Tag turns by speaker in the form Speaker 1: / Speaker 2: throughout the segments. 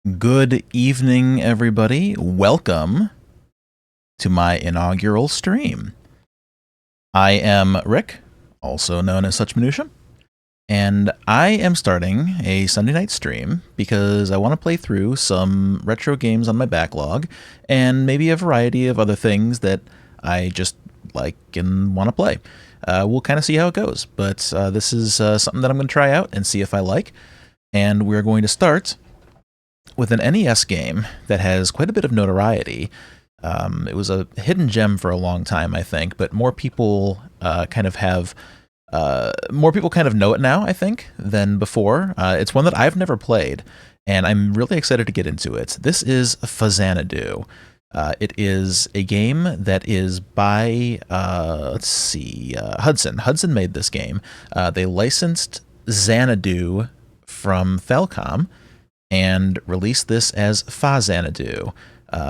Speaker 1: Good evening, everybody. Welcome to my inaugural stream. I am Rick, also known as Such Minutia, and I am starting a Sunday night stream because I want to play through some retro games on my backlog and maybe a variety of other things that I just like and want to play. We'll kind of see how it goes, but this is something that I'm going to try out and see if I like, and we're going to start with an NES game that has quite a bit of notoriety. It was a hidden gem for a long time, I think, but more people kind of know it now, I think, than before. It's one that I've never played, and I'm really excited to get into it. This is Faxanadu. It is a game that is by, Hudson. Hudson made this game. They licensed Xanadu from Falcom and released this as Faxanadu.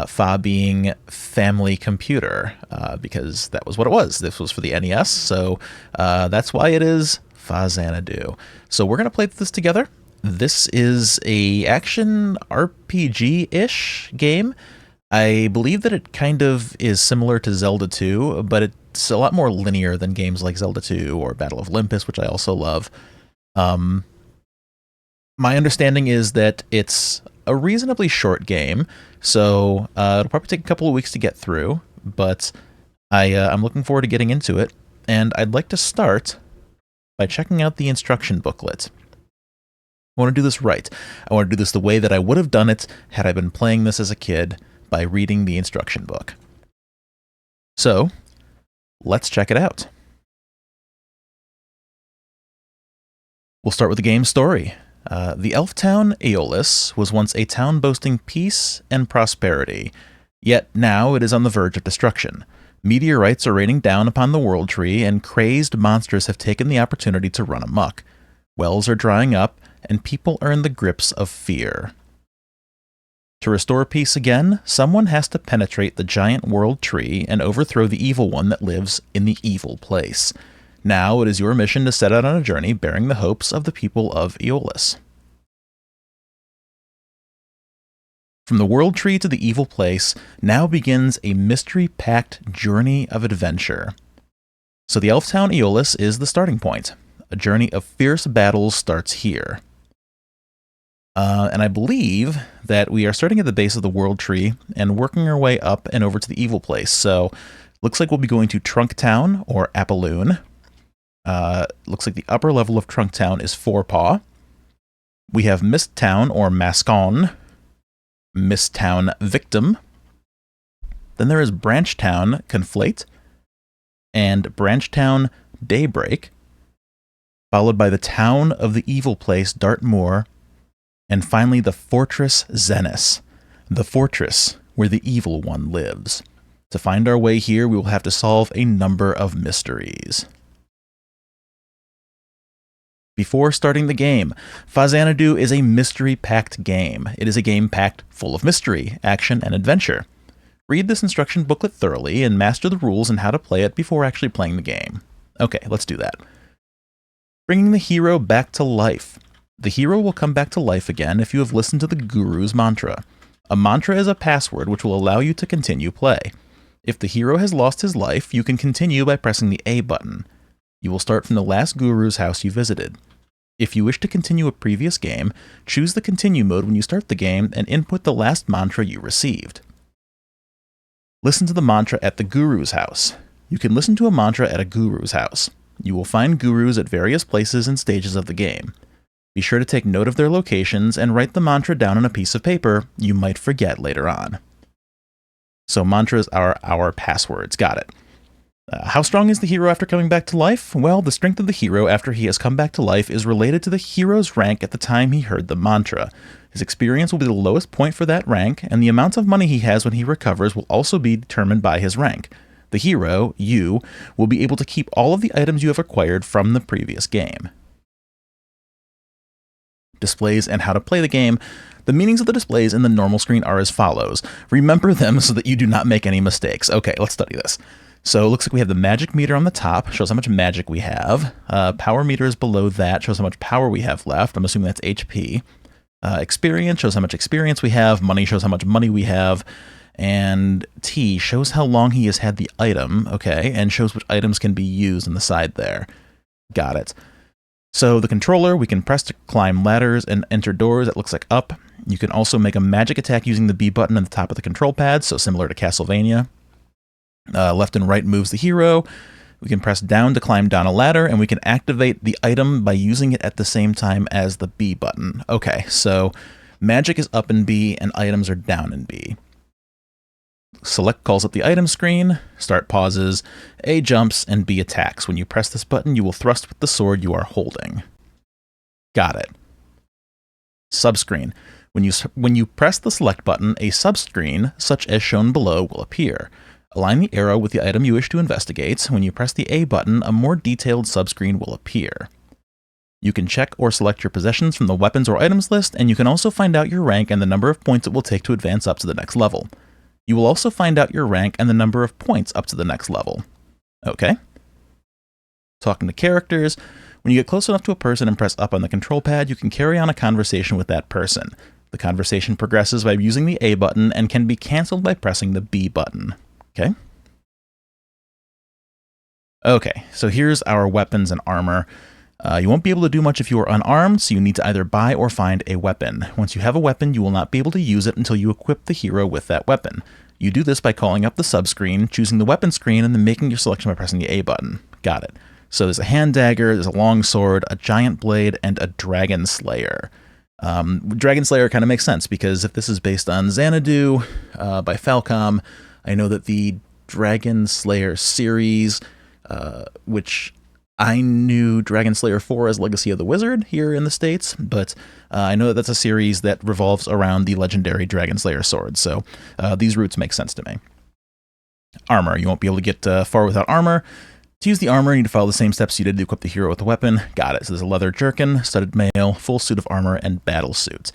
Speaker 1: Fa being family computer, because that was what it was. This was for the NES, so that's why it is Faxanadu. So we're going to play this together. This is a action RPG-ish game. I believe that it kind of is similar to Zelda 2, but it's a lot more linear than games like Zelda 2 or Battle of Olympus, which I also love. My understanding is that it's a reasonably short game, so it'll probably take a couple of weeks to get through, but I'm looking forward to getting into it, and I'd like to start by checking out the instruction booklet. I want to do this right. I want to do this the way that I would have done it had I been playing this as a kid, by reading the instruction book. So, let's check it out. We'll start with the game's story. The elf town Aeolus was once a town boasting peace and prosperity, yet now it is on the verge of destruction. Meteorites are raining down upon the world tree, and crazed monsters have taken the opportunity to run amok. Wells are drying up, and people are in the grips of fear. To restore peace again, someone has to penetrate the giant world tree and overthrow the evil one that lives in the evil place. Now it is your mission to set out on a journey bearing the hopes of the people of Aeolus. From the world tree to the evil place, now begins a mystery-packed journey of adventure. So the elf town Aeolus is the starting point. A journey of fierce battles starts here. And I believe that we are starting at the base of the world tree and working our way up and over to the evil place. So looks like we'll be going to Trunk Town or Apaloon. Looks like the upper level of Trunk Town is Forepaw. We have Mist Town or Mascon, Mist Town Victim. Then there is Branch Town Conflate and Branch Town Daybreak, followed by the town of the evil place Dartmoor, and finally the Fortress Zenith, the fortress where the evil one lives. To find our way here, we will have to solve a number of mysteries. Before starting the game, Faxanadu is a mystery-packed game. It is a game packed full of mystery, action, and adventure. Read this instruction booklet thoroughly and master the rules and how to play it before actually playing the game. Okay, let's do that. Bringing the hero back to life. The hero will come back to life again if you have listened to the guru's mantra. A mantra is a password which will allow you to continue play. If the hero has lost his life, you can continue by pressing the A button. You will start from the last guru's house you visited. If you wish to continue a previous game, choose the continue mode when you start the game and input the last mantra you received. Listen to the mantra at the guru's house. You can listen to a mantra at a guru's house. You will find gurus at various places and stages of the game. Be sure to take note of their locations and write the mantra down on a piece of paper you might forget later on. So mantras are our passwords. Got it. How strong is the hero after coming back to life? Well, the strength of the hero after he has come back to life is related to the hero's rank at the time he heard the mantra. His experience will be the lowest point for that rank, and the amount of money he has when he recovers will also be determined by his rank. The hero, you, will be able to keep all of the items you have acquired from the previous game. Displays and how to play the game. The meanings of the displays in the normal screen are as follows. Remember them so that you do not make any mistakes. Okay, let's study this. So it looks like we have the magic meter on the top, shows how much magic we have. Power meter is below that, shows how much power we have left. I'm assuming that's HP. Experience shows how much experience we have. Money shows how much money we have. And T shows how long he has had the item, okay, and shows which items can be used on the side there. Got it. So the controller, we can press to climb ladders and enter doors. It looks like up. You can also make a magic attack using the B button at the top of the control pad, so similar to Castlevania. Left and right moves the hero. We can press down to climb down a ladder, and we can activate the item by using it at the same time as the B button. Okay, so magic is up in B, and items are down in B. Select calls up the item screen, start pauses, A jumps, and B attacks. When you press this button, you will thrust with the sword you are holding. Got it. Subscreen. When you press the select button, a subscreen, such as shown below, will appear. Align the arrow with the item you wish to investigate. When you press the A button, a more detailed subscreen will appear. You can check or select your possessions from the weapons or items list, and you can also find out your rank and the number of points it will take to advance up to the next level. You will also find out your rank and the number of points up to the next level. Okay. Talking to characters. When you get close enough to a person and press up on the control pad, you can carry on a conversation with that person. The conversation progresses by using the A button and can be canceled by pressing the B button. Okay. Okay, so here's our weapons and armor. You won't be able to do much if you are unarmed, so you need to either buy or find a weapon. Once you have a weapon, you will not be able to use it until you equip the hero with that weapon. You do this by calling up the subscreen, choosing the weapon screen, and then making your selection by pressing the A button. Got it. So there's a hand dagger, there's a long sword, a giant blade, and a dragon slayer. Dragon slayer kind of makes sense, because if this is based on Xanadu by Falcom, I know that the Dragon Slayer series, which I knew Dragon Slayer 4 as Legacy of the Wizard here in the States, but I know that that's a series that revolves around the legendary Dragon Slayer sword, so these roots make sense to me. Armor. You won't be able to get far without armor. To use the armor, you need to follow the same steps you did to equip the hero with the weapon. Got it. So there's a leather jerkin, studded mail, full suit of armor, and battle suit.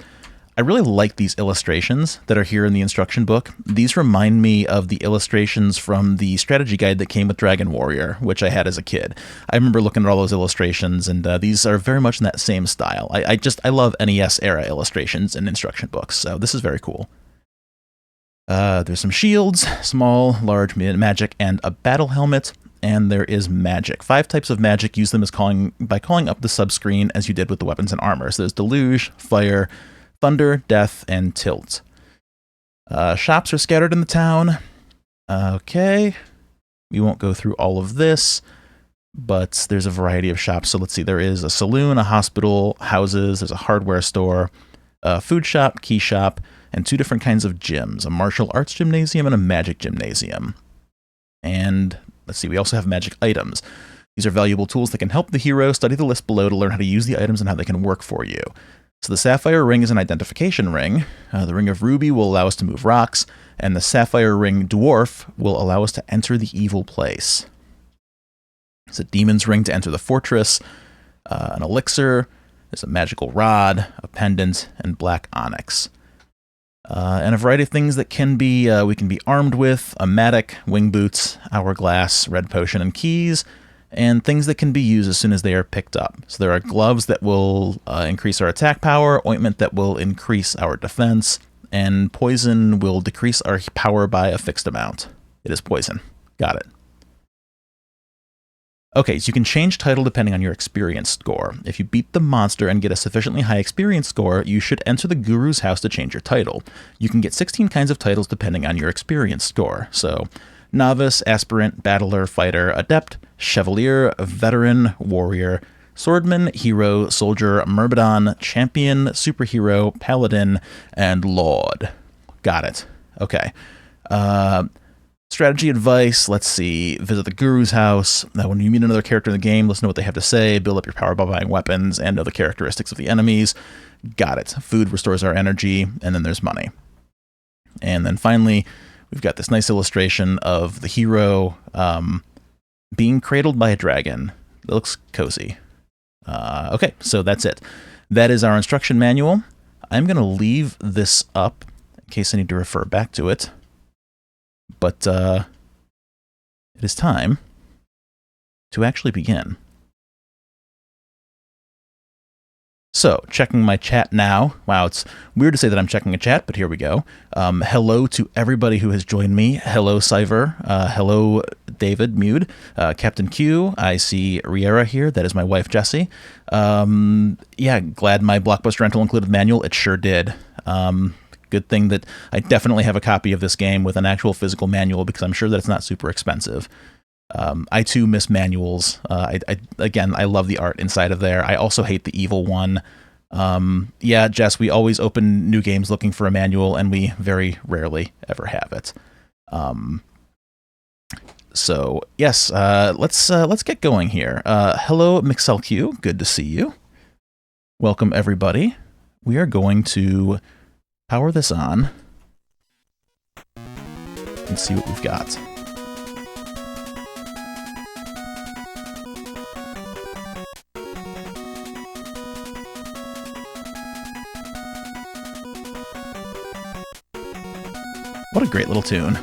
Speaker 1: I really like these illustrations that are here in the instruction book. These remind me of the illustrations from the strategy guide that came with Dragon Warrior, which I had as a kid. I remember looking at all those illustrations, and these are very much in that same style. I love NES era illustrations and instruction books, so this is very cool. There's some shields, small, large, magic, and a battle helmet. And there is magic. 5 types of magic. Use them by calling up the subscreen as you did with the weapons and armor. So there's deluge, fire, thunder, death, and tilt. Shops are scattered in the town. Okay. We won't go through all of this, but there's a variety of shops. So let's see. There is a saloon, a hospital, houses. There's a hardware store, a food shop, key shop, and 2 different kinds of gyms, a martial arts gymnasium and a magic gymnasium. And let's see, we also have magic items. These are valuable tools that can help the hero. Study the list below to learn how to use the items and how they can work for you. So the sapphire ring is an identification ring. The ring of ruby will allow us to move rocks, and the sapphire ring dwarf will allow us to enter the evil place. It's a demon's ring to enter the fortress, an elixir, there's a magical rod, a pendant, and black onyx. And a variety of things that can be we can be armed with: a mattock, wing boots, hourglass, red potion, and keys, and things that can be used as soon as they are picked up. So there are gloves that will increase our attack power, ointment that will increase our defense, and poison will decrease our power by a fixed amount. It is poison. Got it. Okay, so you can change title depending on your experience score. If you beat the monster and get a sufficiently high experience score, you should enter the guru's house to change your title. You can get 16 kinds of titles depending on your experience score. So, novice, aspirant, battler, fighter, adept, chevalier, veteran, warrior, swordman, hero, soldier, myrmidon, champion, superhero, paladin, and lord. Got it. Okay. Strategy advice, let's see, visit the guru's house. Now, when you meet another character in the game, listen to what they have to say, build up your power by buying weapons, and know the characteristics of the enemies. Got it. Food restores our energy, and then there's money. And then finally, we've got this nice illustration of the hero being cradled by a dragon. It looks cozy. Okay, so that's it. That is our instruction manual. I'm going to leave this up in case I need to refer back to it. But it is time to actually begin. So, checking my chat now. Wow, it's weird to say that I'm checking a chat, but here we go. Hello to everybody who has joined me. Hello, Cyver. Hello, David Mude. Captain Q. I see Riera here. That is my wife, Jessie. Yeah, glad my Blockbuster rental included manual. It sure did. Good thing that I definitely have a copy of this game with an actual physical manual because I'm sure that it's not super expensive. I too miss manuals. Again, I love the art inside of there. I also hate the evil one. Yeah, Jess, we always open new games looking for a manual, and we very rarely ever have it. So yes, let's get going here. Hello, MixLQ. Good to see you. Welcome everybody. We are going to power this on and see what we've got. What a great little tune.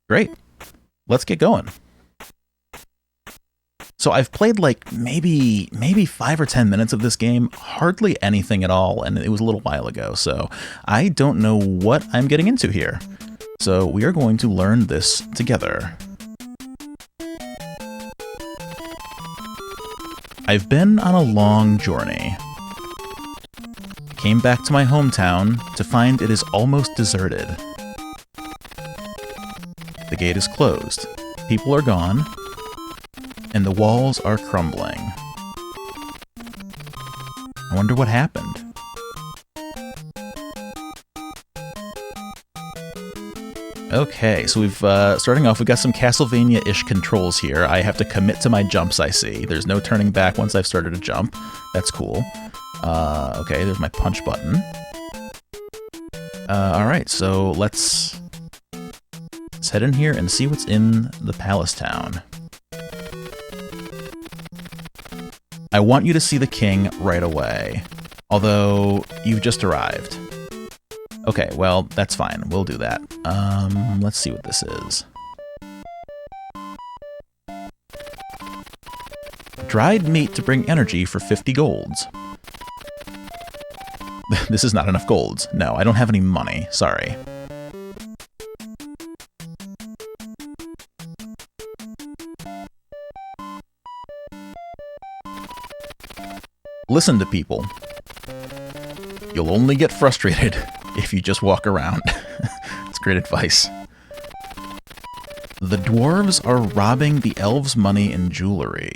Speaker 1: Great. Let's get going. So I've played like maybe 5 or 10 minutes of this game, hardly anything at all, and it was a little while ago, so I don't know what I'm getting into here. So we are going to learn this together. I've been on a long journey. I came back to my hometown to find it is almost deserted. The gate is closed, people are gone, and the walls are crumbling. I wonder what happened. Okay, so we've, starting off, we've got some Castlevania-ish controls here. I have to commit to my jumps, I see. There's no turning back once I've started a jump. That's cool. Okay, there's my punch button. Alright, so let's head in here and see what's in the Palace Town. I want you to see the king right away, although you've just arrived. Okay, well, that's fine. We'll do that. Let's see what this is. Dried meat to bring energy for 50 golds. This is not enough golds. No, I don't have any money. Sorry. Listen to people. You'll only get frustrated if you just walk around. That's great advice. The dwarves are robbing the elves' money and jewelry.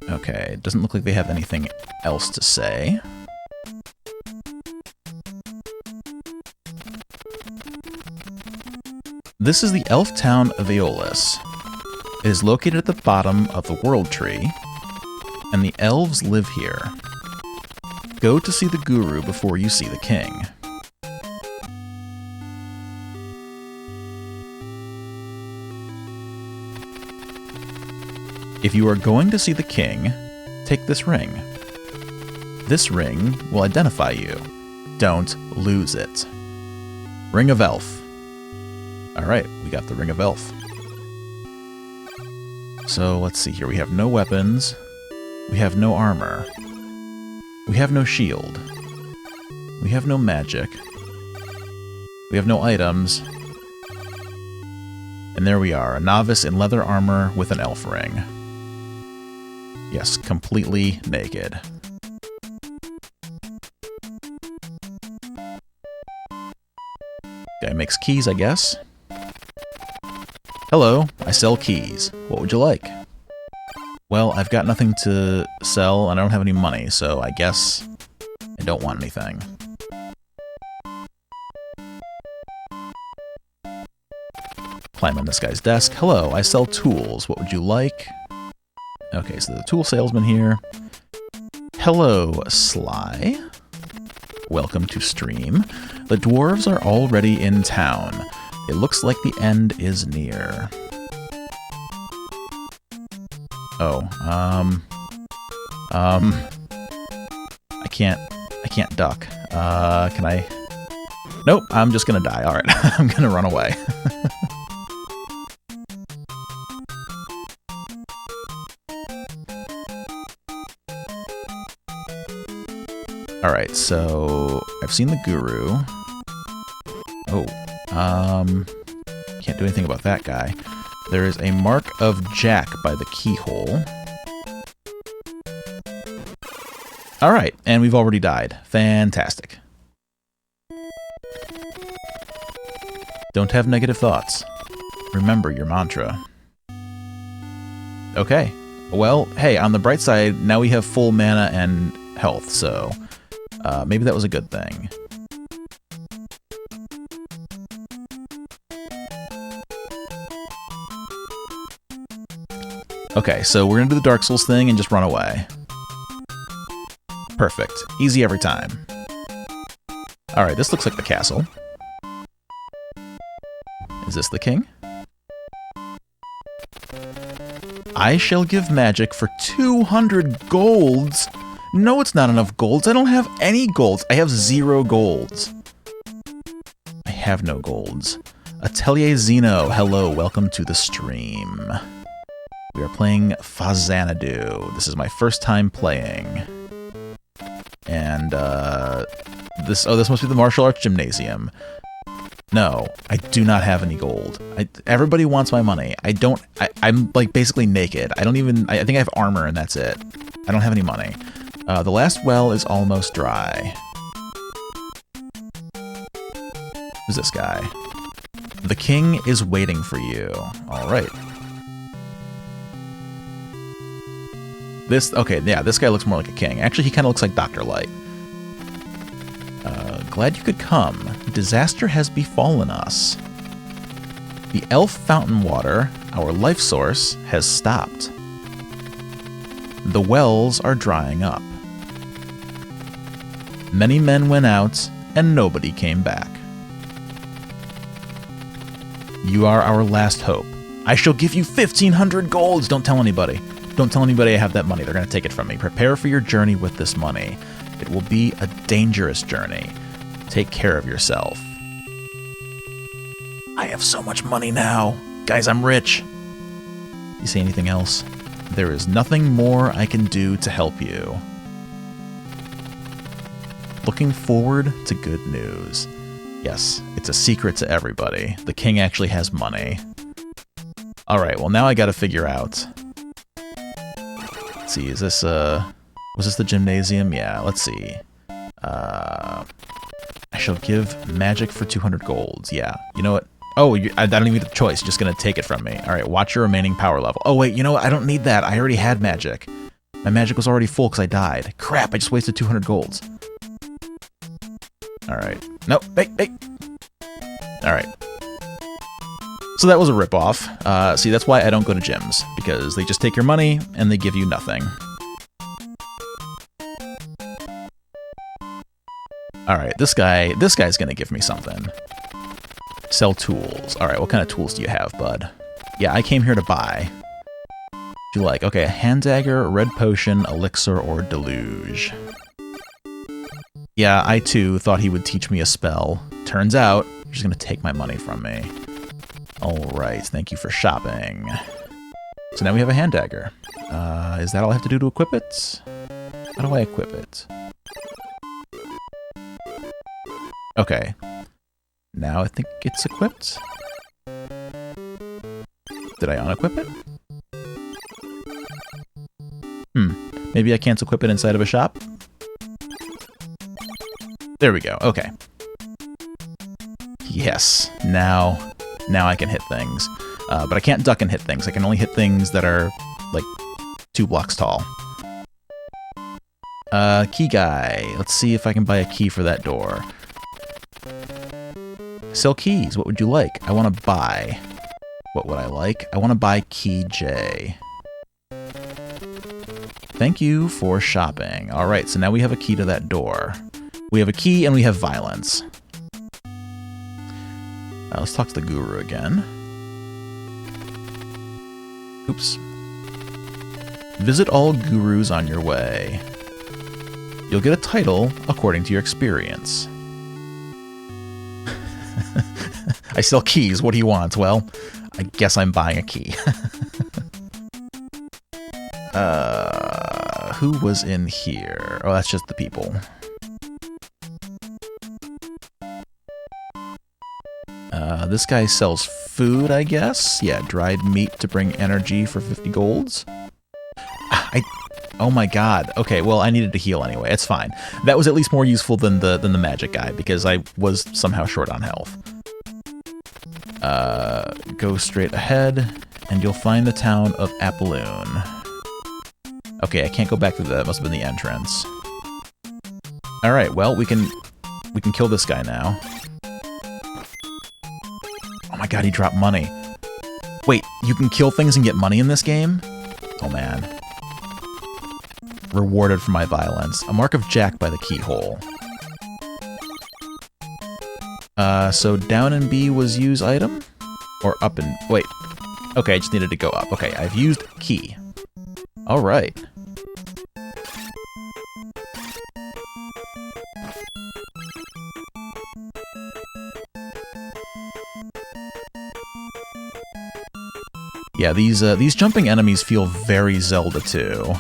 Speaker 1: Okay, it doesn't look like they have anything else to say. This is the elf town of Aeolus. It is located at the bottom of the World Tree, and the elves live here. Go to see the guru before you see the king. If you are going to see the king, take this ring. This ring will identify you. Don't lose it. Ring of Elf. Alright, we got the Ring of Elf. So let's see here. We have no weapons. We have no armor. We have no shield. We have no magic. We have no items. And there we are, a novice in leather armor with an elf ring. Yes, completely naked. Guy makes keys, I guess. Hello, I sell keys. What would you like? Well, I've got nothing to sell, and I don't have any money, so I guess I don't want anything. Climb on this guy's desk. Hello, I sell tools. What would you like? Okay, so the tool salesman here. Hello, Sly. Welcome to stream. The dwarves are already in town. It looks like the end is near. Oh, I can't duck. Can I? Nope, I'm just gonna die. Alright, I'm gonna run away. Alright, so I've seen the guru. Oh, can't do anything about that guy. There is a mark of Jack by the keyhole. Alright, and we've already died. Fantastic. Don't have negative thoughts. Remember your mantra. Okay. Well, hey, on the bright side, now we have full mana and health, so maybe that was a good thing. Okay, so we're gonna do the Dark Souls thing and just run away. Perfect. Easy every time. Alright, this looks like the castle. Is this the king? I shall give magic for 200 golds. No, it's not enough golds. I don't have any golds. I have 0 golds. I have no golds. Atelier Zeno, hello, welcome to the stream. We are playing Faxanadu. This is my first time playing. And, this must be the martial arts gymnasium. No, I do not have any gold. Everybody wants my money. I'm like basically naked. I think I have armor and that's it. I don't have any money. The last well is almost dry. Who's this guy? The king is waiting for you. Alright. Okay, yeah, this guy looks more like a king. Actually, he kind of looks like Dr. Light. Glad you could come. Disaster has befallen us. The elf fountain water, our life source, has stopped. The wells are drying up. Many men went out, and nobody came back. You are our last hope. I shall give you 1,500 golds! Don't tell anybody. Don't tell anybody I have that money. They're going to take it from me. Prepare for your journey with this money. It will be a dangerous journey. Take care of yourself. I have so much money now. Guys, I'm rich. You say anything else? There is nothing more I can do to help you. Looking forward to good news. Yes, it's a secret to everybody. The king actually has money. Alright, well now I gotta figure out. Let's see, is this, was this the gymnasium? Yeah, let's see. I shall give magic for 200 golds. Yeah, you know what? Oh, I don't even get a choice. You're just going to take it from me. All right, watch your remaining power level. Oh, wait, you know what? I don't need that. I already had magic. My magic was already full because I died. Crap, I just wasted 200 golds. All right. Nope, hey. All right. So that was a ripoff. See, that's why I don't go to gyms, because they just take your money and they give you nothing. Alright, this guy's gonna give me something. Sell tools. Alright, what kind of tools do you have, bud? Yeah, I came here to buy. What do you like? Okay, a hand dagger, red potion, elixir, or deluge. Yeah, I too thought he would teach me a spell. Turns out, he's just gonna take my money from me. Alright, thank you for shopping. So now we have a hand dagger. Is that all I have to do to equip it? How do I equip it? Okay. Now I think it's equipped. Did I unequip it? Maybe I can't equip it inside of a shop? There we go. Okay. Yes. Now I can hit things. But I can't duck and hit things. I can only hit things that are, like, 2 blocks tall. Key guy. Let's see if I can buy a key for that door. Sell keys. What would you like? I want to buy. What would I like? I want to buy key J. Thank you for shopping. All right, so now we have a key to that door. We have a key and we have violence. Let's talk to the guru again. Oops. Visit all gurus on your way. You'll get a title according to your experience. I sell keys. What do you want? Well, I guess I'm buying a key. Who was in here? Oh, that's just the people. This guy sells food, I guess? Yeah, dried meat to bring energy for 50 golds. Oh my god. Okay, well, I needed to heal anyway. It's fine. That was at least more useful than the magic guy, because I was somehow short on health. Go straight ahead, and you'll find the town of Apolloon. Okay, I can't go back through that. That must have been the entrance. Alright, well, we can kill this guy now. Oh my god, he dropped money. Wait, you can kill things and get money in this game? Oh man. Rewarded for my violence. A mark of Jack by the keyhole. So down and B was use item? Or up and... wait. Okay, I just needed to go up. Okay, I've used key. Alright. Yeah, these jumping enemies feel very Zelda too.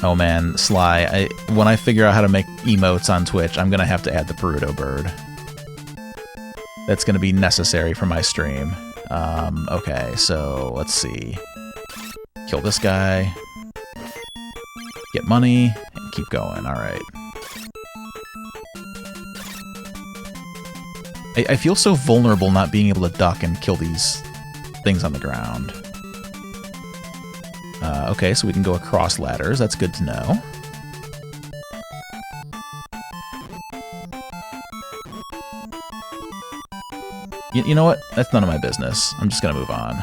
Speaker 1: Oh man, Sly, when I figure out how to make emotes on Twitch, I'm gonna have to add the Perudo bird. That's gonna be necessary for my stream. Okay, so let's see. Kill this guy. Get money, and keep going, alright. I feel so vulnerable not being able to duck and kill these things on the ground. Okay, so we can go across ladders. That's good to know. You know what? That's none of my business. I'm just gonna move on.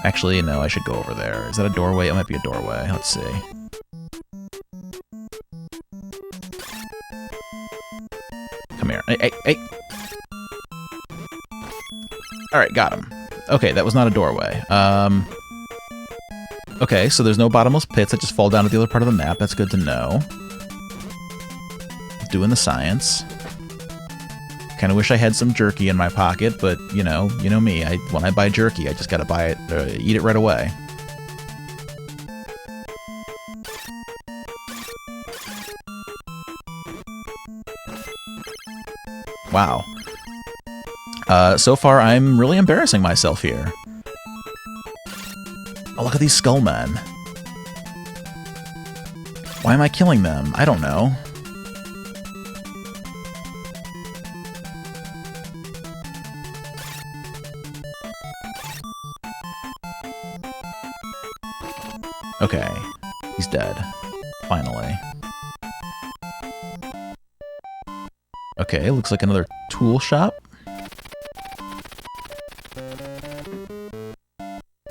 Speaker 1: Actually, no, I should go over there. Is that a doorway? It might be a doorway. Let's see. Come here. Hey! Alright, got him. Okay, that was not a doorway. Okay, so there's no bottomless pits that just fall down to the other part of the map. That's good to know. Doing the science. Kind of wish I had some jerky in my pocket, but you know me. When I buy jerky, I just gotta buy it, eat it right away. Wow. So far, I'm really embarrassing myself here. Oh, look at these skullmen. Why am I killing them? I don't know. Okay, he's dead. Finally. Okay, looks like another tool shop.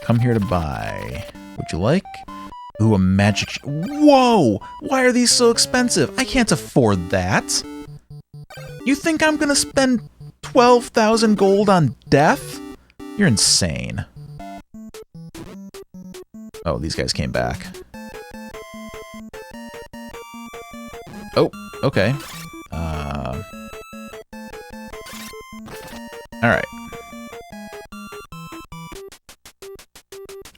Speaker 1: Come here to buy. Would you like? Ooh, a magic... Whoa! Why are these so expensive? I can't afford that! You think I'm gonna spend 12,000 gold on death? You're insane. Oh, these guys came back. Oh, okay. Alright.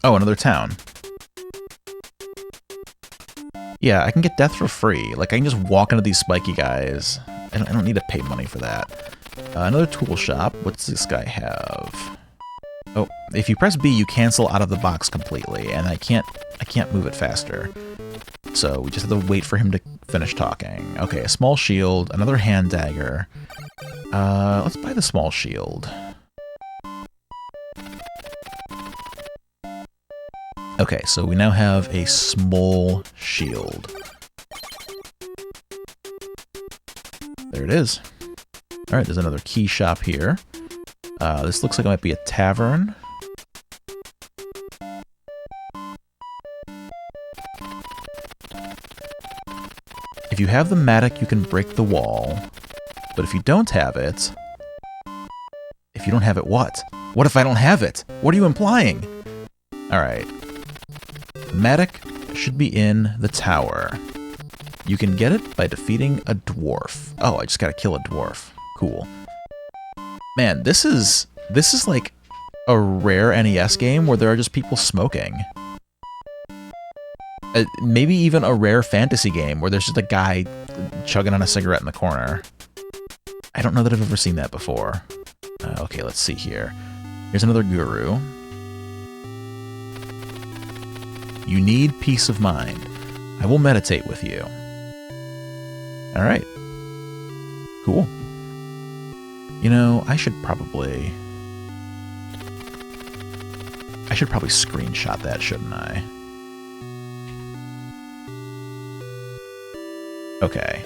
Speaker 1: Oh, another town. Yeah, I can get death for free. Like, I can just walk into these spiky guys. I don't need to pay money for that. Another tool shop. What's this guy have? Oh, if you press B, you cancel out of the box completely, and I can't move it faster. So we just have to wait for him to finish talking. Okay, a small shield, another hand dagger. Let's buy the small shield. Okay, so we now have a small shield. There it is. Alright, there's another key shop here. This looks like it might be a tavern. If you have the Matic, you can break the wall. But if you don't have it... If you don't have it, what? What if I don't have it? What are you implying? Alright. The Matic should be in the tower. You can get it by defeating a dwarf. Oh, I just gotta kill a dwarf. Cool. Man, this is like a rare NES game where there are just people smoking. Maybe even a rare fantasy game where there's just a guy chugging on a cigarette in the corner. I don't know that I've ever seen that before. Okay, let's see here. Here's another guru. You need peace of mind. I will meditate with you. Alright. Cool. You know, I should probably screenshot that, shouldn't I? Okay.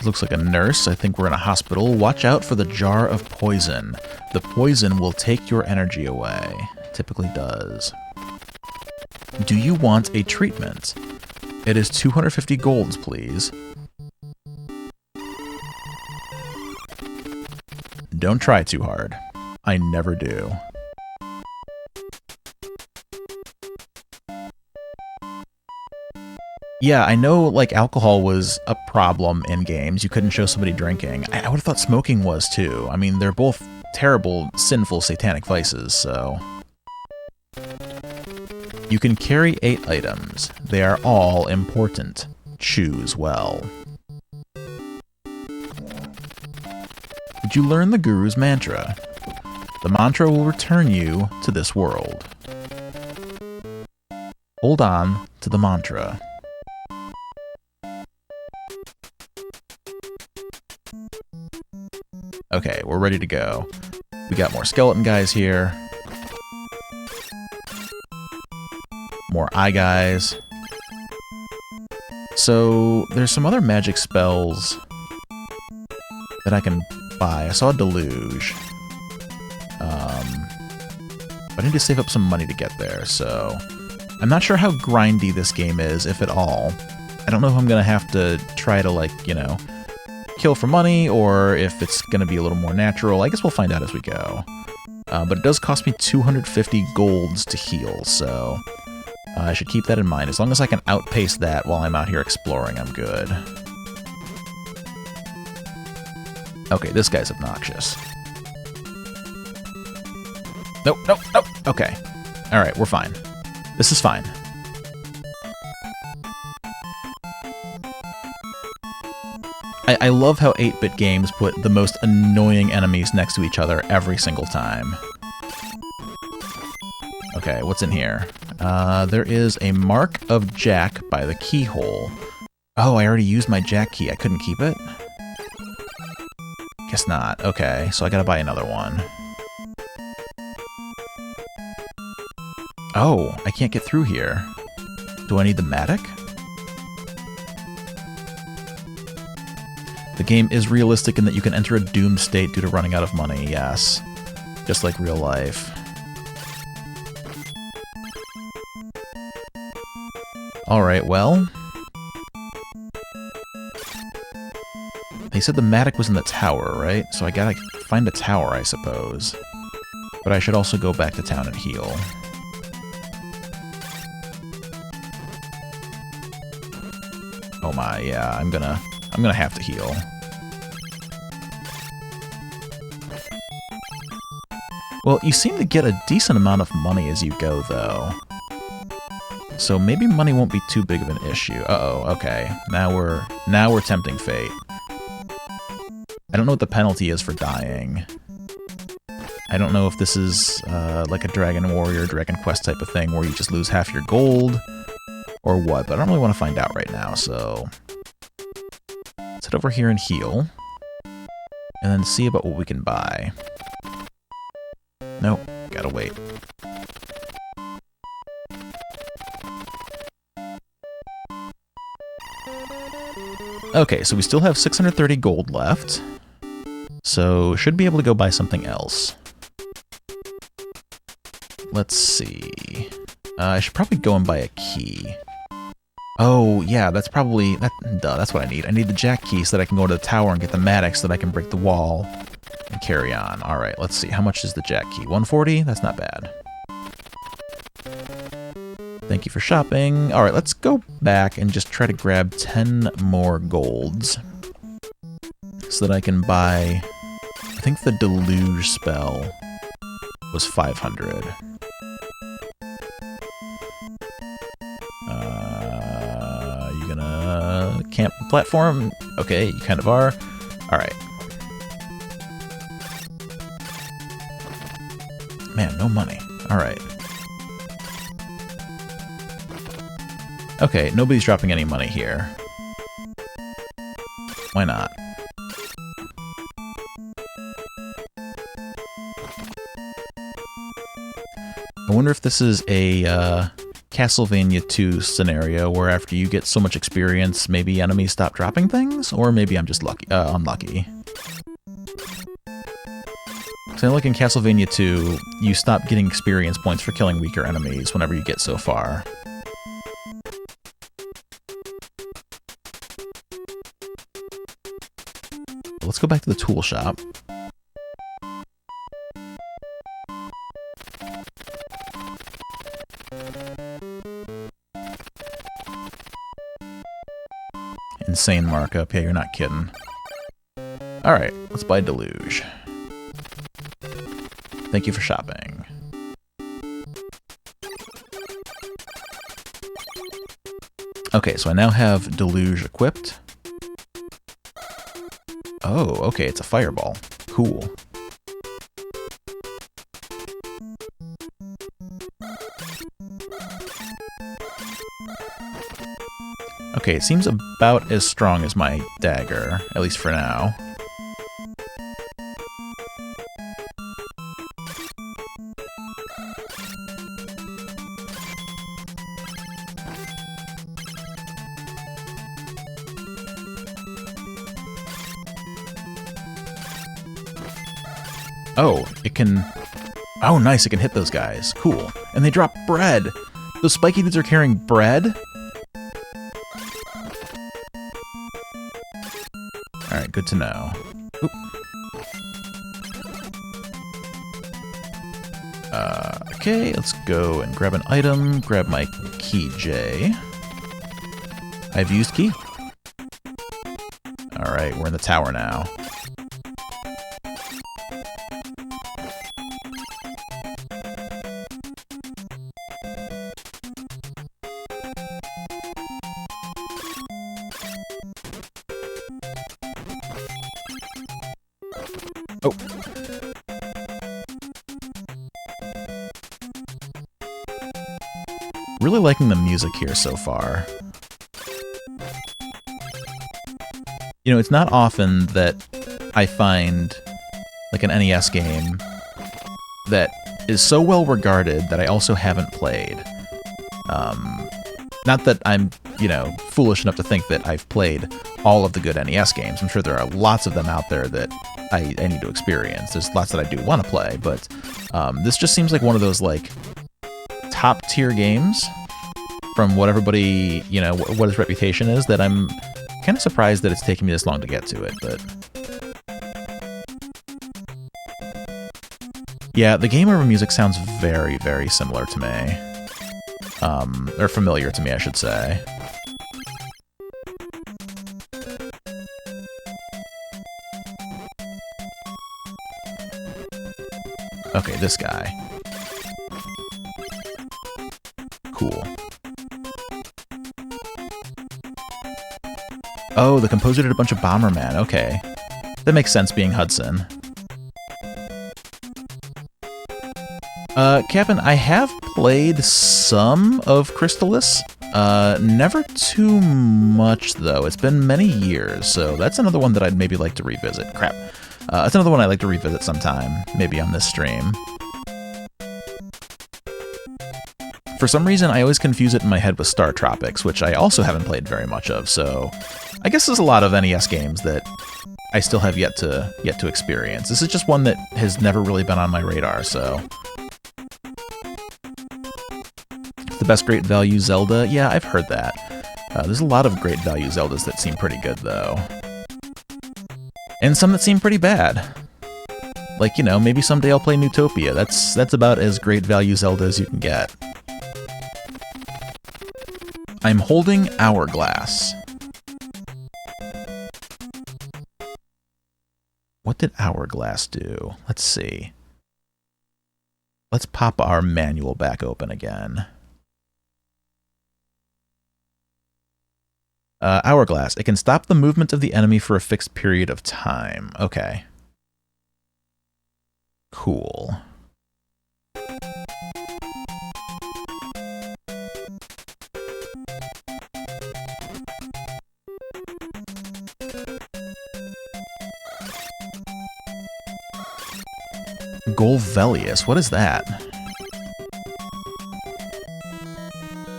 Speaker 1: Looks like a nurse. I think we're in a hospital. Watch out for the jar of poison. The poison will take your energy away. Typically does. Do you want a treatment? It is 250 golds, please. Don't try too hard. I never do. Yeah, I know, like, alcohol was a problem in games. You couldn't show somebody drinking. I would have thought smoking was, too. I mean, they're both terrible, sinful, satanic vices, so... You can carry 8 items. They are all important. Choose well. Did you learn the Guru's mantra? The mantra will return you to this world. Hold on to the mantra. Okay, we're ready to go. We got more skeleton guys here. More eye guys. So, there's some other magic spells that I can buy. I saw a deluge. But I need to save up some money to get there, so... I'm not sure how grindy this game is, if at all. I don't know if I'm gonna have to try to, like, you know... kill for money, or if it's going to be a little more natural. I guess we'll find out as we go. But it does cost me 250 golds to heal, so I should keep that in mind. As long as I can outpace that while I'm out here exploring, I'm good. Okay, this guy's obnoxious. Nope, nope, nope. Okay. Alright, we're fine. This is fine. I love how 8-bit games put the most annoying enemies next to each other every single time. Okay, what's in here? There is a mark of Jack by the keyhole. Oh, I already used my Jack key. I couldn't keep it? Guess not. Okay, so I gotta buy another one. Oh, I can't get through here. Do I need the Matic? The game is realistic in that you can enter a doomed state due to running out of money, yes. Just like real life. Alright, well... They said the Matic was in the tower, right? So I gotta find a tower, I suppose. But I should also go back to town and heal. Oh my, yeah, I'm gonna have to heal. Well, you seem to get a decent amount of money as you go, though. So maybe money won't be too big of an issue. Uh-oh, okay. Now we're tempting fate. I don't know what the penalty is for dying. I don't know if this is like a Dragon Warrior, Dragon Quest type of thing where you just lose half your gold, or what, but I don't really want to find out right now, so... Let's head over here and heal, and then see about what we can buy. Nope, gotta wait. Okay, so we still have 630 gold left. So, should be able to go buy something else. Let's see. I should probably go and buy a key. Oh, yeah, that's probably... that's what I need. I need the jack key so that I can go to the tower and get the Maddox so that I can break the wall and carry on. Alright, let's see. How much is the jack key? 140? That's not bad. Thank you for shopping. Alright, let's go back and just try to grab 10 more golds so that I can buy... I think the Deluge spell was 500. You gonna camp platform? Okay, you kind of are. Alright. Man, no money. Alright. Okay, nobody's dropping any money here. Why not? I wonder if this is a Castlevania 2 scenario where after you get so much experience, maybe enemies stop dropping things? Or maybe I'm just unlucky. So like in Castlevania 2, you stop getting experience points for killing weaker enemies whenever you get so far. Let's go back to the tool shop. Insane markup. Yeah, you're not kidding. Alright, let's buy Deluge. Thank you for shopping. Okay, so I now have Deluge equipped. Oh, okay, it's a fireball. Cool. Okay, it seems about as strong as my dagger, at least for now. Oh, it can... Oh, nice, it can hit those guys. Cool. And they drop bread! Those spiky dudes are carrying bread? Alright, good to know. Oop. Okay, let's go and grab an item, grab my key J. I've used key. Alright, we're in the tower now. Oh. Really liking the music here so far. You know, it's not often that I find like an NES game that is so well regarded that I also haven't played. Not that I'm, you know, foolish enough to think that I've played all of the good NES games. I'm sure there are lots of them out there that I need to experience. There's lots that I do want to play, but this just seems like one of those, like, top-tier games from what everybody, you know, what its reputation is, that I'm kind of surprised that it's taken me this long to get to it, but... Yeah, the game over music sounds very, very similar to me. Or familiar to me, I should say. Okay, this guy. Cool. Oh, the composer did a bunch of Bomberman. Okay. That makes sense, being Hudson. Captain, I have played some of Crystalis. Never too much, though. It's been many years, so that's another one that I'd maybe like to revisit. Crap. That's another one I'd like to revisit sometime, maybe on this stream. For some reason, I always confuse it in my head with Star Tropics, which I also haven't played very much of, so I guess there's a lot of NES games that I still have yet to experience. This is just one that has never really been on my radar, so... The best great value Zelda? Yeah, I've heard that. There's a lot of great value Zeldas that seem pretty good, though. And some that seem pretty bad. Like, you know, maybe someday I'll play Newtopia. That's about as great value Zelda as you can get. I'm holding Hourglass. What did Hourglass do? Let's see. Let's pop our manual back open again. Hourglass. It can stop the movement of the enemy for a fixed period of time. Okay. Cool. Golvelius. What is that?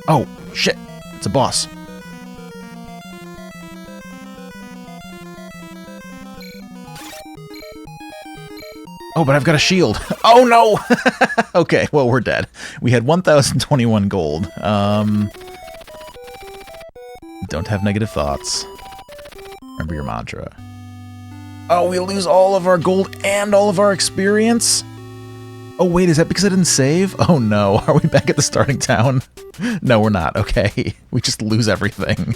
Speaker 1: Oh, shit. It's a boss. Oh, but I've got a shield. Oh, no! Okay, well, we're dead. We had 1,021 gold. Don't have negative thoughts. Remember your mantra. Oh, we lose all of our gold and all of our experience? Oh, wait, is that because I didn't save? Oh, no. Are we back at the starting town? No, we're not. Okay. We just lose everything.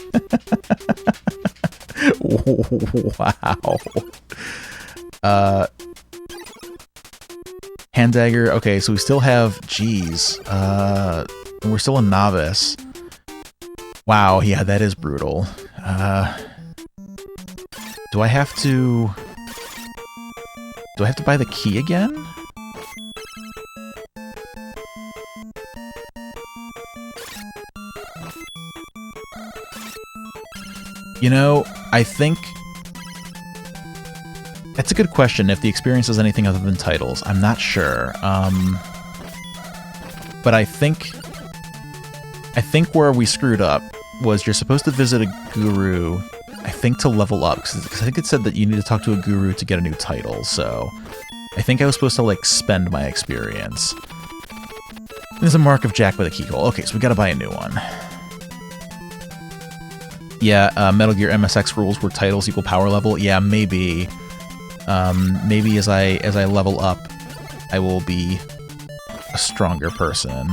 Speaker 1: Wow. Hand dagger. Okay, so we still have... Jeez. We're still a novice. Wow, yeah, that is brutal. Do I have to... Do I have to buy the key again? You know, I think... That's a good question, if the experience is anything other than titles. I'm not sure. But I think where we screwed up was you're supposed to visit a guru, I think, to level up. Because I think it said that you need to talk to a guru to get a new title, so... I think I was supposed to, like, spend my experience. There's a mark of Jack with a keyhole. Okay, so we gotta buy a new one. Yeah, Metal Gear MSX rules were titles equal power level. Yeah, maybe. Maybe as I level up, I will be a stronger person.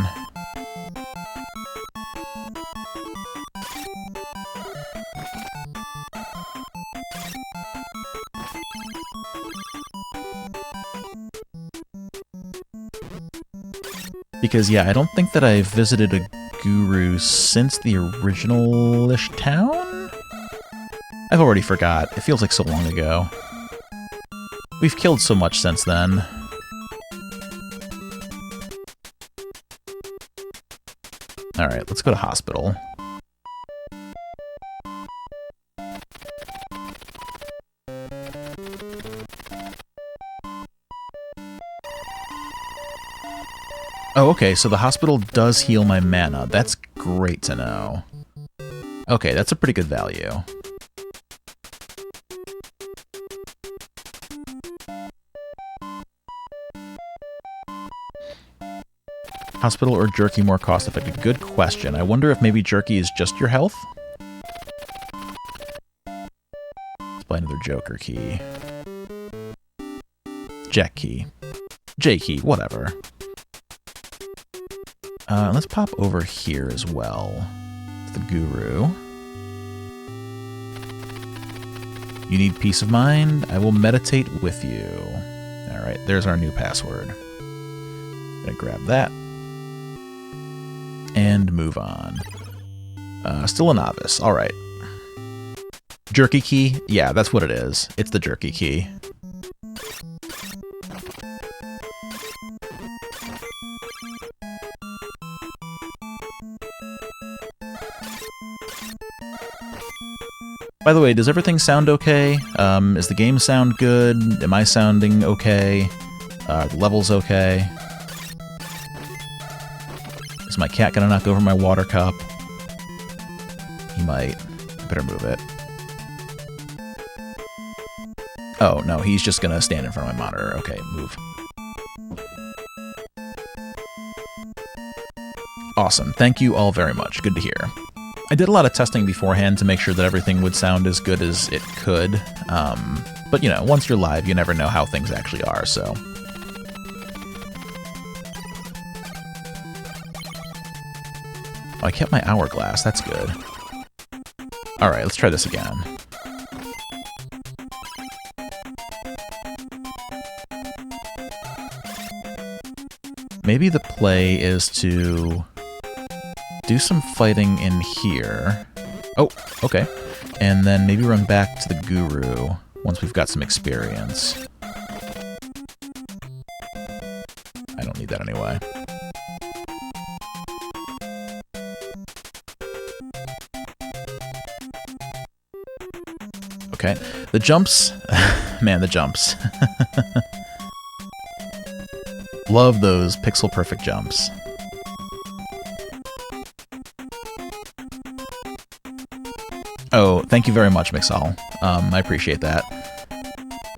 Speaker 1: Because, yeah, I don't think that I've visited a guru since the original-ish town? I've already forgot. It feels like so long ago. We've killed so much since then. Alright, let's go to hospital. Oh, okay, so the hospital does heal my mana. That's great to know. Okay, that's a pretty good value. Hospital or jerky more cost-effective? Good question. I wonder if maybe jerky is just your health? Let's buy another Joker key. Jack key. J key, whatever. Let's pop over here as well. The guru. You need peace of mind? I will meditate with you. Alright, there's our new password. Gonna grab that. And move on. Still a novice. Alright. Jerky key? Yeah, that's what it is. It's the jerky key. By the way, does everything sound okay? Is the game sound good? Am I sounding okay? The level's okay? Is my cat gonna knock over my water cup? He might. I better move it. Oh, no, he's just gonna stand in front of my monitor. Okay, move. Awesome. Thank you all very much. Good to hear. I did a lot of testing beforehand to make sure that everything would sound as good as it could. But, you know, once you're live, you never know how things actually are, so... Oh, I kept my hourglass. That's good. Alright, let's try this again. Maybe the play is to do some fighting in here. Oh, okay. And then maybe run back to the guru once we've got some experience. I don't need that anyway. Okay, the jumps, man, the jumps. Love those pixel-perfect jumps. Oh, thank you very much, Mixall. I appreciate that.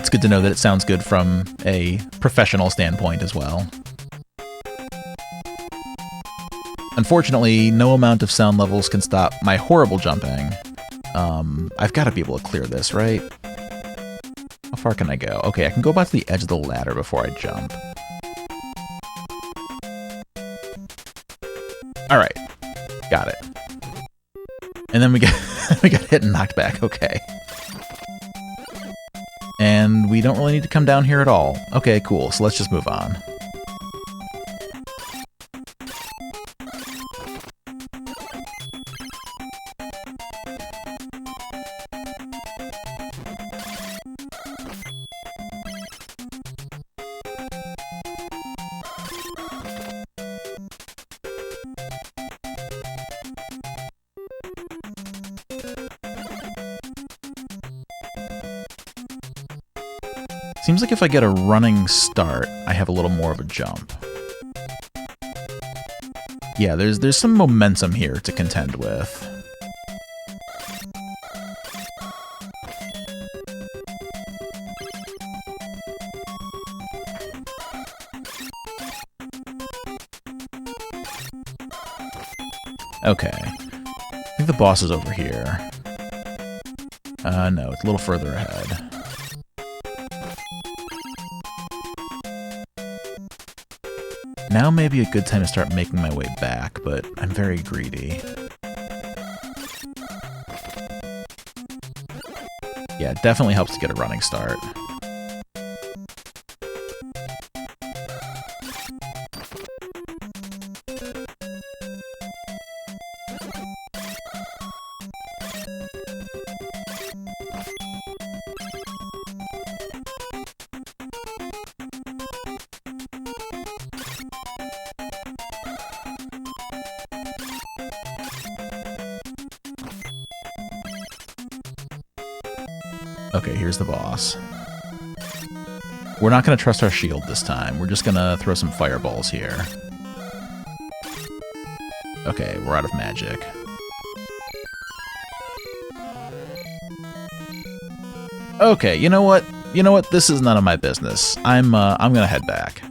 Speaker 1: It's good to know that it sounds good from a professional standpoint as well. Unfortunately, no amount of sound levels can stop my horrible jumping. I've got to be able to clear this, right? How far can I go? Okay, I can go back to the edge of the ladder before I jump. Alright. Got it. And then we got hit and knocked back. Okay. And we don't really need to come down here at all. Okay, cool. So let's just move on. Seems like if I get a running start, I have a little more of a jump. Yeah, there's some momentum here to contend with. Okay. I think the boss is over here. No, it's a little further ahead. Now may be a good time to start making my way back, but I'm very greedy. Yeah, it definitely helps to get a running start. Okay, here's the boss. We're not going to trust our shield this time. We're just going to throw some fireballs here. Okay, we're out of magic. Okay, you know what? You know what? This is none of my business. I'm going to head back.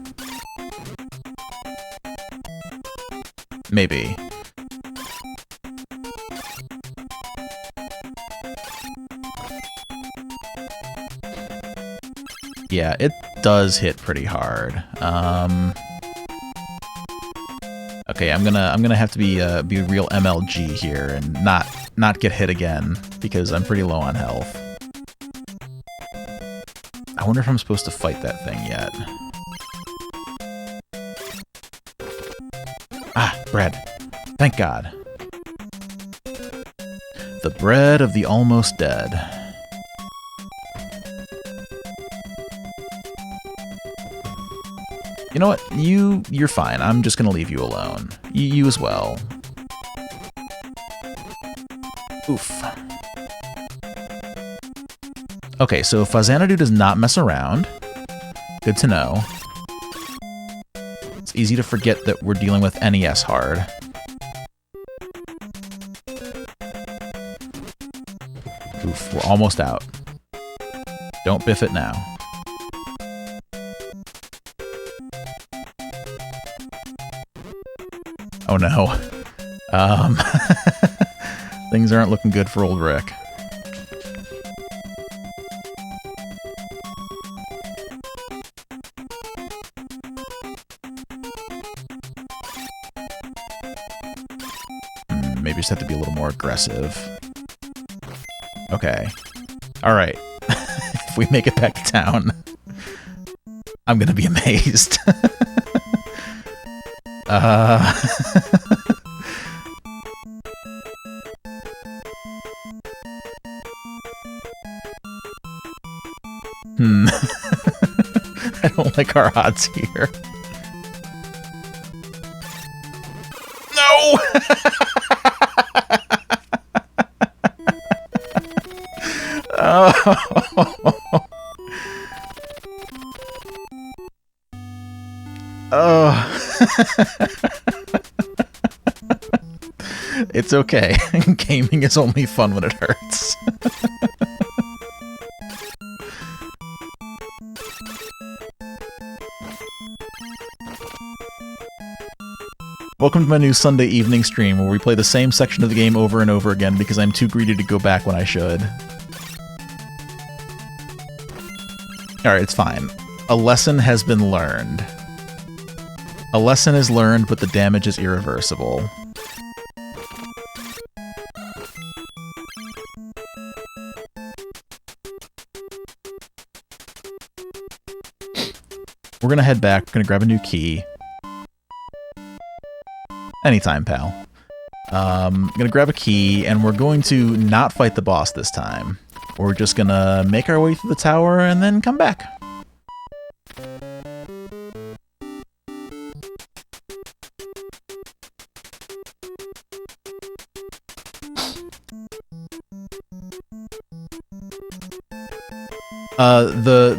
Speaker 1: Maybe. Yeah, it does hit pretty hard. Okay, I'm gonna have to be real MLG here and not get hit again because I'm pretty low on health. I wonder if I'm supposed to fight that thing yet. Ah, bread. Thank God. The bread of the almost dead. You know what? You're fine. I'm just gonna leave you alone. You as well. Oof. Okay, so Faxanadu does not mess around. Good to know. It's easy to forget that we're dealing with NES hard. Oof, we're almost out. Don't biff it now. Oh no. Things aren't looking good for old Rick. Maybe just have to be a little more aggressive. Okay. Alright. If we make it back to town, I'm gonna be amazed. I don't like our odds here. No! Oh. It's okay. Gaming is only fun when it hurts. Welcome to my new Sunday evening stream where we play the same section of the game over and over again because I'm too greedy to go back when I should. Alright, it's fine. A lesson has been learned. A lesson is learned, but the damage is irreversible. We're gonna head back, we're gonna grab a new key. Anytime, pal. I'm gonna grab a key, and we're going to not fight the boss this time. We're just gonna make our way through the tower and then come back.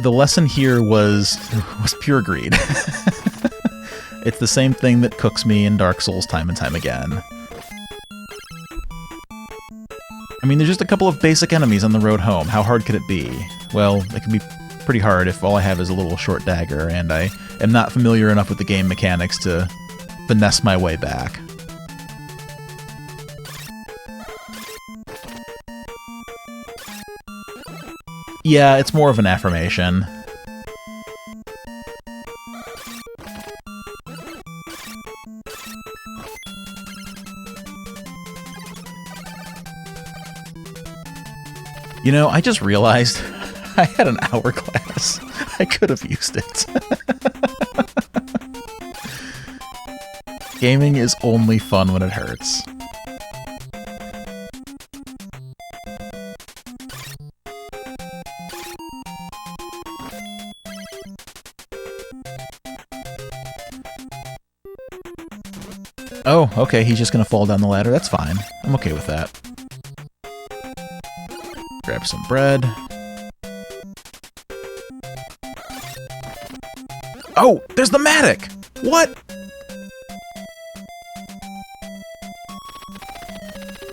Speaker 1: The lesson here was pure greed. It's the same thing that cooks me in Dark Souls time and time again. I mean, there's just a couple of basic enemies on the road home. How hard could it be? Well, it can be pretty hard if all I have is a little short dagger, and I am not familiar enough with the game mechanics to finesse my way back. Yeah, it's more of an affirmation. You know, I just realized I had an hourglass. I could have used it. Gaming is only fun when it hurts. Oh, okay, he's just gonna fall down the ladder. That's fine. I'm okay with that. Grab some bread. Oh, there's the Matic! What?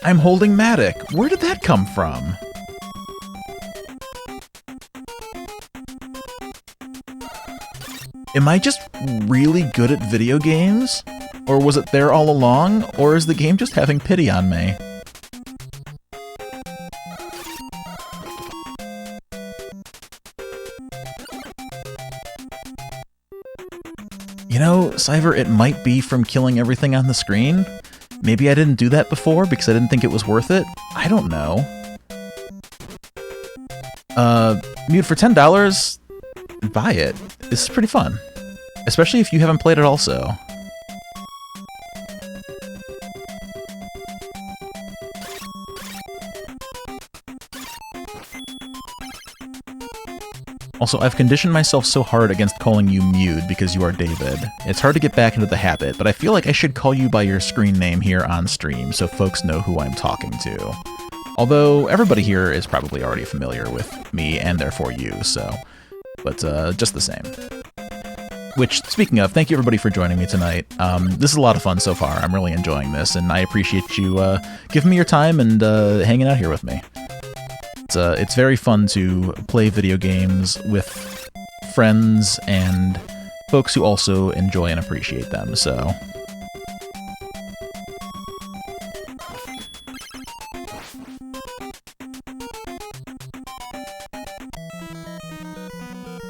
Speaker 1: I'm holding Matic. Where did that come from? Am I just really good at video games? Or was it there all along? Or is the game just having pity on me? You know, Cyver, it might be from killing everything on the screen. Maybe I didn't do that before because I didn't think it was worth it. I don't know. Mute, for $10, buy it. This is pretty fun. Especially if you haven't played it also. Also, I've conditioned myself so hard against calling you Mewd because you are David. It's hard to get back into the habit, but I feel like I should call you by your screen name here on stream so folks know who I'm talking to. Although, everybody here is probably already familiar with me and therefore you, so... But, just the same. Which, speaking of, thank you everybody for joining me tonight. This is a lot of fun so far. I'm really enjoying this, and I appreciate you giving me your time and hanging out here with me. It's very fun to play video games with friends and folks who also enjoy and appreciate them, so...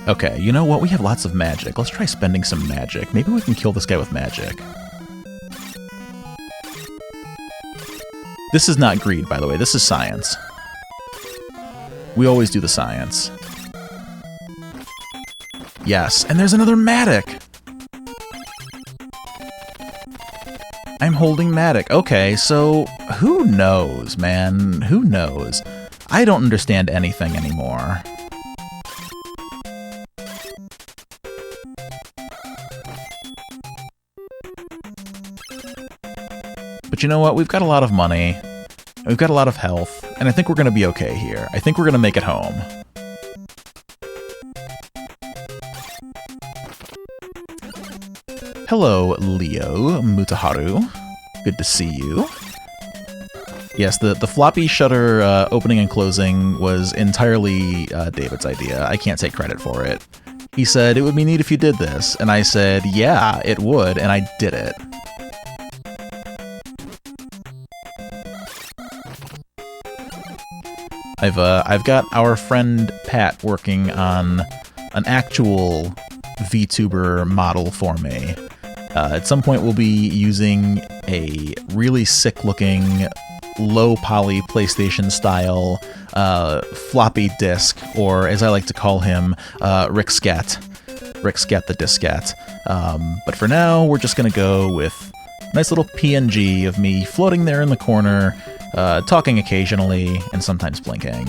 Speaker 1: Okay, you know what? We have lots of magic. Let's try spending some magic. Maybe we can kill this guy with magic. This is not greed, by the way. This is science. We always do the science. Yes, and there's another Matic! I'm holding Matic. Okay, so who knows, man? Who knows? I don't understand anything anymore. But you know what? We've got a lot of money. We've got a lot of health, and I think we're going to be okay here. I think we're going to make it home. Hello, Leo Mutaharu. Good to see you. Yes, the floppy shutter opening and closing was entirely David's idea. I can't take credit for it. He said, it would be neat if you did this. And I said, yeah, it would, and I did it. I've got our friend Pat working on an actual VTuber model for me. At some point we'll be using a really sick-looking, low-poly PlayStation-style floppy disk, or as I like to call him, Rick Scat the Diskette. But for now, we're just gonna go with a nice little PNG of me floating there in the corner, talking occasionally, and sometimes blinking.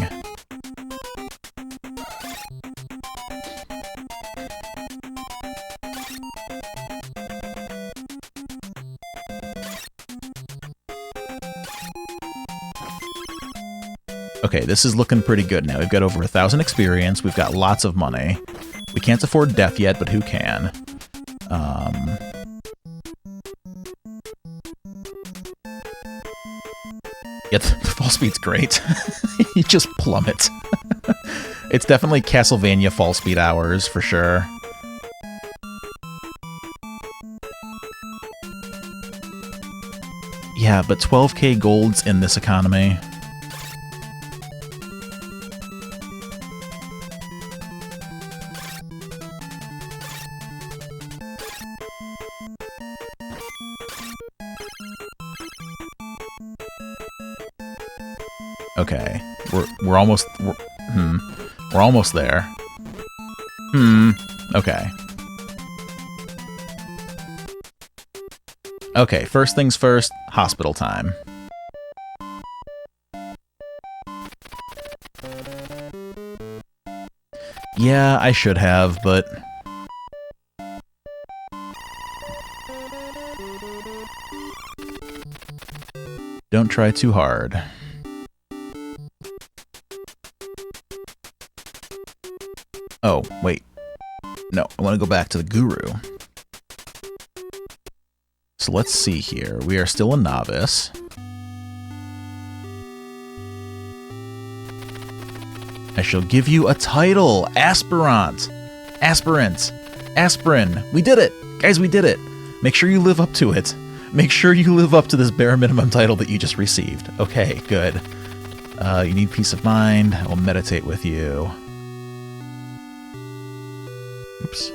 Speaker 1: Okay, this is looking pretty good now. We've got over 1,000 experience, we've got lots of money. We can't afford death yet, but who can? Yeah, the fall speed's great. You just plummet. It's definitely Castlevania fall speed hours, for sure. Yeah, but 12k golds in this economy. Okay, we're almost there. Okay. Okay, first things first, hospital time. Yeah, I should have, but don't try too hard. Oh, wait. No, I want to go back to the guru. So let's see here. We are still a novice. I shall give you a title. Aspirant. Aspirant. Aspirin. We did it. Guys, we did it. Make sure you live up to it. Make sure you live up to this bare minimum title that you just received. Okay, good. You need peace of mind. I will meditate with you. Oops.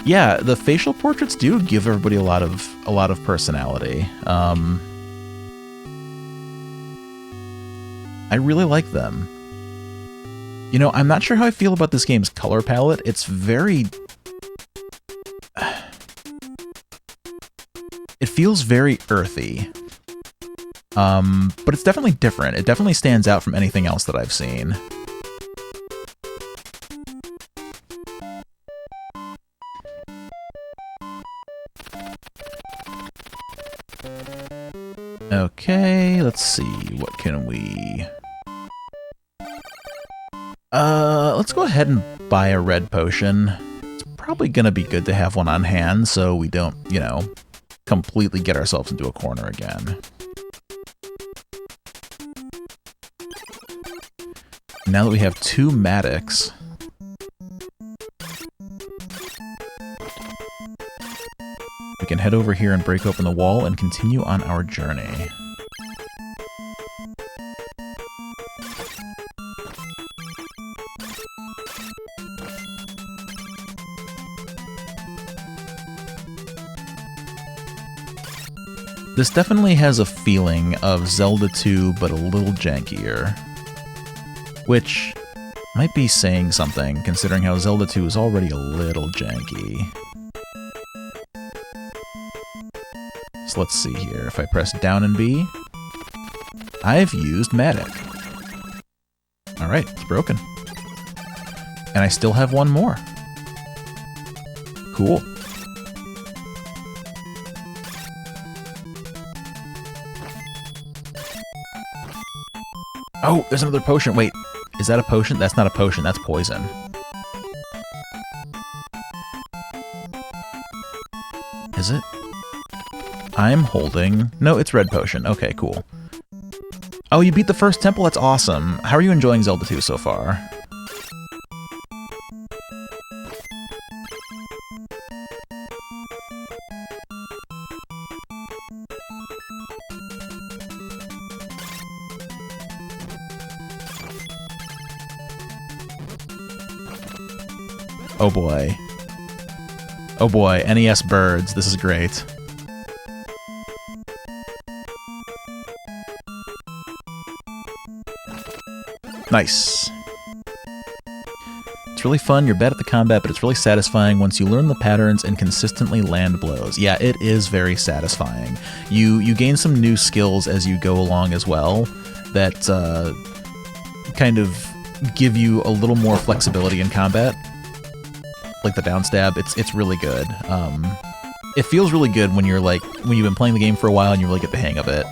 Speaker 1: Yeah, the facial portraits do give everybody a lot of personality. I really like them. You know, I'm not sure how I feel about this game's color palette. It's very... It feels very earthy. But it's definitely different. It definitely stands out from anything else that I've seen. Okay, let's see, what can we... Let's go ahead and buy a red potion. It's probably going to be good to have one on hand so we don't, you know, completely get ourselves into a corner again. Now that we have 2 Maddox, we can head over here and break open the wall and continue on our journey. This definitely has a feeling of Zelda 2, but a little jankier. Which might be saying something, considering how Zelda 2 is already a little janky. So let's see here. If I press down and B, I've used Matic. Alright, it's broken. And I still have one more. Cool. Oh, there's another potion. Wait, is that a potion? That's not a potion, that's poison. Is it? I'm holding... No, it's red potion. Okay, cool. Oh, you beat the first temple? That's awesome. How are you enjoying Zelda 2 so far? Oh boy. Oh boy, NES birds, this is great. Nice. It's really fun, you're bad at the combat, but it's really satisfying once you learn the patterns and consistently land blows. Yeah, it is very satisfying. You gain some new skills as you go along as well that kind of give you a little more flexibility in combat. Like the down stab, it's really good. It feels really good when you're like when you've been playing the game for a while and you really get the hang of it.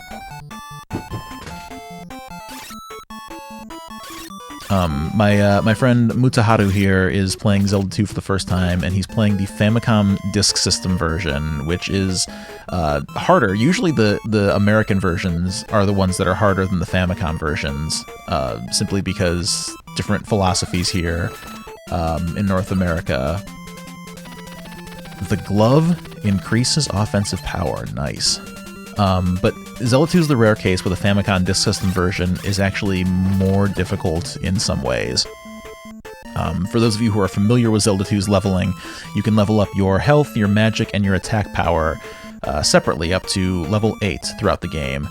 Speaker 1: My friend Mutaharu here is playing Zelda 2 for the first time, and he's playing the Famicom Disk System version, which is harder. Usually the American versions are the ones that are harder than the Famicom versions, simply because different philosophies here. In North America. The glove increases offensive power. Nice. But Zelda 2 is the rare case where the Famicom Disk System version is actually more difficult in some ways. For those of you who are familiar with Zelda 2's leveling, you can level up your health, your magic, and your attack power separately up to level 8 throughout the game.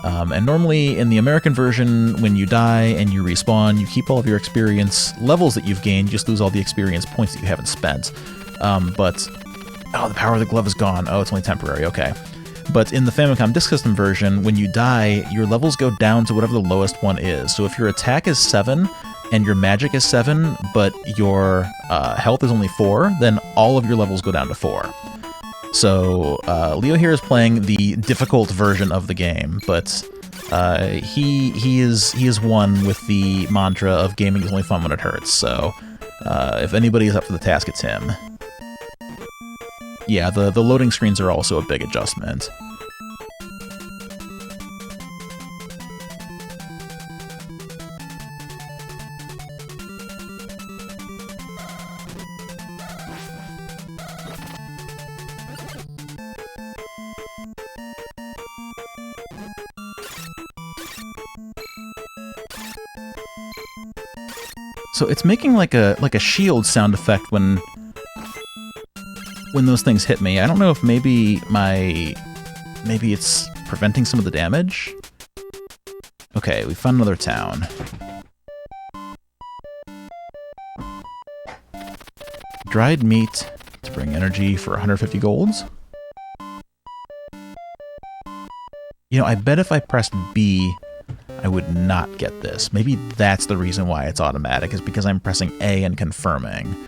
Speaker 1: And normally in the American version, when you die and you respawn, you keep all of your experience levels that you've gained, you just lose all the experience points that you haven't spent. But, oh, the power of the glove is gone. Oh, it's only temporary, okay. But in the Famicom Disk System version, when you die, your levels go down to whatever the lowest one is. So if your attack is 7 and your magic is 7, but your health is only 4, then all of your levels go down to 4. So Leo here is playing the difficult version of the game, but he is one with the mantra of gaming is only fun when it hurts. So if anybody is up for the task, it's him. Yeah, the loading screens are also a big adjustment. So it's making like a shield sound effect when those things hit me. I don't know if maybe it's preventing some of the damage. Okay, we found another town. Dried meat to bring energy for 150 golds. You know, I bet if I pressed B, I would not get this. Maybe that's the reason why it's automatic, is because I'm pressing A and confirming.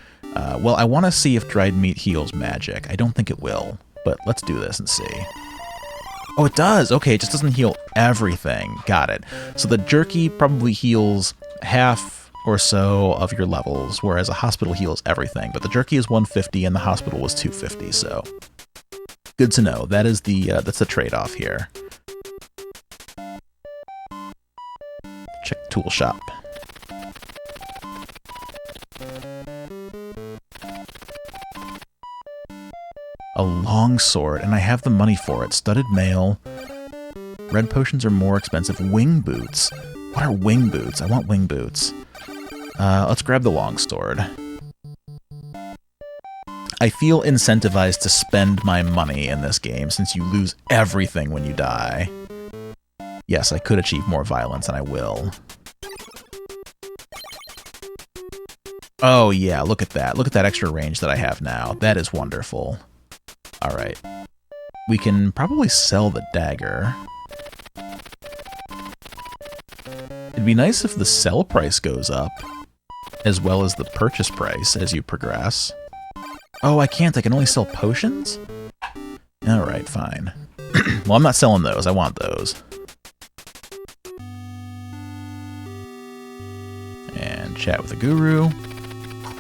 Speaker 1: Well, I want to see if dried meat heals magic. I don't think it will, but let's do this and see. Oh, it does! Okay, it just doesn't heal everything. Got it. So the jerky probably heals half or so of your levels, whereas a hospital heals everything. But the jerky is 150 and the hospital was 250, so good to know. That is that's the trade-off here. Check the tool shop. A longsword, and I have the money for it. Studded mail. Red potions are more expensive. Wing boots. What are wing boots? I want wing boots. Let's grab the longsword. I feel incentivized to spend my money in this game since you lose everything when you die. Yes, I could achieve more violence, and I will. Oh yeah, look at that. Look at that extra range that I have now. That is wonderful. Alright. We can probably sell the dagger. It'd be nice if the sell price goes up, as well as the purchase price as you progress. Oh, I can't. I can only sell potions? Alright, fine. Well, I'm not selling those. I want those. And chat with the guru.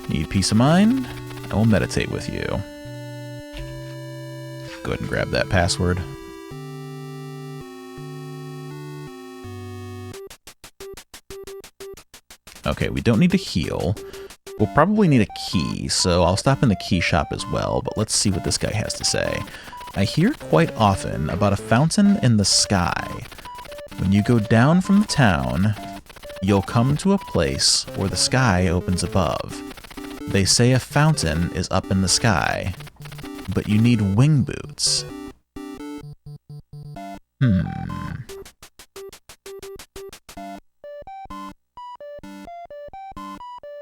Speaker 1: Need peace of mind? I will meditate with you. Go ahead and grab that password. Okay, we don't need to heal. We'll probably need a key, so I'll stop in the key shop as well, but let's see what this guy has to say. I hear quite often about a fountain in the sky. When you go down from the town, you'll come to a place where the sky opens above. They say a fountain is up in the sky, but you need wing boots.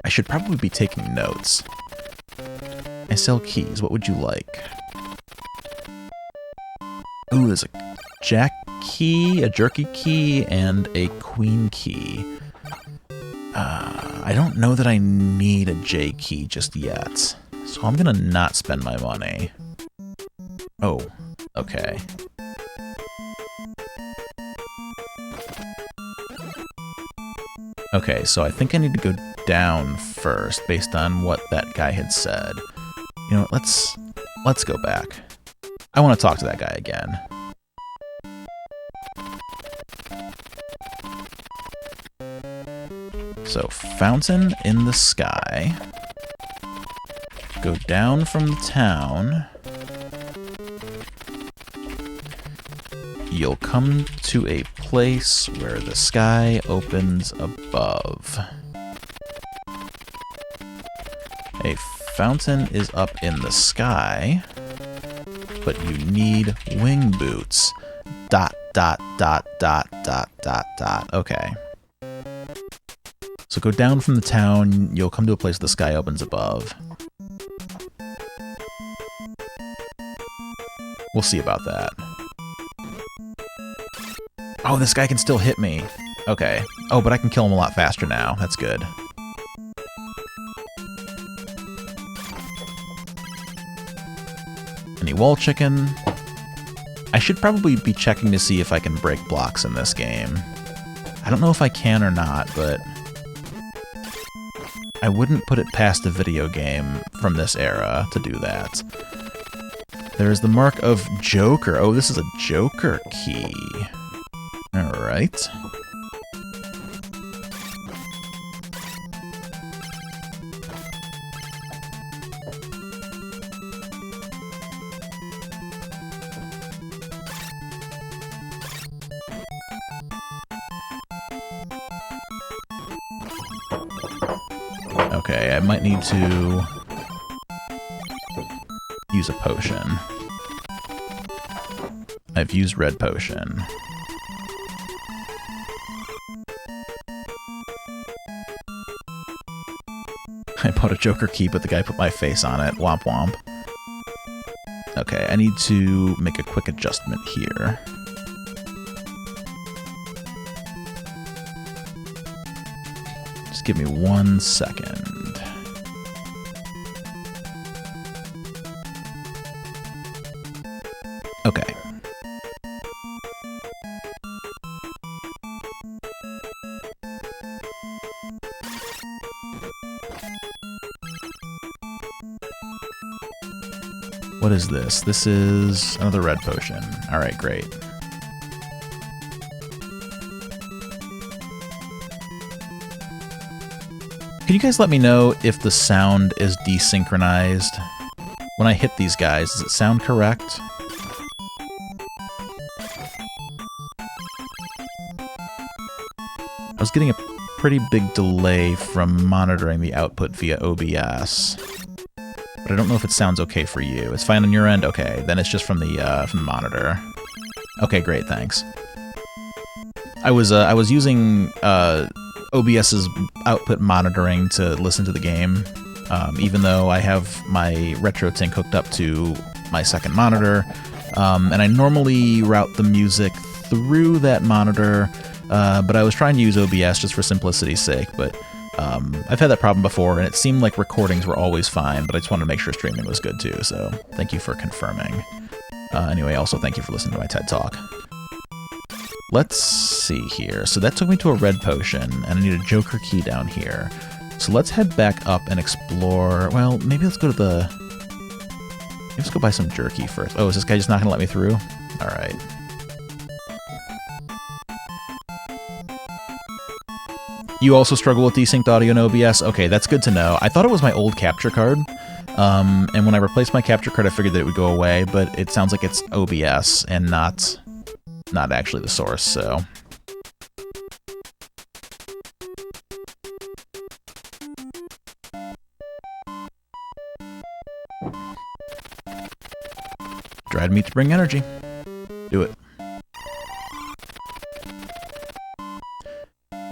Speaker 1: I should probably be taking notes. I sell keys. What would you like? Ooh, there's a jack key, a jerky key, and a queen key. I don't know that I need a J key just yet, so I'm gonna not spend my money. Oh, okay. Okay, so I think I need to go down first, based on what that guy had said. You know what, let's go back. I want to talk to that guy again. So, fountain in the sky. Go down from the town. You'll come to a place where the sky opens above. A fountain is up in the sky, but you need wing boots. ... Okay. So go down from the town, you'll come to a place where the sky opens above. We'll see about that. Oh, this guy can still hit me. Okay. Oh, but I can kill him a lot faster now. That's good. Any wall chicken? I should probably be checking to see if I can break blocks in this game. I don't know if I can or not, but I wouldn't put it past a video game from this era to do that. There's the mark of Joker. Oh, this is a Joker key. Alright. Okay, I might need to use a potion. I've used red potion. I bought a Joker key, but the guy put my face on it. Womp womp. Okay, I need to make a quick adjustment here. Just give me 1 second. Okay. What is this? This is another red potion. Alright, great. Can you guys let me know if the sound is desynchronized? When I hit these guys, does it sound correct? I was getting a pretty big delay from monitoring the output via OBS. But I don't know if it sounds okay for you. It's fine on your end? Okay, then it's just from the monitor. Okay, great, thanks. I was using OBS's output monitoring to listen to the game, even though I have my RetroTink hooked up to my second monitor, and I normally route the music through that monitor, but I was trying to use OBS just for simplicity's sake, but I've had that problem before, and it seemed like recordings were always fine, but I just wanted to make sure streaming was good too, so thank you for confirming. Anyway, also thank you for listening to my TED Talk. Let's see here. So that took me to a red potion, and I need a Joker key down here. So let's head back up and explore. Well, maybe let's go to the... Let's go buy some jerky first. Oh, is this guy just not going to let me through? Alright. You also struggle with desynced audio in OBS? Okay, that's good to know. I thought it was my old capture card, and when I replaced my capture card, I figured that it would go away, but it sounds like it's OBS and not actually the source, so... Dried meat to bring energy. Do it.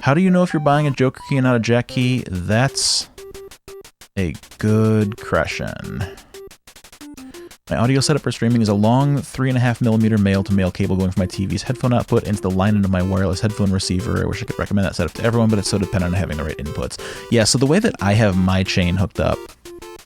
Speaker 1: How do you know if you're buying a Joker key and not a Jack key? That's a good question. My audio setup for streaming is a long 3.5mm male-to-male cable going from my TV's headphone output into the line into my wireless headphone receiver. I wish I could recommend that setup to everyone, but it's so dependent on having the right inputs. Yeah, so the way that I have my chain hooked up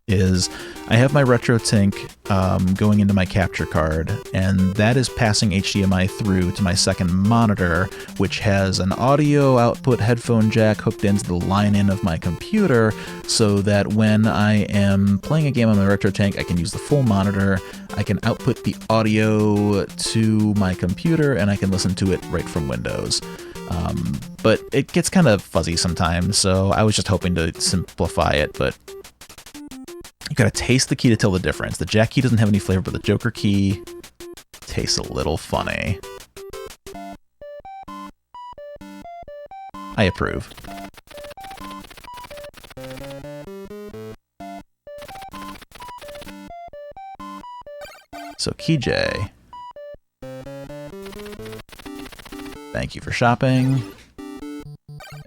Speaker 1: is I have my RetroTink going into my capture card, and that is passing HDMI through to my second monitor, which has an audio output headphone jack hooked into the line-in of my computer, so that when I am playing a game on my RetroTink, I can use the full monitor, I can output the audio to my computer, and I can listen to it right from Windows. But it gets kind of fuzzy sometimes, so I was just hoping to simplify it, but you gotta taste the key to tell the difference. The Jack key doesn't have any flavor, but the Joker key tastes a little funny. I approve. So, Key J. Thank you for shopping.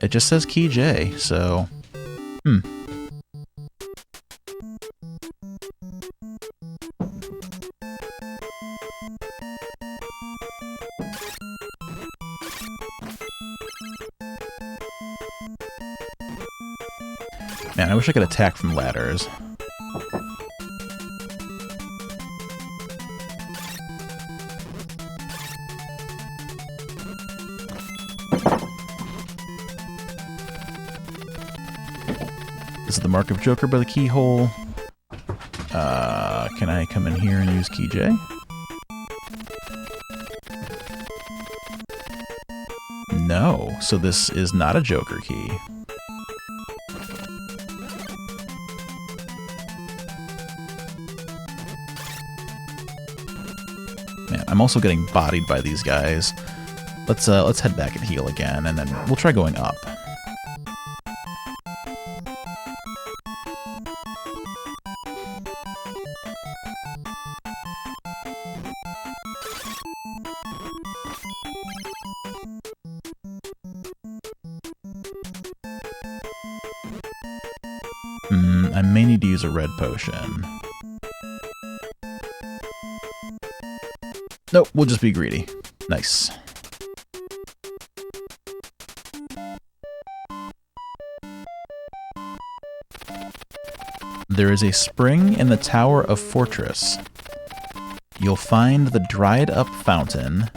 Speaker 1: It just says Key J, so... Man, I wish I could attack from ladders. This is the mark of Joker by the keyhole. Can I come in here and use Key J? No, so this is not a Joker key. Man, I'm also getting bodied by these guys. Let's head back and heal again, and then we'll try going up. I may need to use a red potion. Nope, we'll just be greedy. Nice. There is a spring in the Tower of Fortress. You'll find the dried up fountain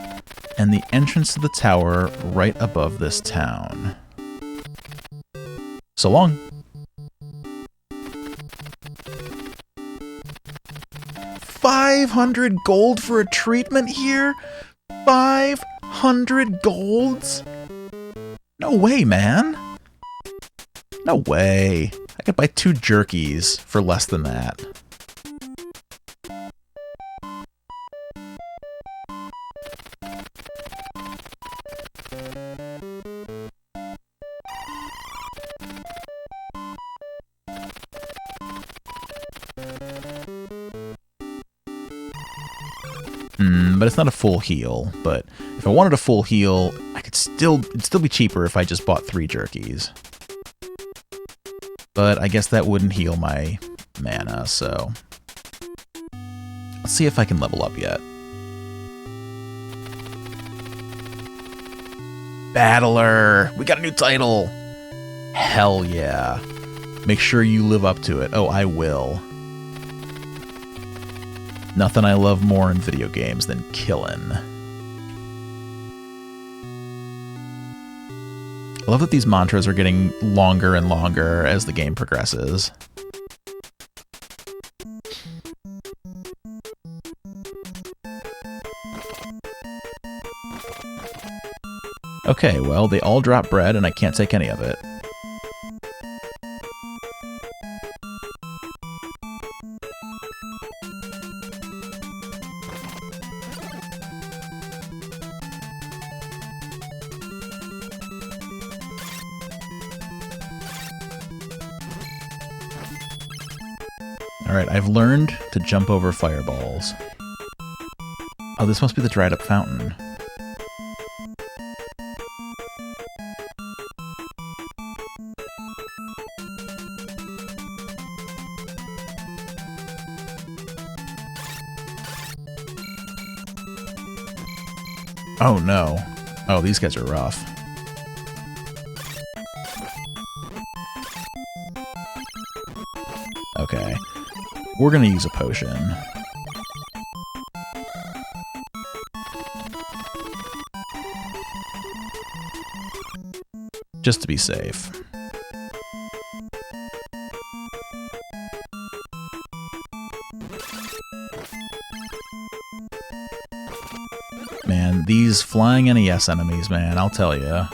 Speaker 1: and the entrance to the tower right above this town. So long. 500 gold for a treatment here? 500 golds? No way, man. No way. I could buy 2 jerkies for less than that. But it's not a full heal. But if I wanted a full heal, it'd still be cheaper if I just bought 3 jerkies. But I guess that wouldn't heal my mana, so let's see if I can level up yet. Battler! We got a new title! Hell yeah. Make sure you live up to it. Oh, I will. Nothing I love more in video games than killing. I love that these mantras are getting longer and longer as the game progresses. Okay, well, they all drop bread and I can't take any of it. Alright, I've learned to jump over fireballs. Oh, this must be the dried up fountain. Oh no. Oh, these guys are rough. Okay. We're gonna use a potion. Just to be safe. Man, these flying NES enemies, man, I'll tell you.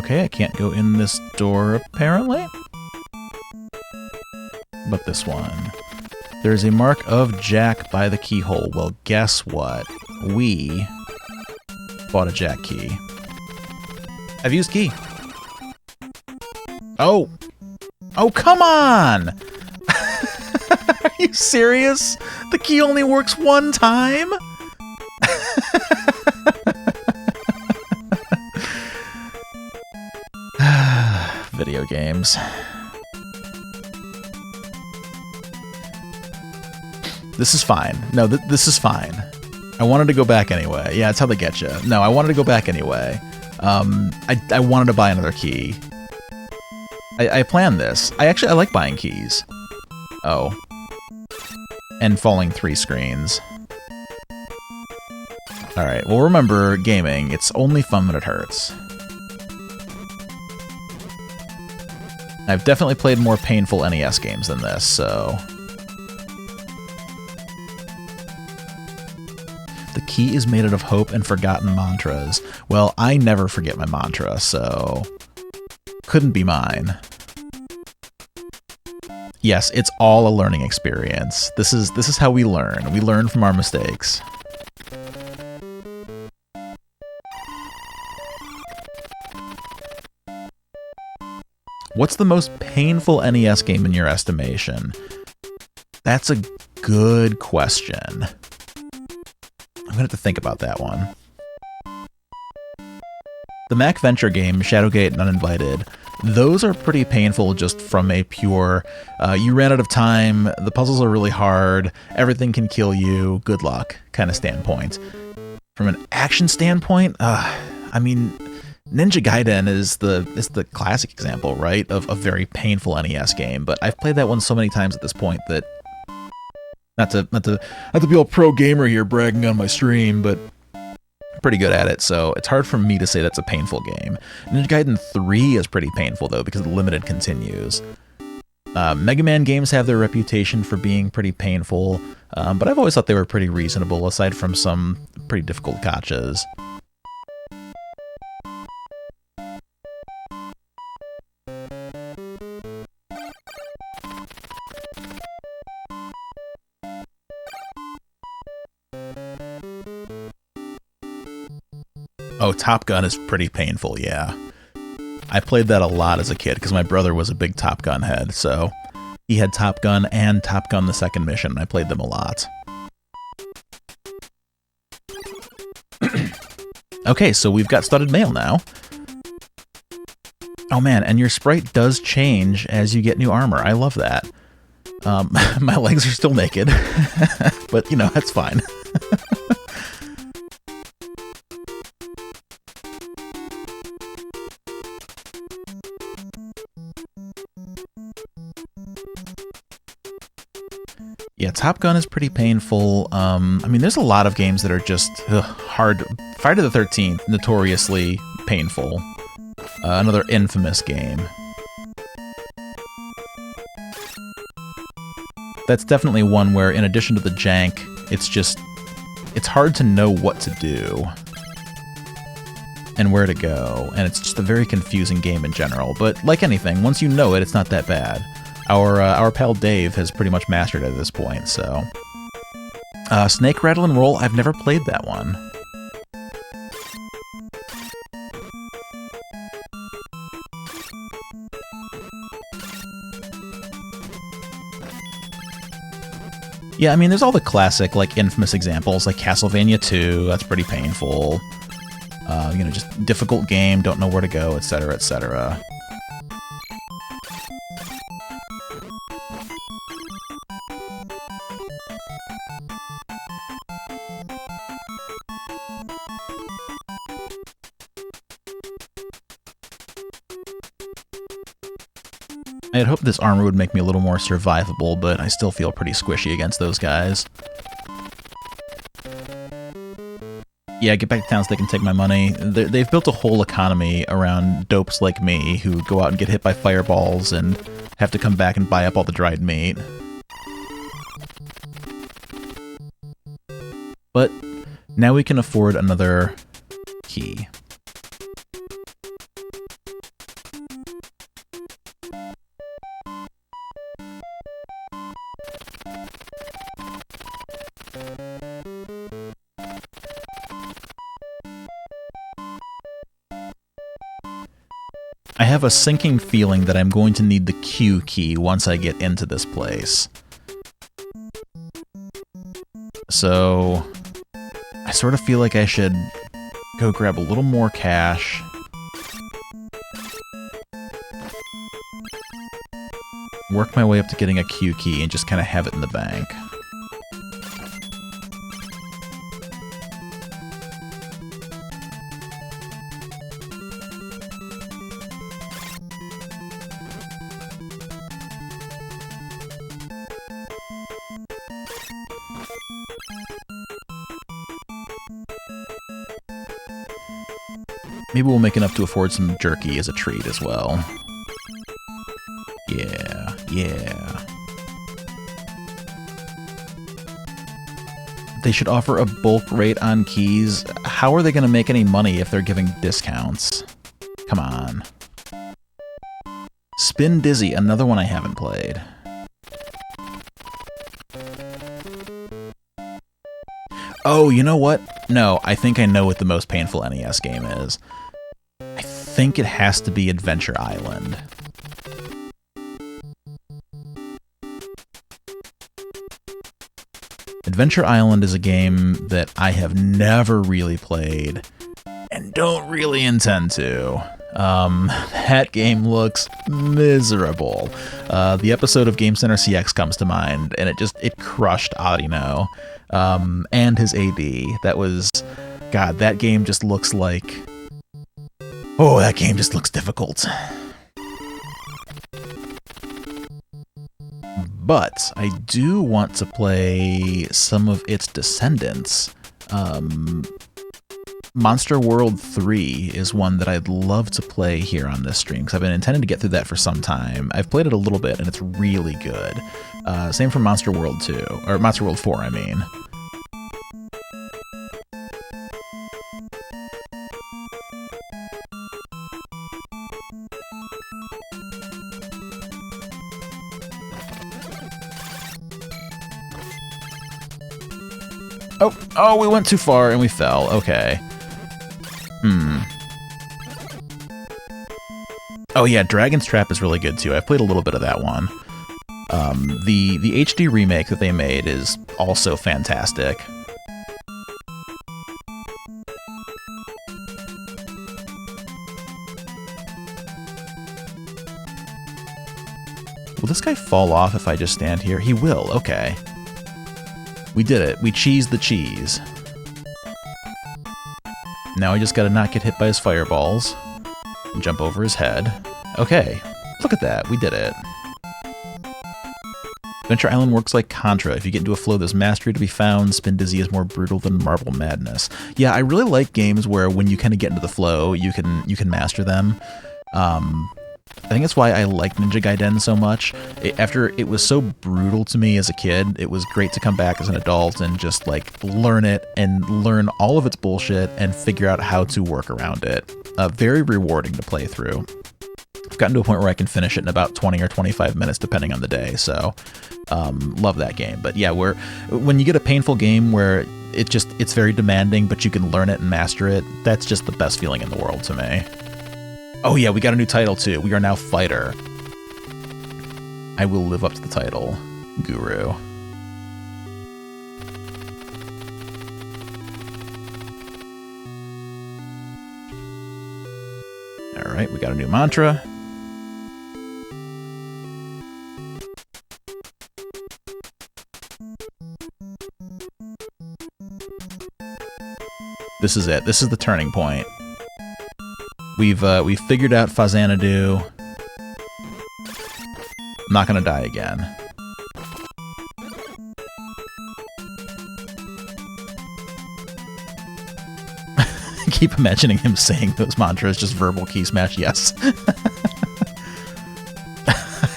Speaker 1: Okay, I can't go in this door, apparently. But this one. There's a mark of Jack by the keyhole. Well, guess what? We bought a Jack key. I've used key. Oh! Oh, come on! Are you serious? The key only works one time? Video games. This is fine. No, this is fine. I wanted to go back anyway. Yeah, that's how they get you. No, I wanted to go back anyway. I wanted to buy another key. I planned this. I like buying keys. Oh. And falling 3 screens. Alright, well remember, gaming, it's only fun when it hurts. I've definitely played more painful NES games than this, so... The key is made out of hope and forgotten mantras. Well, I never forget my mantra, so... couldn't be mine. Yes, it's all a learning experience. This is how we learn. We learn from our mistakes. What's the most painful NES game in your estimation? That's a good question. I'm gonna have to think about that one. The Mac Venture game, Shadowgate and Uninvited, those are pretty painful just from a pure, you ran out of time, the puzzles are really hard, everything can kill you, good luck kind of standpoint. From an action standpoint, I mean, Ninja Gaiden is the classic example, right, of a very painful NES game, but I've played that one so many times at this point that Not to be all pro gamer here bragging on my stream, but pretty good at it, so it's hard for me to say that's a painful game. Ninja Gaiden 3 is pretty painful, though, because the limited continues. Mega Man games have their reputation for being pretty painful, but I've always thought they were pretty reasonable, aside from some pretty difficult gotchas. Oh, Top Gun is pretty painful, yeah. I played that a lot as a kid because my brother was a big Top Gun head, so he had Top Gun and Top Gun the Second Mission, and I played them a lot. Okay, so we've got studded mail now. Oh man, and your sprite does change as you get new armor. I love that. My legs are still naked, but you know, that's fine. Yeah, Top Gun is pretty painful. I mean, there's a lot of games that are just hard. Friday the 13th, notoriously painful. Another infamous game. That's definitely one where, in addition to the jank, it's hard to know what to do and where to go, and it's just a very confusing game in general. But like anything, once you know it, it's not that bad. Our pal Dave has pretty much mastered it at this point, so... Snake Rattle and Roll, I've never played that one. Yeah, I mean, there's all the classic, like, infamous examples, like Castlevania 2, that's pretty painful. You know, just difficult game, don't know where to go, etc., etc. I had hoped this armor would make me a little more survivable, but I still feel pretty squishy against those guys. Yeah, get back to town so they can take my money. They've built a whole economy around dopes like me who go out and get hit by fireballs and have to come back and buy up all the dried meat. But now we can afford another key. I have a sinking feeling that I'm going to need the Q key once I get into this place. So I sort of feel like I should go grab a little more cash. Work my way up to getting a Q key and just kind of have it in the bank. Maybe we'll make enough to afford some jerky as a treat as well. Yeah, yeah. They should offer a bulk rate on keys. How are they going to make any money if they're giving discounts? Come on. Spin Dizzy, another one I haven't played. Oh, you know what? No, I think I know what the most painful NES game is. I think it has to be Adventure Island. Adventure Island is a game that I have never really played and don't really intend to. That game looks miserable. The episode of Game Center CX comes to mind, and it crushed Audino, and his AD. That was, God, that game just looks like, oh, that game just looks difficult. But I do want to play some of its descendants. Monster World 3 is one that I'd love to play here on this stream, because I've been intending to get through that for some time. I've played it a little bit, and it's really good. Same for Monster World 2, or Monster World 4, I mean. Oh, we went too far and we fell. Okay. Oh yeah, Dragon's Trap is really good too. I've played a little bit of that one. The HD remake that they made is also fantastic. Will this guy fall off if I just stand here? He will, okay. We did it. We cheesed the cheese. Now I just gotta not get hit by his fireballs. And jump over his head. Okay. Look at that. We did it. Adventure Island works like Contra. If you get into a flow, there's mastery to be found. Spin Dizzy is more brutal than Marble Madness. Yeah, I really like games where when you kind of get into the flow, you can master them. I think that's why I like Ninja Gaiden so much. After it was so brutal to me as a kid, it was great to come back as an adult and just like learn it and learn all of its bullshit and figure out how to work around it. Very rewarding to play through. I've gotten to a point where I can finish it in about 20 or 25 minutes depending on the day, so love that game. But yeah, when you get a painful game where it's very demanding, but you can learn it and master it, that's just the best feeling in the world to me. Oh yeah, we got a new title too. We are now Fighter. I will live up to the title, Guru. Alright, we got a new mantra. This is it. This is the turning point. We've figured out Faxanadu. I'm not gonna die again. I keep imagining him saying those mantras, just verbal key smash. Yes.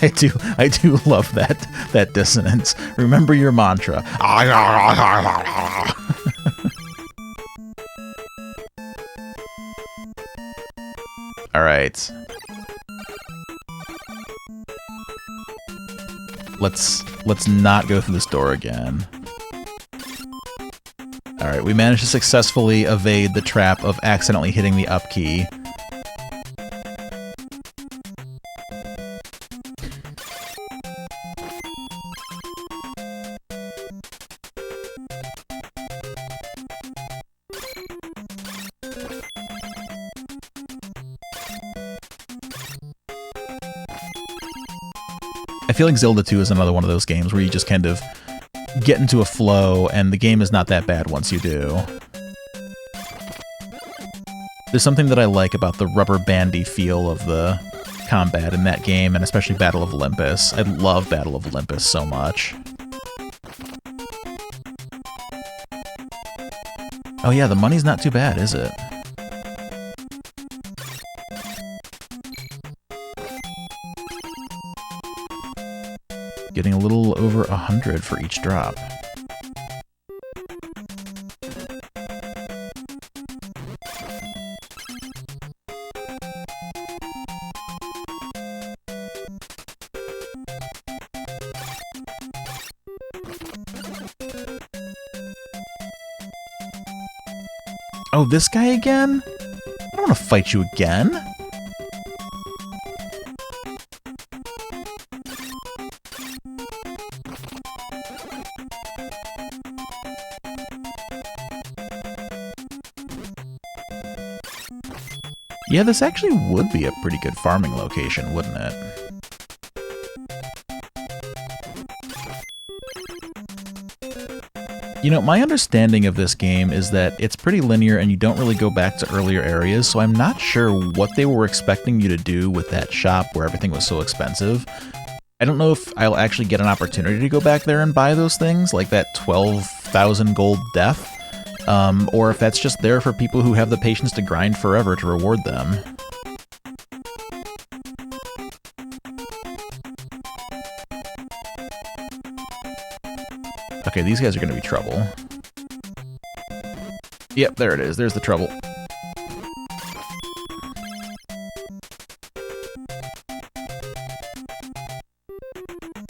Speaker 1: I do love that dissonance. Remember your mantra. All right. Let's not go through this door again. All right, we managed to successfully evade the trap of accidentally hitting the up key. I feel like Zelda 2 is another one of those games where you just kind of get into a flow, and the game is not that bad once you do. There's something that I like about the rubber bandy feel of the combat in that game, and especially Battle of Olympus. I love Battle of Olympus so much. Oh yeah, the money's not too bad, is it? Getting a little over 100 for each drop. Oh, this guy again? I don't want to fight you again. Yeah, this actually would be a pretty good farming location, wouldn't it? You know, my understanding of this game is that it's pretty linear and you don't really go back to earlier areas, so I'm not sure what they were expecting you to do with that shop where everything was so expensive. I don't know if I'll actually get an opportunity to go back there and buy those things, like that 12,000 gold death, or if that's just there for people who have the patience to grind forever to reward them. Okay, these guys are going to be trouble. Yep, there it is. There's the trouble.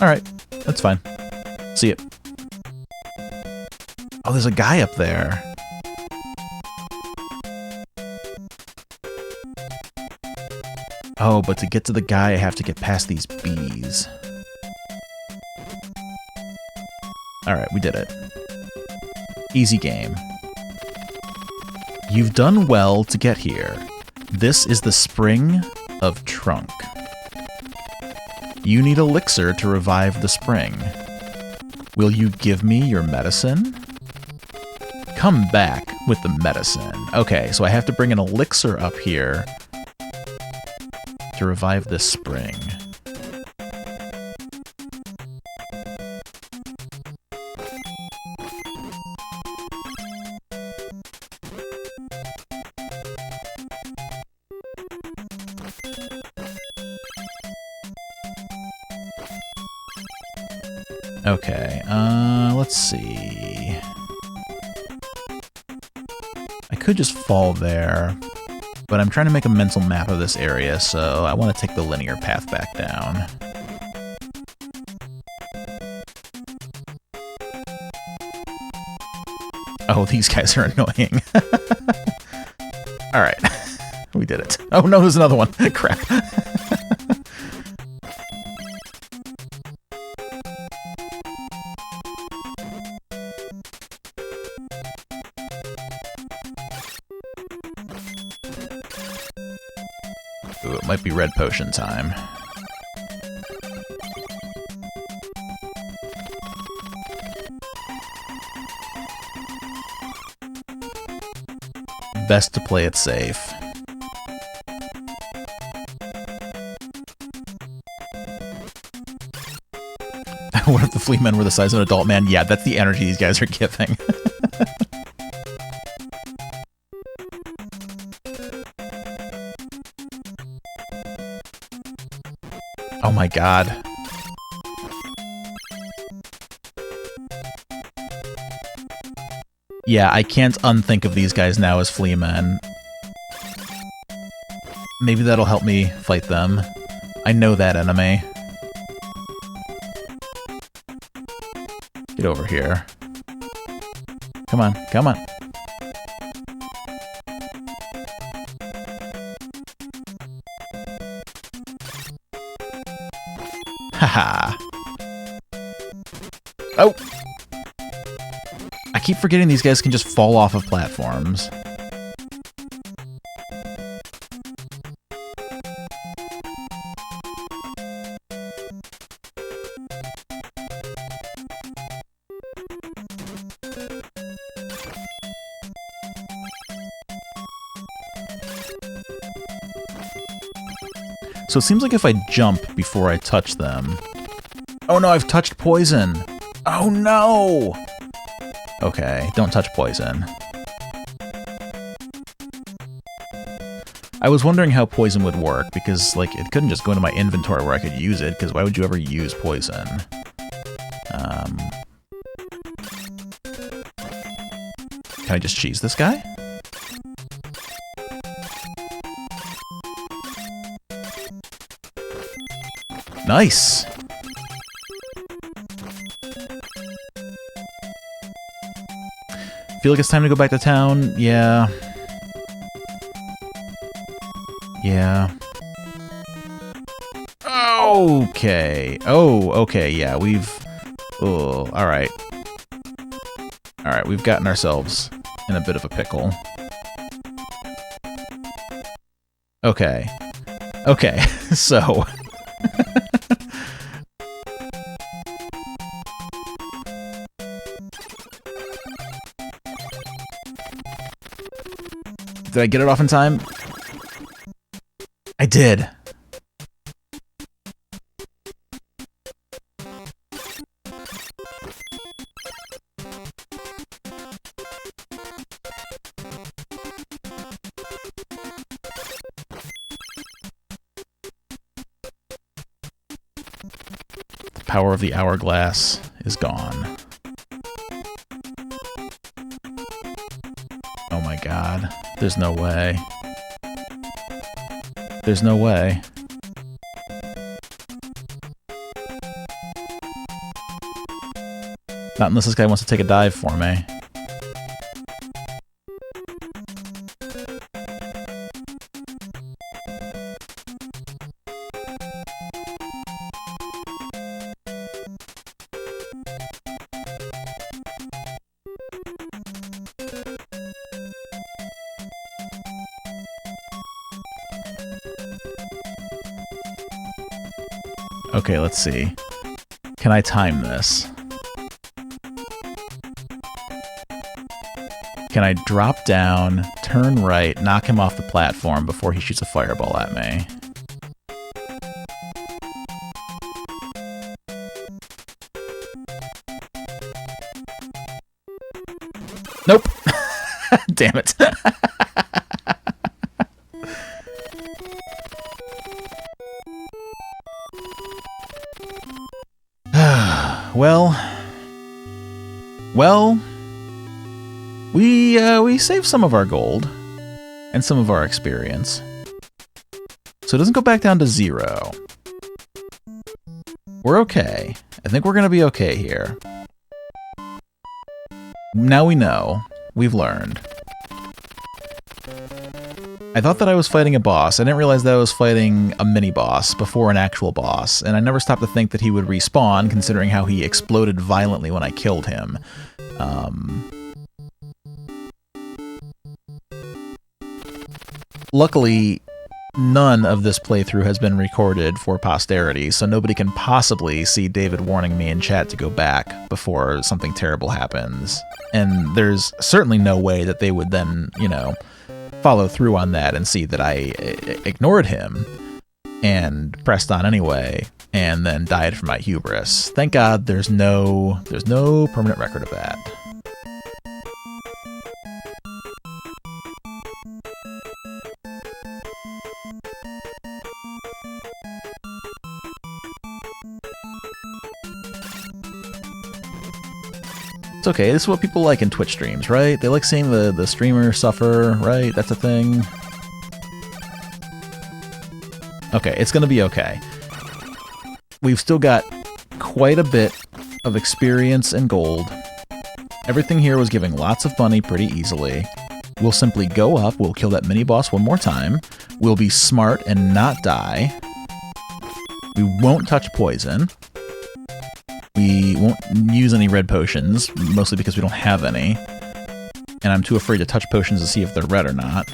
Speaker 1: Alright, that's fine. See it. Oh, there's a guy up there. Oh, but to get to the guy, I have to get past these bees. Alright, we did it. Easy game. You've done well to get here. This is the Spring of Trunk. You need elixir to revive the spring. Will you give me your medicine? Come back with the medicine. Okay, so I have to bring an elixir up here to revive this spring. Okay, let's see. I could just fall there, but I'm trying to make a mental map of this area, so I want to take the linear path back down. Oh, these guys are annoying. Alright, we did it. Oh no, there's another one. Crap. Ooh, it might be red potion time. Best to play it safe. What if the flea men were the size of an adult man? Yeah, that's the energy these guys are giving. Oh my god. Yeah, I can't unthink of these guys now as flea men. Maybe that'll help me fight them. I know that enemy. Get over here. Come on, come on. Haha. Oh! I keep forgetting these guys can just fall off of platforms. So it seems like if I jump before I touch them... Oh no, I've touched poison! Oh no! Okay, don't touch poison. I was wondering how poison would work, because, like, it couldn't just go into my inventory where I could use it, because why would you ever use poison? Can I just cheese this guy? Nice! Feel like it's time to go back to town? Yeah. Yeah. Okay. Oh, okay, yeah, we've... Oh, alright. Alright, we've gotten ourselves in a bit of a pickle. Okay. Okay, so... Did I get it off in time? I did. power of the hourglass is gone. Oh my god. There's no way. There's no way. Not unless this guy wants to take a dive for me. Okay, let's see. Can I time this? Can I drop down, turn right, knock him off the platform before he shoots a fireball at me? Nope! Damn it. Well, we saved some of our gold and some of our experience, so it doesn't go back down to 0. We're okay. I think we're gonna be okay here. Now we know. We've learned. I thought that I was fighting a boss. I didn't realize that I was fighting a mini-boss before an actual boss, and I never stopped to think that he would respawn, considering how he exploded violently when I killed him. Luckily, none of this playthrough has been recorded for posterity, so nobody can possibly see David warning me in chat to go back before something terrible happens. And there's certainly no way that they would then, you know, follow through on that and see that I ignored him and pressed on anyway and then died from my hubris. Thank God there's no permanent record of that. It's okay, this is what people like in Twitch streams, right? They like seeing the streamer suffer, right? That's a thing. Okay, it's gonna be okay. We've still got quite a bit of experience and gold. Everything here was giving lots of money pretty easily. We'll simply go up, we'll kill that mini-boss one more time. We'll be smart and not die. We won't touch poison. We won't use any red potions, mostly because we don't have any. And I'm too afraid to touch potions to see if they're red or not.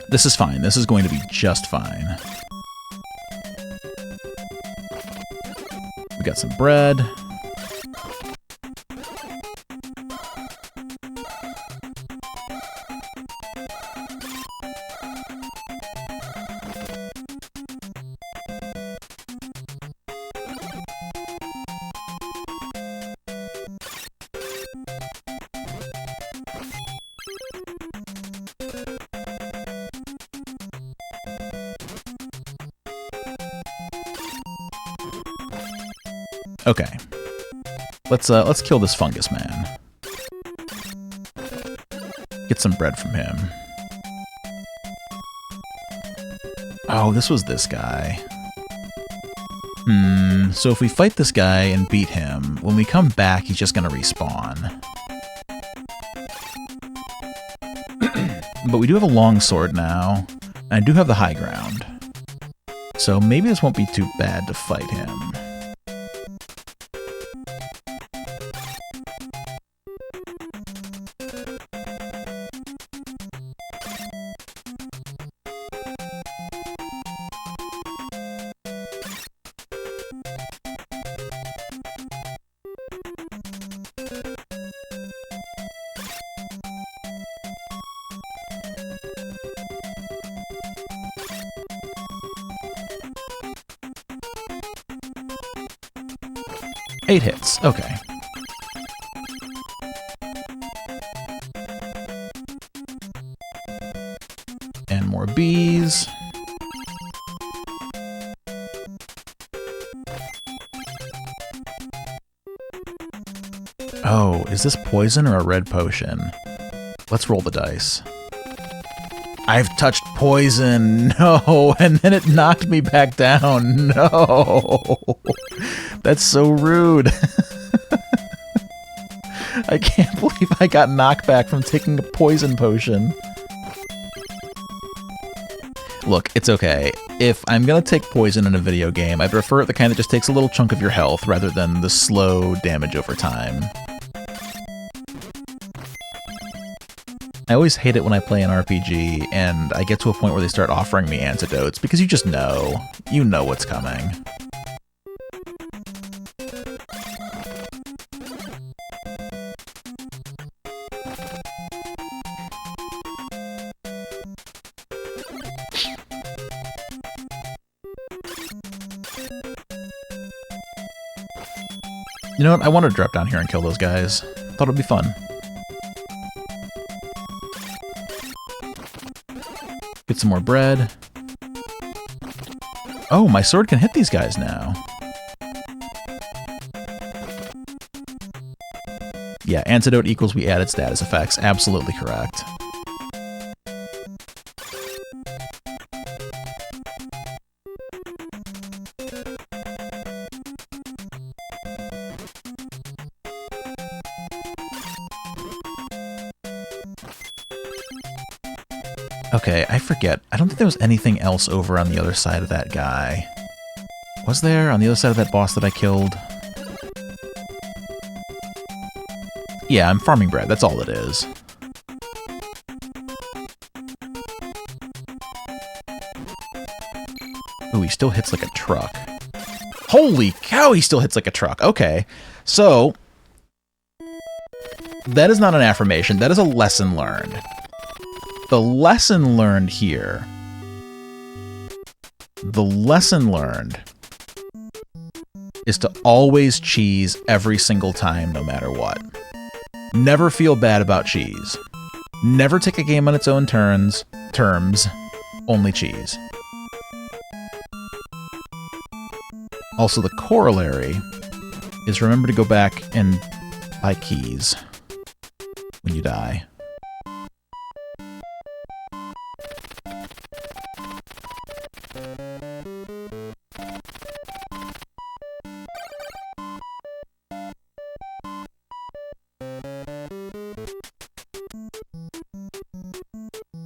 Speaker 1: This is fine. This is going to be just fine. We got some bread. Okay. Let's kill this fungus man. Get some bread from him. Oh, this was this guy. So if we fight this guy and beat him, when we come back, he's just gonna respawn. But we do have a long sword now, and I do have the high ground. So maybe this won't be too bad to fight him. Eight hits, okay. bees. Oh, is this poison or a red potion? Let's roll the dice. I've touched poison! No! And then it knocked me back down! No! That's so rude! I can't believe I got knockback from taking a poison potion. Look, it's okay. If I'm gonna take poison in a video game, I prefer it the kind that just takes a little chunk of your health rather than the slow damage over time. I always hate it when I play an RPG and I get to a point where they start offering me antidotes, because you just know. You know what's coming. You know what? I wanted to drop down here and kill those guys. Thought it'd be fun. Get some more bread. Oh, my sword can hit these guys now. Yeah, antidote equals we added status effects. Absolutely correct. Okay, I forget. I don't think there was anything else over on the other side of that guy. Was there? On the other side of that boss that I killed? Yeah, I'm farming bread. That's all it is. Ooh, he still hits like a truck. Holy cow, he still hits like a truck. Okay, so... that is not an affirmation. That is a lesson learned. The lesson learned here, is to always cheese every single time, no matter what. Never feel bad about cheese. Never take a game on its own terms, only cheese. Also, the corollary is remember to go back and buy keys when you die.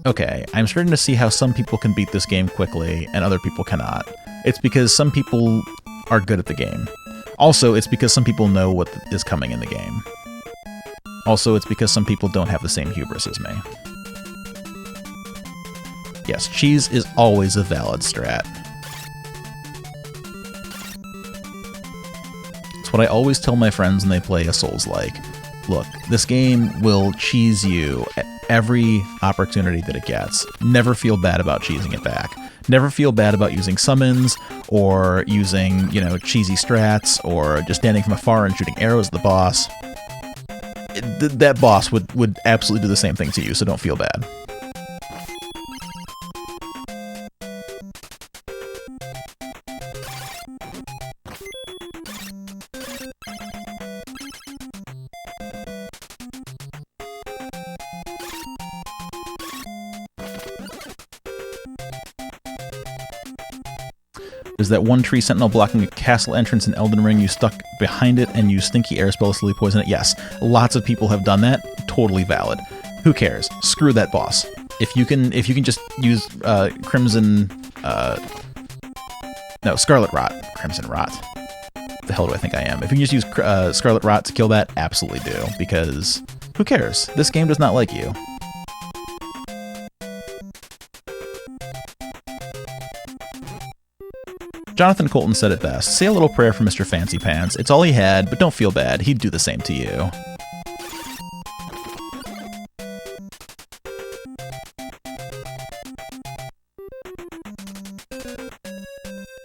Speaker 1: Okay, I'm starting to see how some people can beat this game quickly and other people cannot. It's because some people are good at the game. Also, it's because some people know what is coming in the game. Also, it's because some people don't have the same hubris as me. Yes, cheese is always a valid strat. It's what I always tell my friends when they play a Souls-like. Look, this game will cheese you at every opportunity that it gets. Never feel bad about cheesing it back. Never feel bad about using summons, or using, you know, cheesy strats, or just standing from afar and shooting arrows at the boss. That boss would absolutely do the same thing to you, so don't feel bad. There's that one tree sentinel blocking a castle entrance in Elden Ring. You stuck behind it and use stinky air spell to slowly poison it. Yes, lots of people have done that. Totally valid. Who cares? Screw that boss. If you can just use Crimson... no, Scarlet Rot. Crimson Rot. The hell do I think I am? If you can just use Scarlet Rot to kill that, absolutely do. Because who cares? This game does not like you. Jonathan Colton said it best. Say a little prayer for Mr. Fancy Pants. It's all he had, but don't feel bad. He'd do the same to you.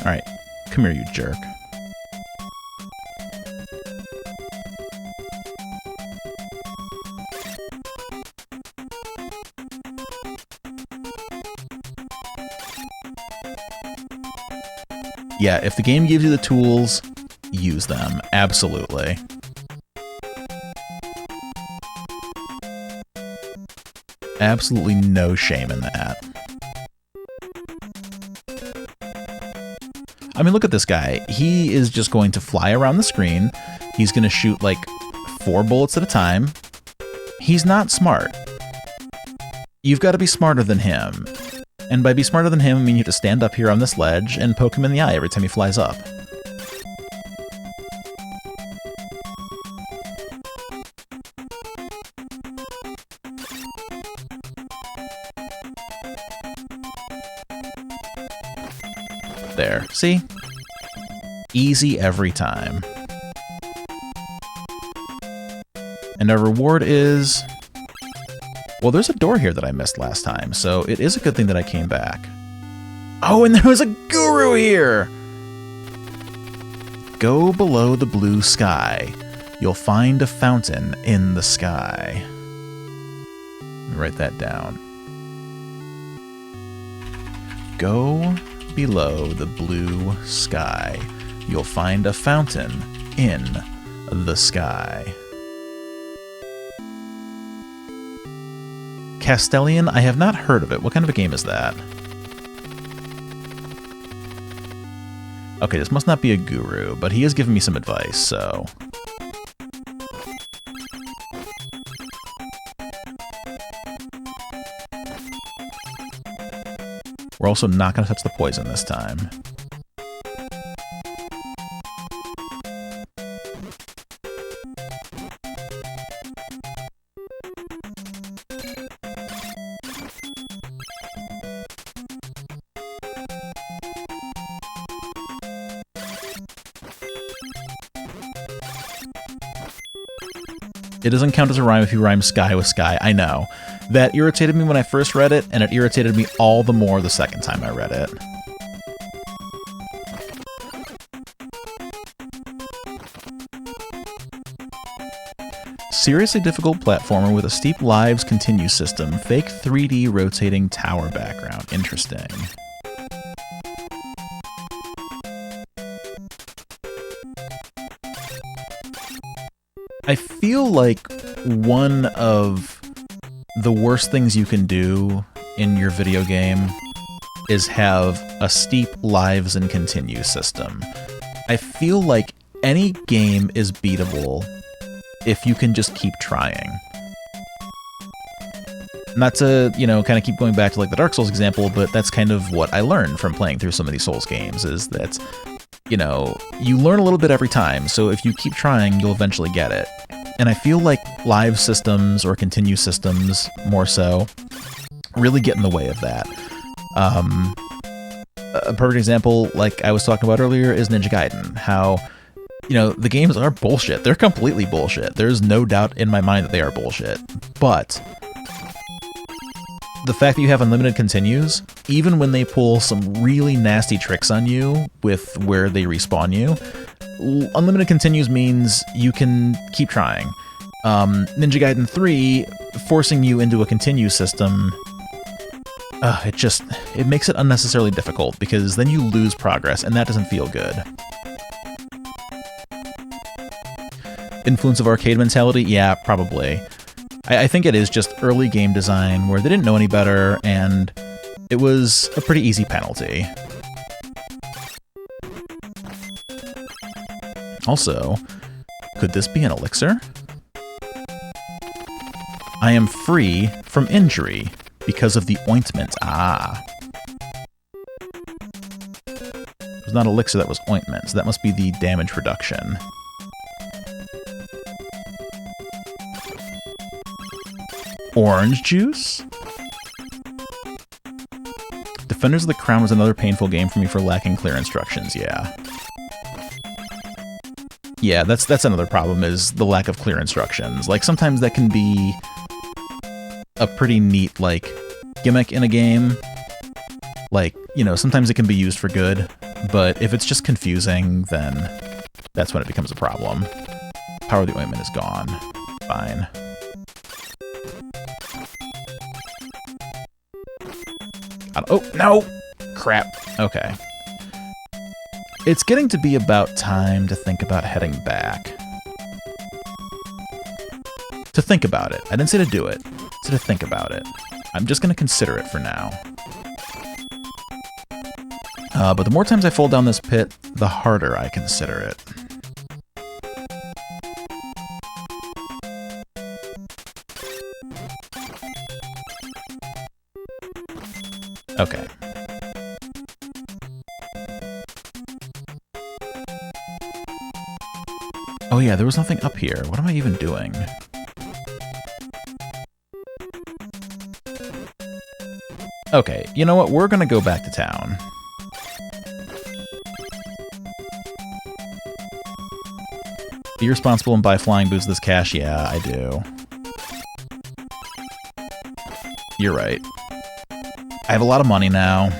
Speaker 1: Alright. Come here, you jerk. Yeah, if the game gives you the tools, use them. Absolutely. Absolutely no shame in that. I mean, look at this guy. He is just going to fly around the screen. He's going to shoot like 4 bullets at a time. He's not smart. You've got to be smarter than him. And by be smarter than him, I mean you have to stand up here on this ledge and poke him in the eye every time he flies up. There. See? Easy every time. And our reward is... Well, there's a door here that I missed last time, so it is a good thing that I came back. Oh, and there was a guru here! Go below the blue sky. You'll find a fountain in the sky. Let me write that down. Go below the blue sky. You'll find a fountain in the sky. Castellian? I have not heard of it. What kind of a game is that? Okay, this must not be a guru, but he has given me some advice, so... We're also not going to touch the poison this time. It doesn't count as a rhyme if you rhyme sky with sky. I know. That irritated me when I first read it, and it irritated me all the more the second time I read it. Seriously difficult platformer with a steep lives continue system. Fake 3D rotating tower background. Interesting. I feel like one of the worst things you can do in your video game is have a steep lives and continue system. I feel like any game is beatable if you can just keep trying. Not to, you know, kind of keep going back to like the Dark Souls example, but that's kind of what I learned from playing through some of these Souls games, is that, you know, you learn a little bit every time, so if you keep trying, you'll eventually get it. And I feel like live systems, or continue systems more so, really get in the way of that. A perfect example, like I was talking about earlier, is Ninja Gaiden. How, you know, the games are bullshit. They're completely bullshit. There's no doubt in my mind that they are bullshit. But the fact that you have unlimited continues, even when they pull some really nasty tricks on you with where they respawn you, unlimited continues means you can keep trying. Ninja Gaiden 3, forcing you into a continue system, it makes it unnecessarily difficult, because then you lose progress, and that doesn't feel good. Influence of arcade mentality? Yeah, probably. I think it is just early game design where they didn't know any better, and it was a pretty easy penalty. Also, could this be an elixir? I am free from injury because of the ointment. Ah. It was not elixir, that was ointment, so that must be the damage reduction. Orange juice? Defenders of the Crown was another painful game for me for lacking clear instructions, yeah. Yeah, that's another problem, is the lack of clear instructions. Like, sometimes that can be a pretty neat, like, gimmick in a game. Like, you know, sometimes it can be used for good, but if it's just confusing, then that's when it becomes a problem. Power of the ointment is gone. Fine. Oh, no! Crap. Okay. It's getting to be about time to think about heading back. To think about it. I didn't say to do it. I said to think about it. I'm just going to consider it for now. But the more times I fall down this pit, the harder I consider it. Okay. Oh yeah, there was nothing up here. What am I even doing? Okay, you know what? We're gonna go back to town. Be responsible and buy flying boots this cash? Yeah, I do. You're right. I have a lot of money now.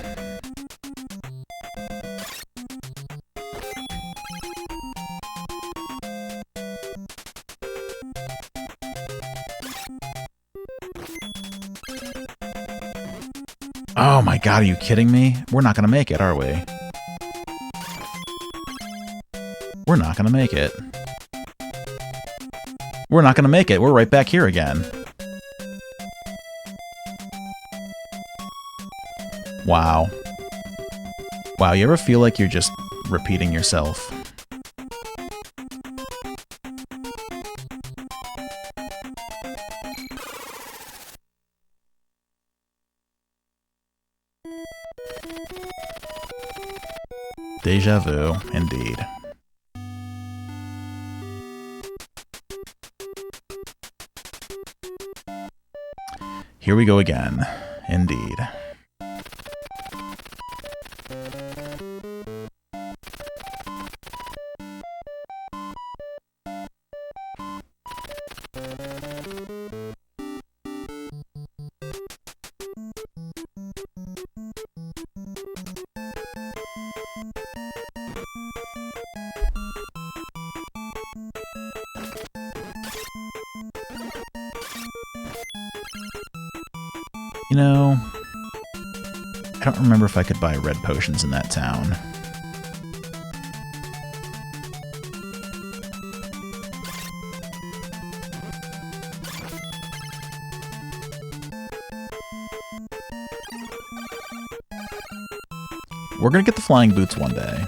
Speaker 1: Oh my god, are you kidding me? We're not gonna make it, are we? We're not gonna make it. We're not gonna make it. We're right back here again. Wow. Wow, you ever feel like you're just repeating yourself? Deja vu, indeed. Here we go again, indeed. You know, I don't remember if I could buy red potions in that town. We're gonna get the flying boots one day.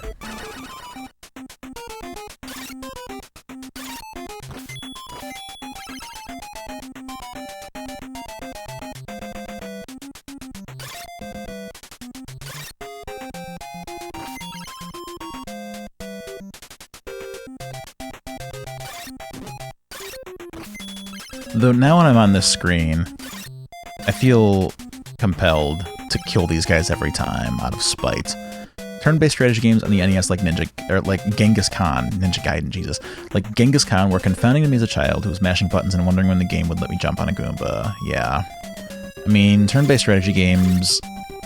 Speaker 1: Though now when I'm on this screen, I feel compelled to kill these guys every time out of spite. Turn-based strategy games on the NES like Genghis Khan, Ninja Gaiden, Jesus. Like Genghis Khan were confounding to me as a child who was mashing buttons and wondering when the game would let me jump on a Goomba. Yeah. I mean, turn-based strategy games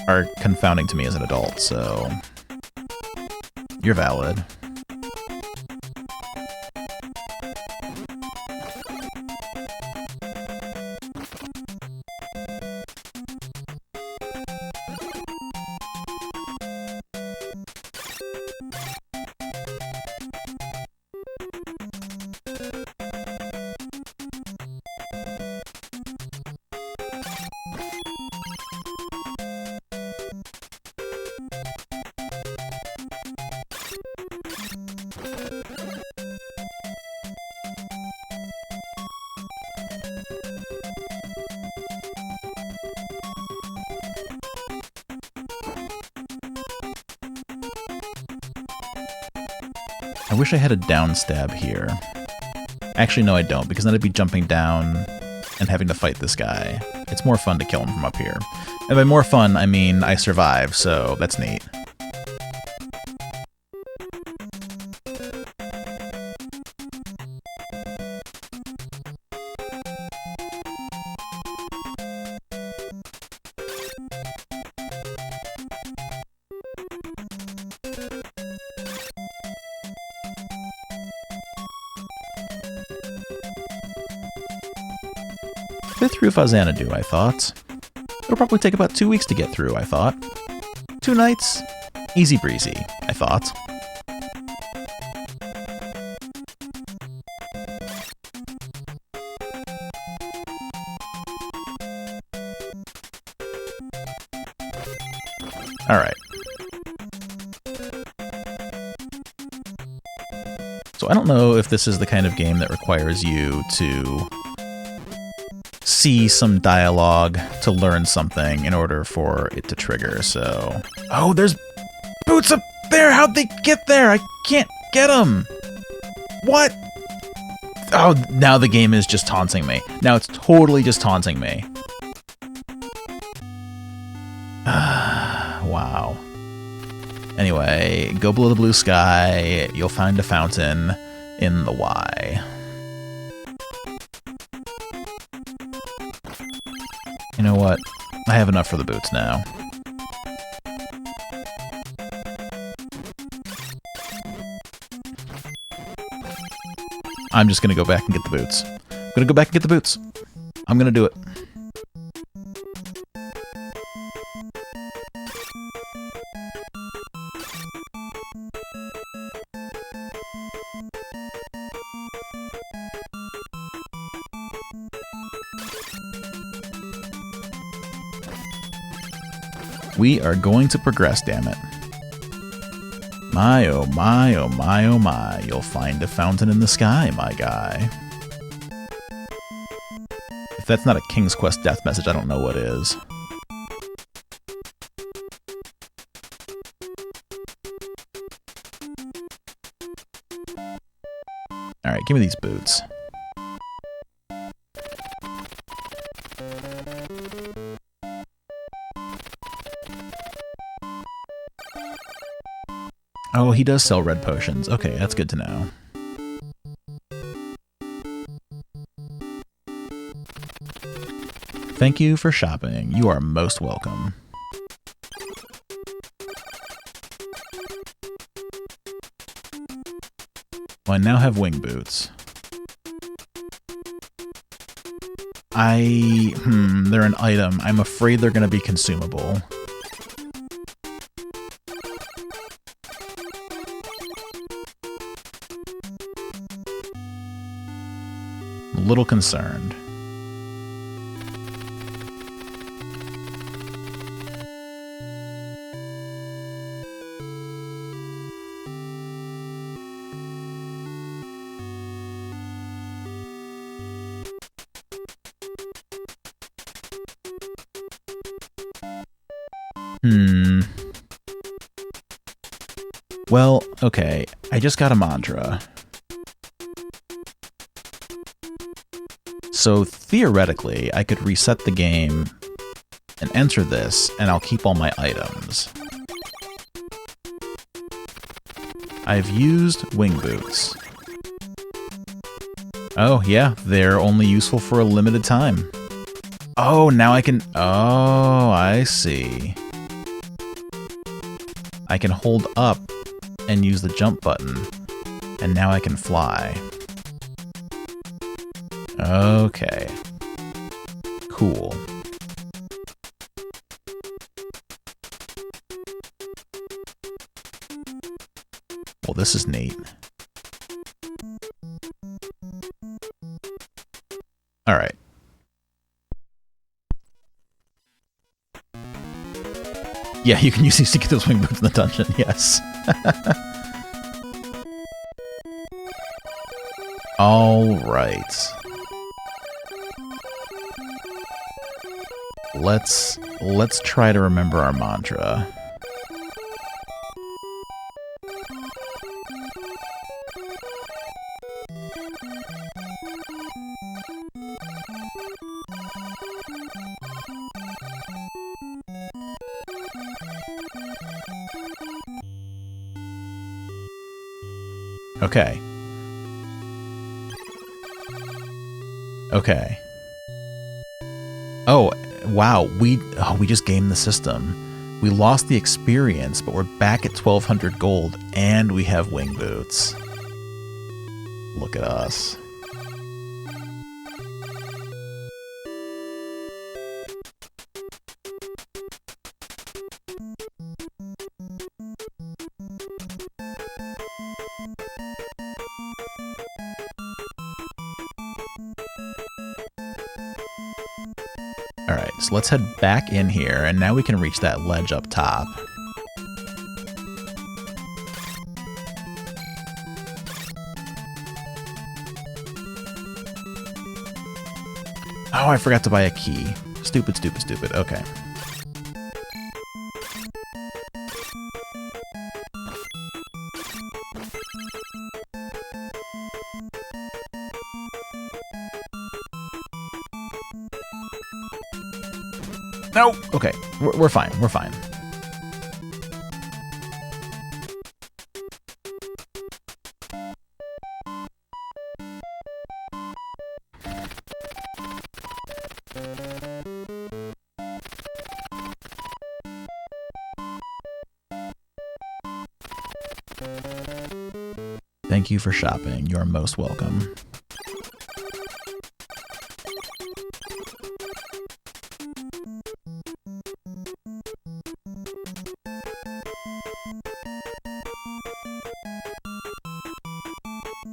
Speaker 1: are confounding to me as an adult, so... You're valid. I wish I had a down stab here. Actually, no, I don't, because then I'd be jumping down and having to fight this guy. It's more fun to kill him from up here. And by more fun, I mean I survive, so that's neat. Bit through Faxanadu, I thought. It'll probably take about 2 weeks to get through, I thought. 2 nights? Easy breezy, I thought. Alright. So I don't know if this is the kind of game that requires you to see some dialogue to learn something in order for it to trigger, so... Oh, there's boots up there! How'd they get there? I can't get them! What? Oh, now the game is just taunting me. Now it's totally just taunting me. Wow. Anyway, go below the blue sky, you'll find a fountain in the Y. You know what? I have enough for the boots now. I'm just gonna go back and get the boots. I'm gonna go back and get the boots. I'm gonna do it. We are going to progress, damn it. My, oh my, oh my, oh my, you'll find a fountain in the sky, my guy. If that's not a King's Quest death message, I don't know what is. Alright, give me these boots. Oh, he does sell red potions. Okay, that's good to know. Thank you for shopping. You are most welcome. Well, I now have wing boots. They're an item. I'm afraid they're going to be consumable. A little concerned. Well, okay, I just got a mantra. So theoretically, I could reset the game and enter this, and I'll keep all my items. I've used wing boots. Oh, yeah, they're only useful for a limited time. Oh, now I can... Oh, I see. I can hold up and use the jump button, and now I can fly. Okay. Cool. Well, this is neat. Alright. Yeah, you can use these to get those wing boots in the dungeon, yes. Alright. Let's try to remember our mantra. Okay. Okay. Oh, wow, we just gamed the system. We lost the experience, but we're back at 1200 gold, and we have wing boots. Look at us. Alright, so let's head back in here, and now we can reach that ledge up top. Oh, I forgot to buy a key. Stupid, stupid, stupid. Okay. No! Okay, we're fine, we're fine. Thank you for shopping. You're most welcome.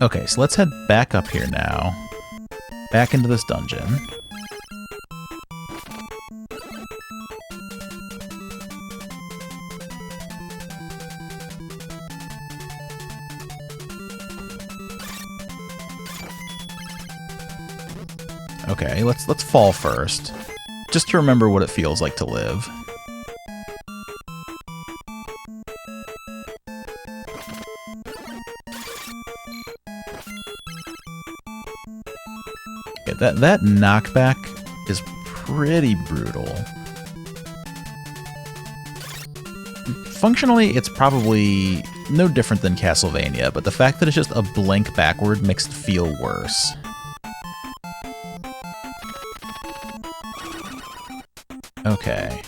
Speaker 1: Okay, so let's head back up here now. Back into this dungeon. Okay, let's fall first, just to remember what it feels like to live. Yeah, that knockback is pretty brutal. Functionally, it's probably no different than Castlevania, but the fact that it's just a blink backward makes it feel worse. Okay,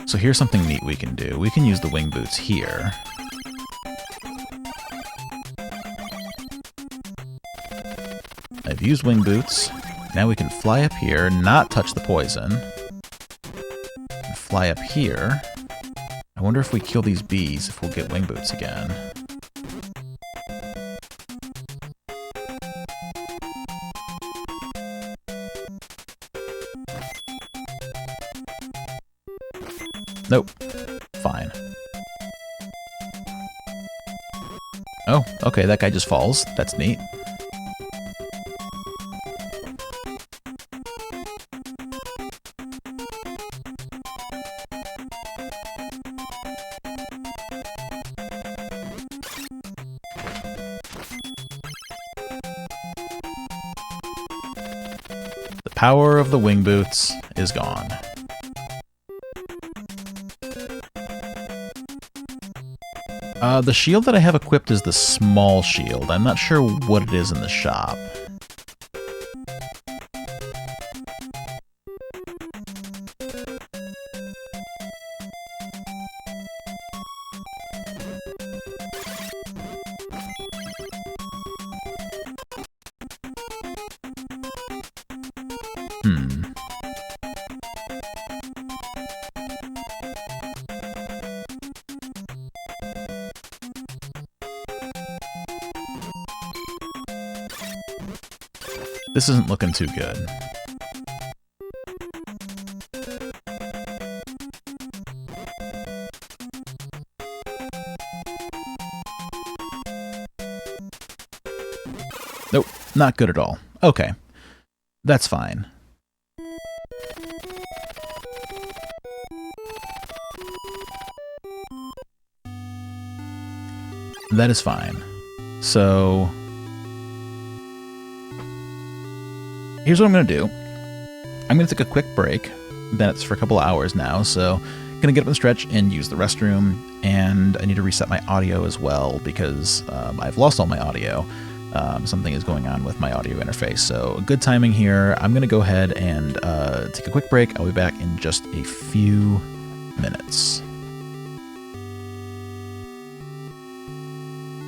Speaker 1: so here's something neat we can do. We can use the wing boots here. I've used wing boots. Now we can fly up here, not touch the poison. And fly up here. I wonder if we kill these bees, if we'll get wing boots again. Nope. Fine. Oh, okay, that guy just falls. That's neat. The power of the wing boots is gone. The shield that I have equipped is the small shield. I'm not sure what it is in the shop. This isn't looking too good. Nope, not good at all. Okay, that's fine. That is fine. So here's what I'm going to do. I'm going to take a quick break. Been at this for a couple hours now, so I'm going to get up and stretch and use the restroom, and I need to reset my audio as well because I've lost all my audio. Something is going on with my audio interface, so good timing here. I'm going to go ahead and take a quick break. I'll be back in just a few minutes.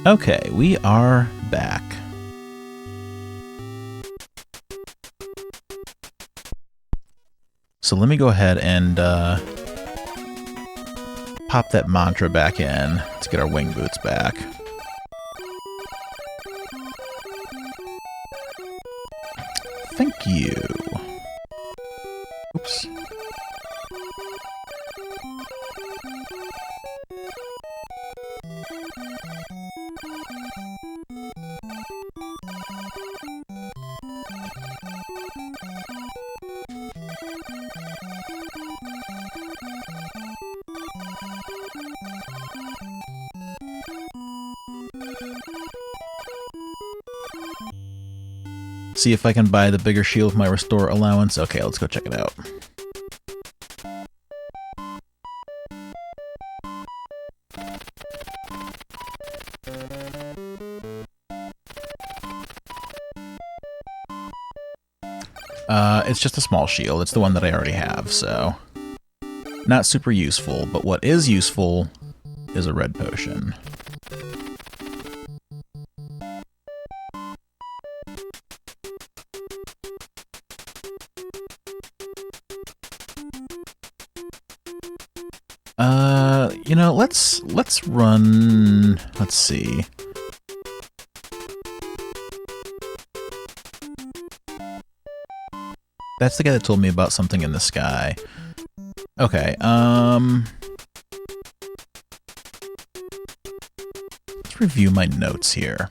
Speaker 1: Okay, we are back. So let me go ahead and pop that mantra back in to get our wing boots back. Thank you. Oops. See if I can buy the bigger shield with my restore allowance. Okay, let's go check it out. It's just a small shield. It's the one that I already have, so not super useful, but what is useful is a red potion. You know, let's run, let's see. That's the guy that told me about something in the sky. Okay, let's review my notes here.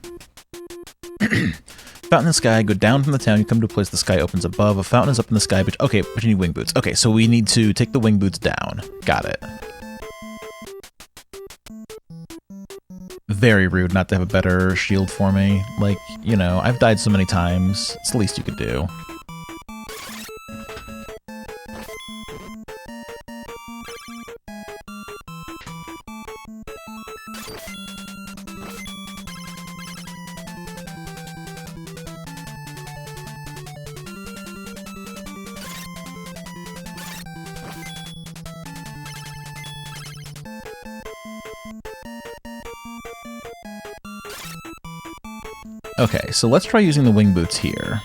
Speaker 1: Fountain in the sky, go down from the town, you come to a place the sky opens above. A fountain is up in the sky, but okay, but you need wing boots. Okay, so we need to take the wing boots down. Got it. Very rude not to have a better shield for me. Like, you know, I've died so many times. It's the least you could do. Okay, so let's try using the wing boots here.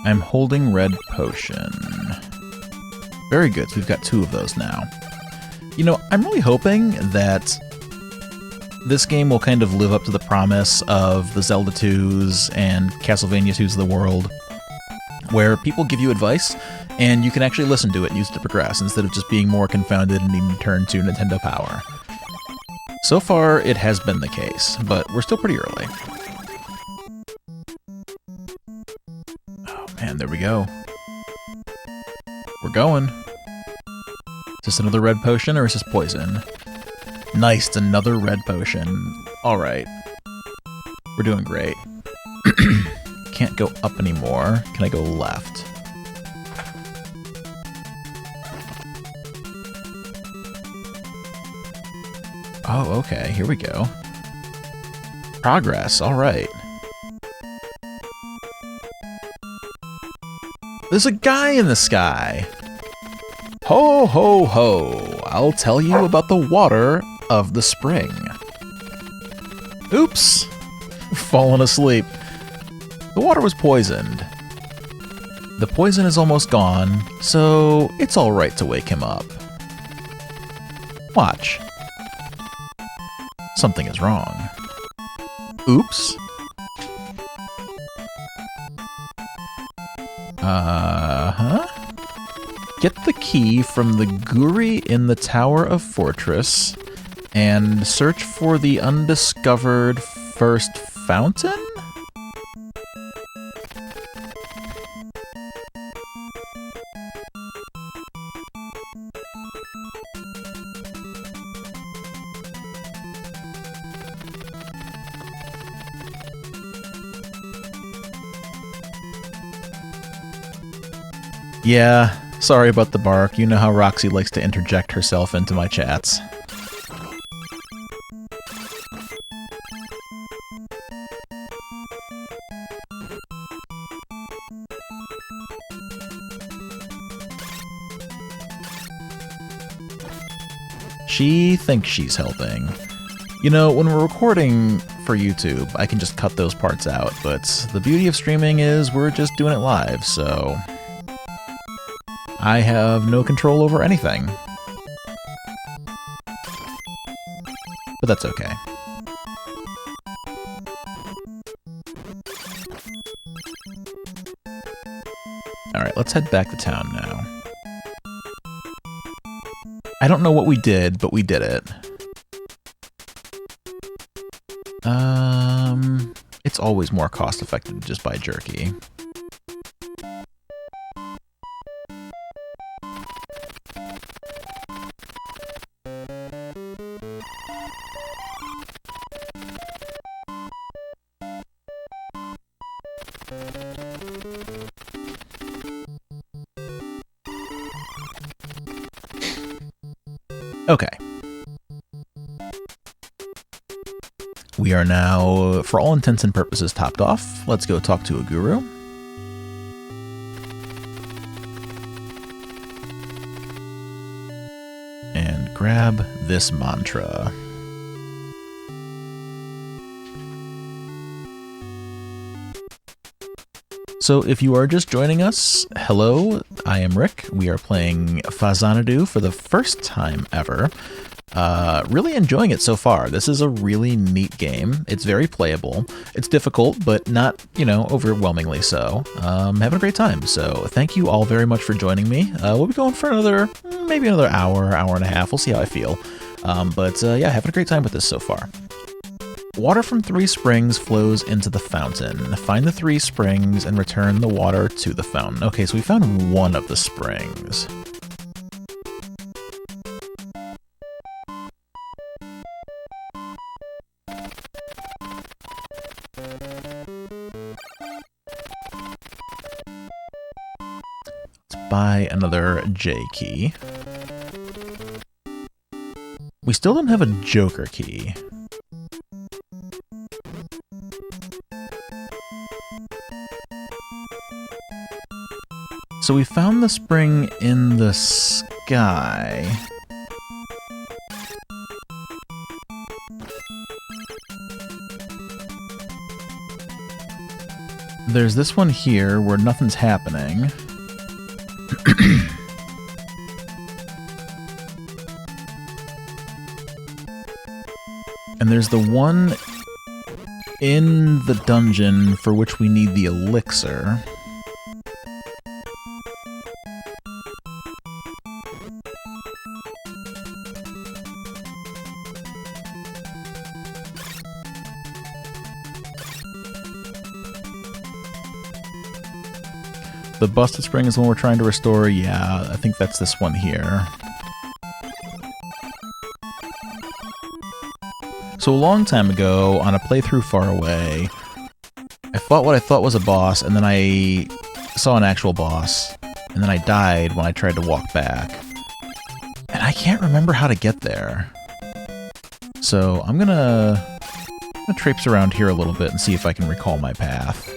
Speaker 1: I'm holding red potion. Very good, so we've got 2 of those now. You know, I'm really hoping that this game will kind of live up to the promise of the Zelda 2s and Castlevania 2s of the world, where people give you advice, and you can actually listen to it and use it to progress, instead of just being more confounded and needing to turn to Nintendo Power. So far, it has been the case, but we're still pretty early. Oh man, there we go. We're going. Is this another red potion, or is this poison? Nice, it's another red potion. Alright. We're doing great. Can't go up anymore. Can I go left? Oh, okay, here we go. Progress, alright. There's a guy in the sky! Ho, ho, ho! I'll tell you about the water of the spring. Oops! Fallen asleep. The water was poisoned. The poison is almost gone, so it's alright to wake him up. Watch. Something is wrong. Oops. Uh-huh. Get the key from the Guri in the Tower of Fortress and search for the undiscovered first fountain? Yeah, sorry about the bark. You know how Roxy likes to interject herself into my chats. She thinks she's helping. You know, when we're recording for YouTube, I can just cut those parts out, but the beauty of streaming is we're just doing it live, so I have no control over anything. But that's okay. Alright, let's head back to town now. I don't know what we did, but we did it. It's always more cost-effective to just buy jerky. Okay. We are now, for all intents and purposes, topped off. Let's go talk to a guru. And grab this mantra. So if you are just joining us, hello, I am Rick. We are playing Faxanadu for the first time ever. Really enjoying it so far. This is a really neat game. It's very playable. It's difficult, but not, overwhelmingly so. Having a great time. So thank you all very much for joining me. We'll be going for maybe another hour and a half. We'll see how I feel. Yeah, having a great time with this so far. Water from 3 springs flows into the fountain. Find the 3 springs and return the water to the fountain. Okay, so we found one of the springs. Let's buy another J key. We still don't have a Joker key. So we found the spring in the sky. There's this one here where nothing's happening. And there's the one in the dungeon for which we need the elixir. The busted spring is the one we're trying to restore. Yeah, I think that's this one here. So a long time ago, on a playthrough far away, I fought what I thought was a boss, and then I saw an actual boss, and then I died when I tried to walk back. And I can't remember how to get there. So I'm gonna traipse around here a little bit and see if I can recall my path.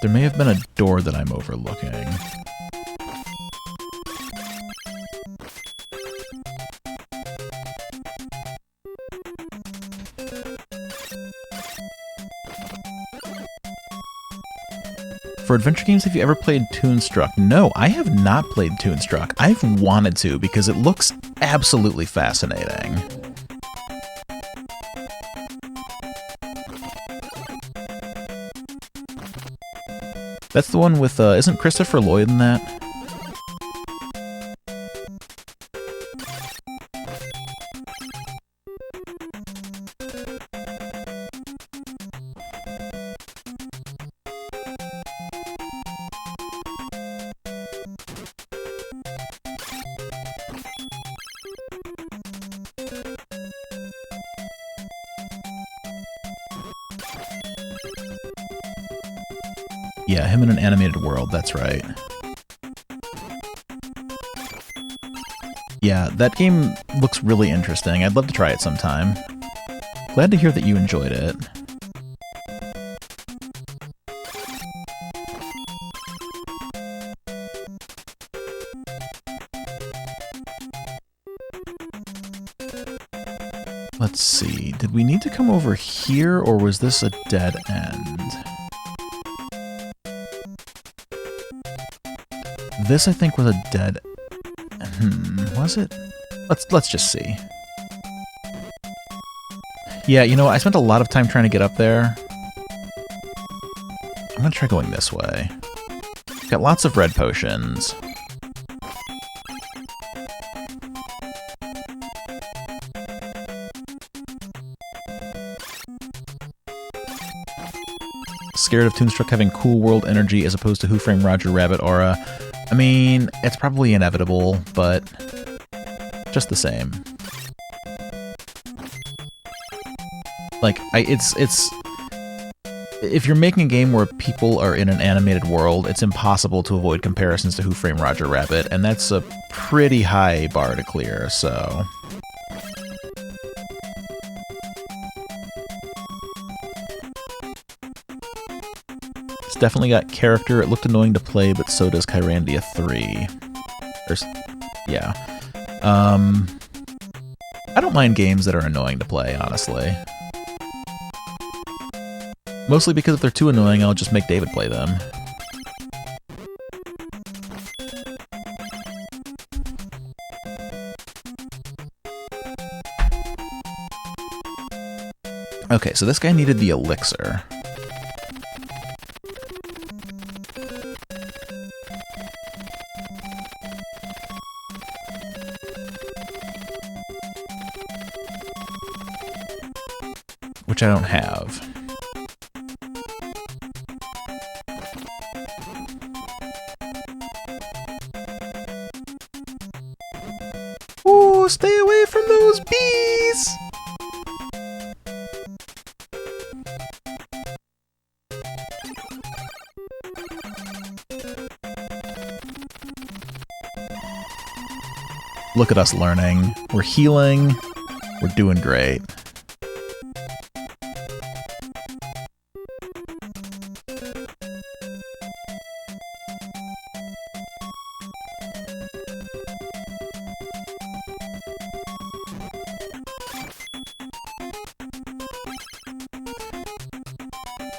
Speaker 1: There may have been a door that I'm overlooking. For adventure games, have you ever played Toonstruck? No, I have not played Toonstruck. I've wanted to because it looks absolutely fascinating. That's the one with, isn't Christopher Lloyd in that? Yeah, him in an animated world, that's right. Yeah, that game looks really interesting. I'd love to try it sometime. Glad to hear that you enjoyed it. Let's see, did we need to come over here, or was this a dead end? This, I think, was a dead... was it? Let's just see. Yeah, you know, I spent a lot of time trying to get up there. I'm gonna try going this way. Got lots of red potions. Scared of Toonstruck having cool world energy as opposed to Who Framed Roger Rabbit aura. I mean, it's probably inevitable, but just the same. Like, if you're making a game where people are in an animated world, it's impossible to avoid comparisons to Who Framed Roger Rabbit, and that's a pretty high bar to clear, so... It's definitely got character. It looked annoying to play, but so does Kyrandia 3. Yeah. I don't mind games that are annoying to play, honestly. Mostly because if they're too annoying, I'll just make David play them. Okay, so this guy needed the elixir. Which I don't have. Ooh, stay away from those bees! Look at us learning. We're healing. We're doing great.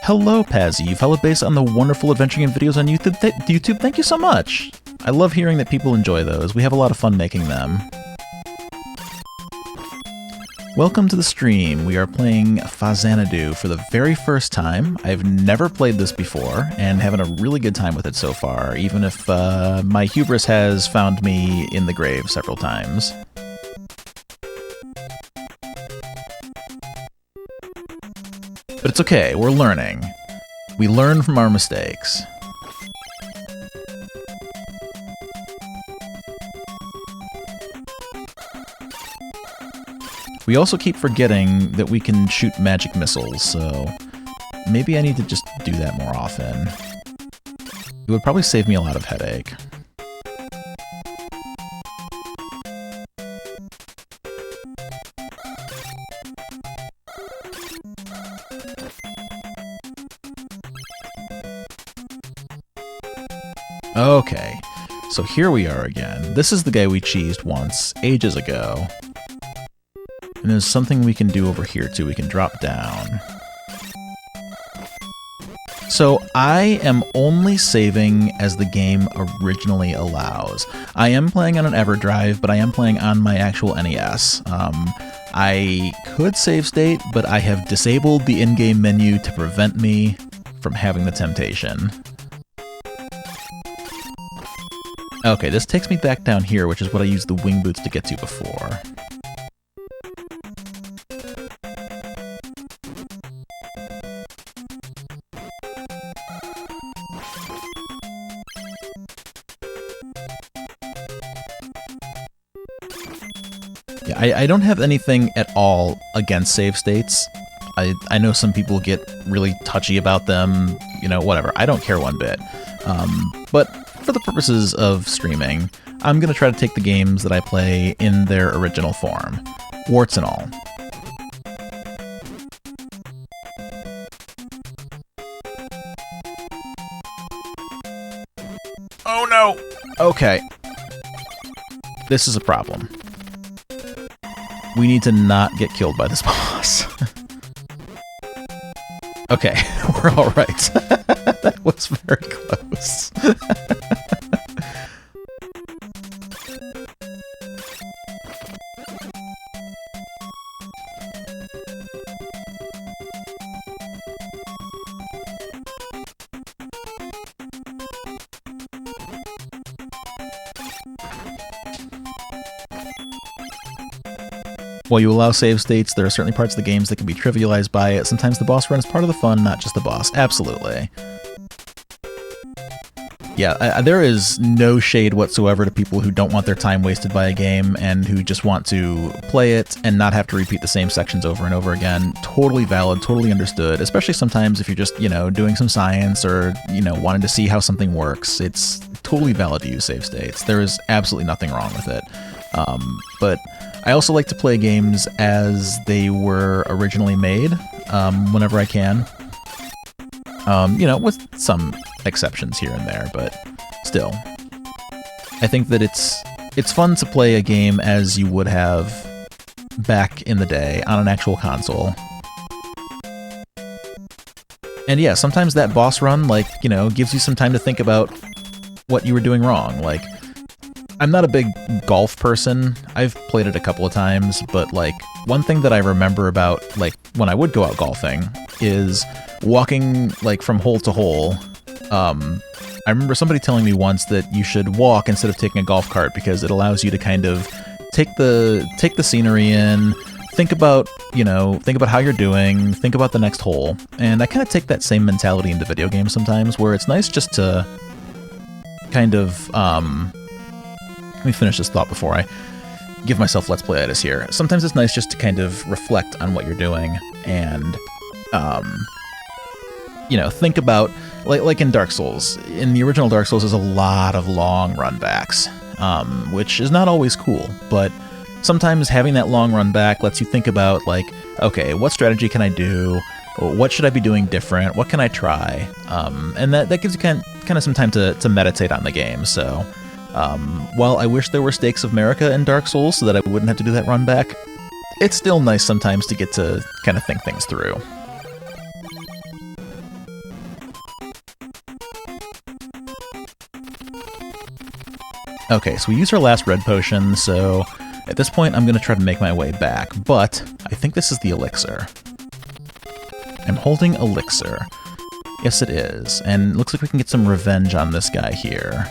Speaker 1: Hello, Pazzy. You followed based on the wonderful adventuring and videos on YouTube. Thank you so much. I love hearing that people enjoy those. We have a lot of fun making them. Welcome to the stream. We are playing Faxanadu for the very first time. I've never played this before and having a really good time with it so far, even if my hubris has found me in the grave several times. But it's okay, we're learning. We learn from our mistakes. We also keep forgetting that we can shoot magic missiles, so maybe I need to just do that more often. It would probably save me a lot of headache. Okay, so here we are again. This is the guy we cheesed once, ages ago. And there's something we can do over here too. We can drop down. So I am only saving as the game originally allows. I am playing on an EverDrive, but I am playing on my actual NES. I could save state, but I have disabled the in-game menu to prevent me from having the temptation. Okay, this takes me back down here, which is what I used the wing boots to get to before. Yeah, I don't have anything at all against save states. I know some people get really touchy about them, you know, whatever. I don't care one bit. But for the purposes of streaming, I'm going to try to take the games that I play in their original form, warts and all. Oh no! Okay. This is a problem. We need to not get killed by this boss. Okay, we're alright. That was very close. While you allow save states, there are certainly parts of the games that can be trivialized by it. Sometimes the boss run is part of the fun, not just the boss. Absolutely. Yeah, there is no shade whatsoever to people who don't want their time wasted by a game and who just want to play it and not have to repeat the same sections over and over again. Totally valid, totally understood, especially sometimes if you're just, doing some science or, wanting to see how something works. It's totally valid to use save states. There is absolutely nothing wrong with it. But I also like to play games as they were originally made, whenever I can. With some exceptions here and there, but still. I think that it's fun to play a game as you would have back in the day on an actual console. And yeah, sometimes that boss run, gives you some time to think about what you were doing wrong. Like, I'm not a big golf person. I've played it a couple of times, but, one thing that I remember about, when I would go out golfing is walking, from hole to hole. I remember somebody telling me once that you should walk instead of taking a golf cart because it allows you to kind of take the scenery in, think about how you're doing, think about the next hole. And I kind of take that same mentality into video games sometimes, where it's nice just to kind of, let me finish this thought before I give myself Let's Playitis here. Sometimes it's nice just to kind of reflect on what you're doing and, think about, like in Dark Souls. In the original Dark Souls, there's a lot of long run backs, which is not always cool, but sometimes having that long run back lets you think about, okay, what strategy can I do? What should I be doing different? What can I try? And that gives you kind of some time to meditate on the game. So, while I wish there were Stakes of America in Dark Souls so that I wouldn't have to do that run back, it's still nice sometimes to get to kind of think things through. Okay, so we used our last red potion, so at this point I'm going to try to make my way back, but I think this is the elixir. I'm holding elixir. Yes, it is, and it looks like we can get some revenge on this guy here.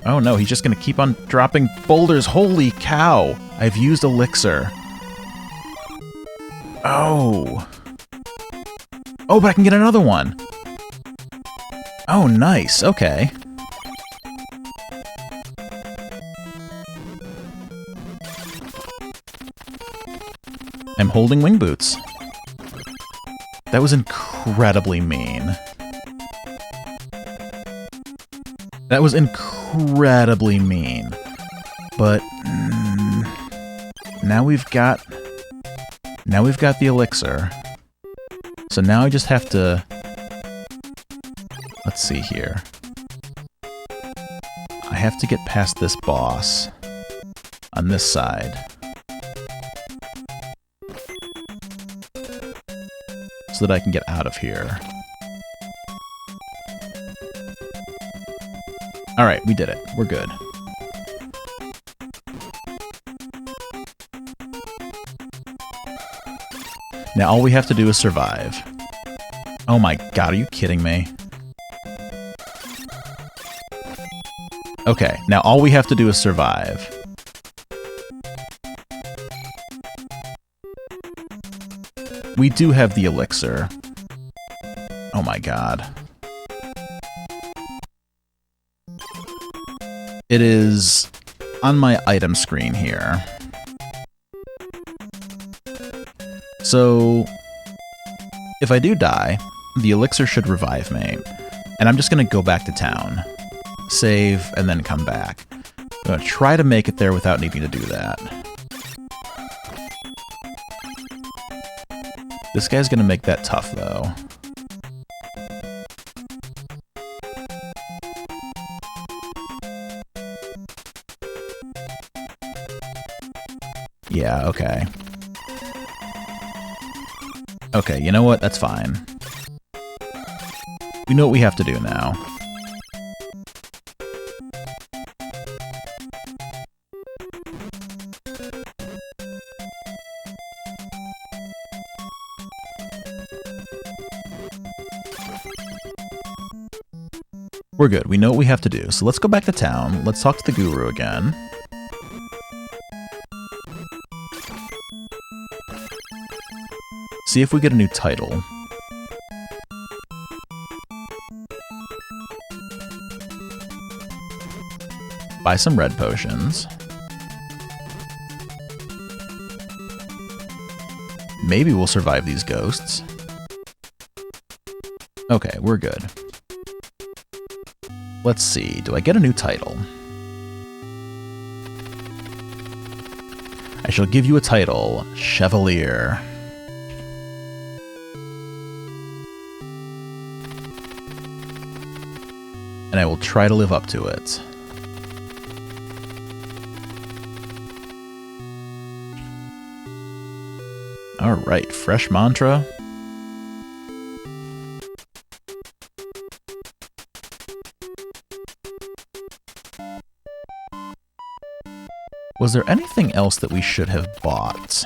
Speaker 1: Oh no, he's just going to keep on dropping boulders. Holy cow! I've used elixir. Oh! Oh, but I can get another one! Oh, nice. Okay. I'm holding wing boots. That was incredibly mean. That was incredibly mean. But now we've got the elixir. So now I just have to, let's see here. I have to get past this boss on this side. So that I can get out of here. Alright, we did it. We're good. Now all we have to do is survive. Oh my god, are you kidding me? Okay, now all we have to do is survive. We do have the elixir. Oh my god. It is on my item screen here. So, if I do die, the elixir should revive me. And I'm just going to go back to town. Save, and then come back. I'm going to try to make it there without needing to do that. This guy's going to make that tough, though. Yeah, okay. Okay, you know what? That's fine. We know what we have to do now. We're good. We know what we have to do. So let's go back to town. Let's talk to the guru again. See if we get a new title. Buy some red potions. Maybe we'll survive these ghosts. Okay, we're good. Let's see, do I get a new title? I shall give you a title, Chevalier. And I will try to live up to it. Alright, fresh mantra. Was there anything else that we should have bought?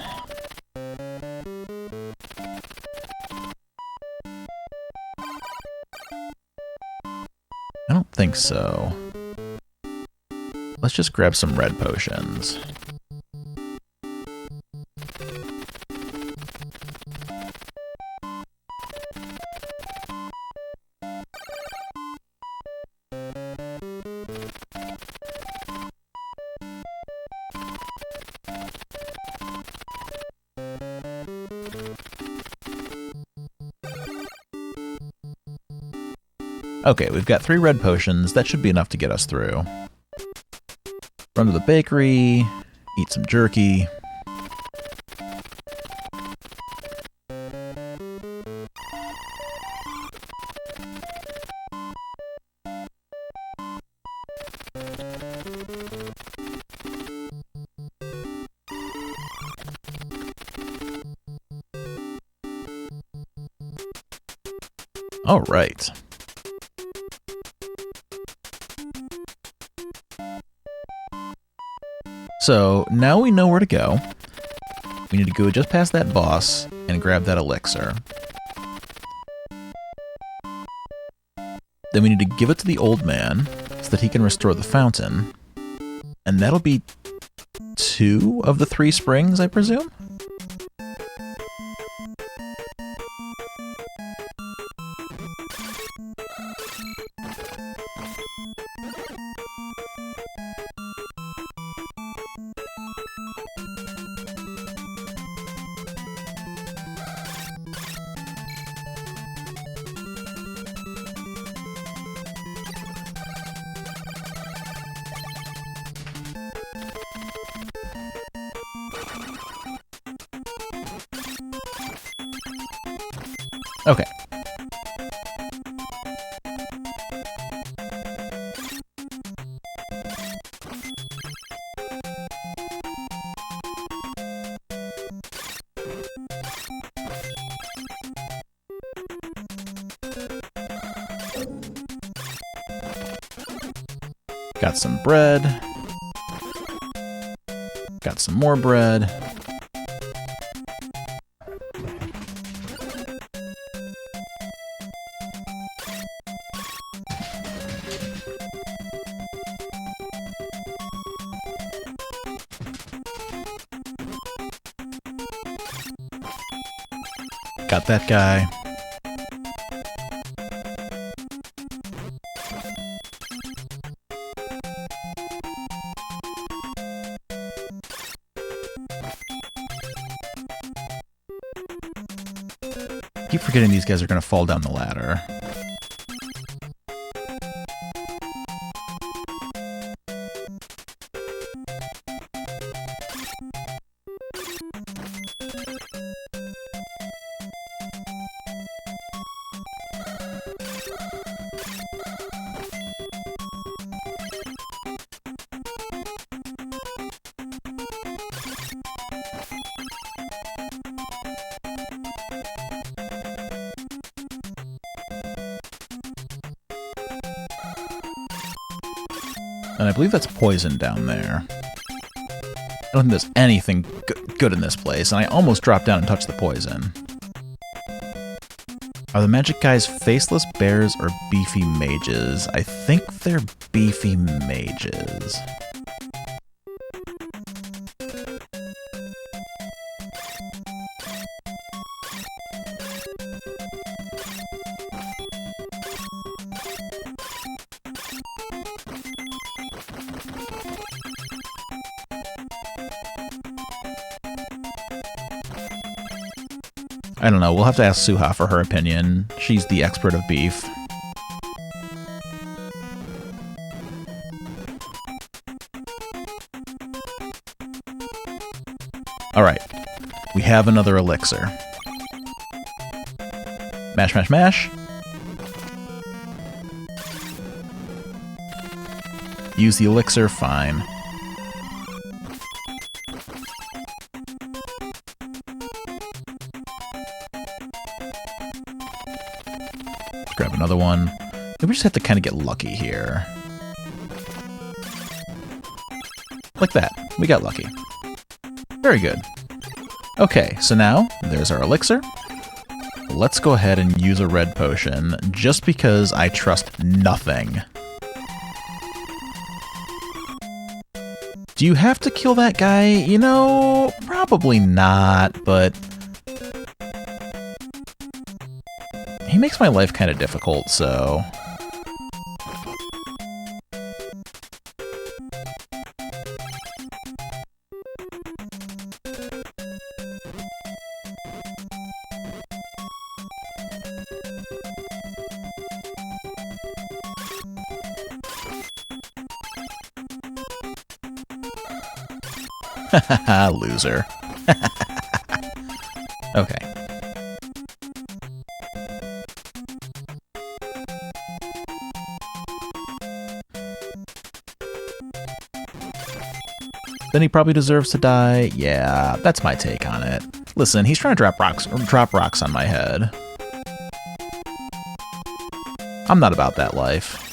Speaker 1: I don't think so. Let's just grab some red potions. Okay, we've got 3 red potions. That should be enough to get us through. Run to the bakery, eat some jerky. All right. So now we know where to go. We need to go just past that boss and grab that elixir. Then we need to give it to the old man so that he can restore the fountain. And that'll be 2 of the 3 springs, I presume? Okay. Got some bread. Got some more bread. Got that guy. Keep forgetting these guys are going to fall down the ladder. And I believe that's poison down there. I don't think there's anything good in this place, and I almost dropped down and touched the poison. Are the magic guys faceless bears or beefy mages? I think they're beefy mages. I don't know, we'll have to ask Suha for her opinion. She's the expert of beef. Alright, we have another elixir. Mash, mash, mash. Use the elixir, fine. Let's grab another one. We just have to kind of get lucky here. Like that. We got lucky. Very good. Okay, so now there's our elixir. Let's go ahead and use a red potion, just because I trust nothing. Do you have to kill that guy? You know, probably not, but he makes my life kind of difficult, so... Haha, loser. Okay. Then he probably deserves to die. Yeah, that's my take on it. Listen, he's trying to drop rocks on my head. I'm not about that life.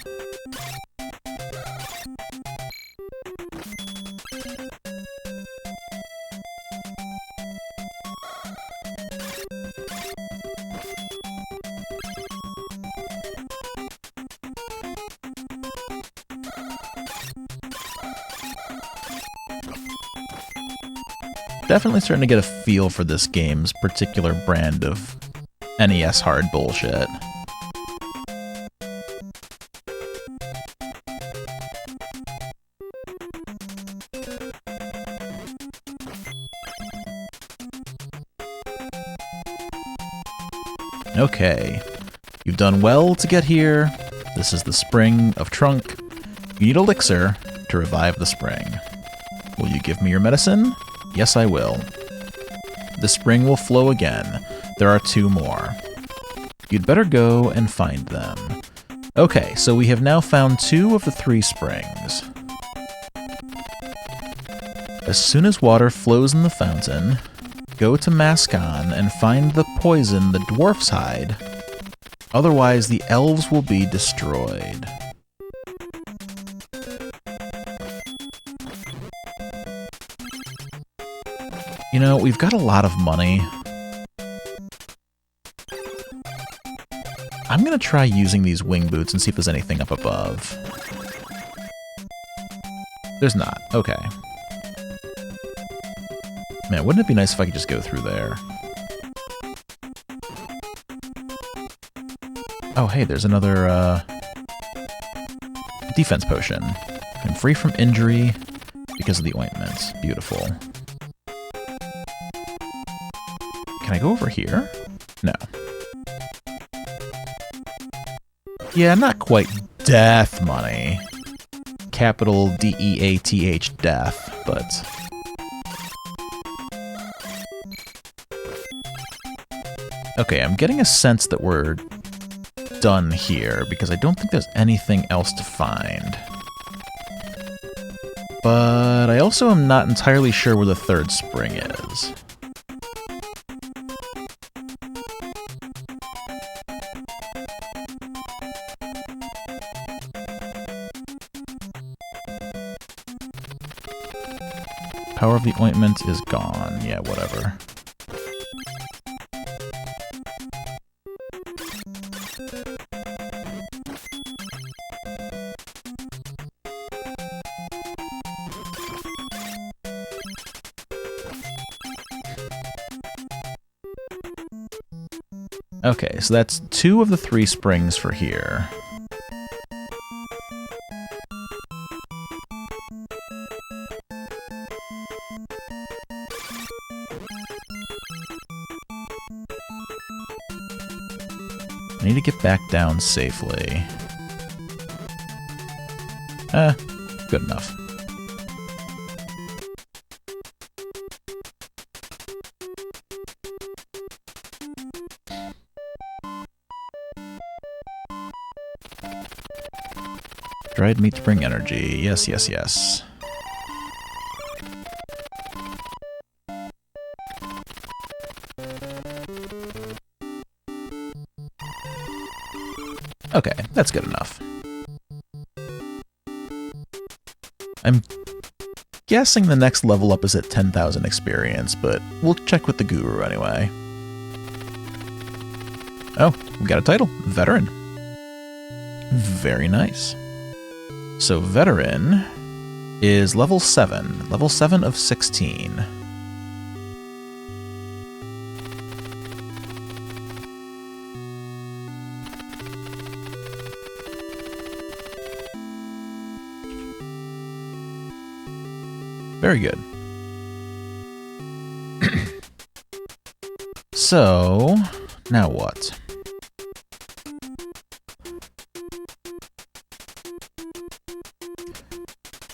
Speaker 1: Definitely starting to get a feel for this game's particular brand of NES hard bullshit. Okay, you've done well to get here. This is the Spring of Trunk. You need elixir to revive the spring. Will you give me your medicine? Yes, I will. The spring will flow again. There are 2 more. You'd better go and find them. Okay, so we have now found 2 of the 3 springs. As soon as water flows in the fountain, go to Mascon and find the poison the dwarfs hide. Otherwise, the elves will be destroyed. You know, we've got a lot of money. I'm gonna try using these wing boots and see if there's anything up above. There's not. Okay. Man, wouldn't it be nice if I could just go through there? Oh, hey, there's another, defense potion. I'm free from injury because of the ointment. Beautiful. Can I go over here? No. Yeah, not quite death money. Capital D-E-A-T-H death, but... Okay, I'm getting a sense that we're done here, because I don't think there's anything else to find. But I also am not entirely sure where the 3rd spring is. Power of the ointment is gone. Yeah, whatever. Okay, so that's 2 of the 3 springs for here. back down safely. Good enough. Dried meats bring energy. Yes, yes, yes. Okay, that's good enough. I'm guessing the next level up is at 10,000 experience, but we'll check with the guru anyway. Oh, we got a title. Veteran. Very nice. So Veteran is level 7. Level 7 of 16. Very good. So, now what?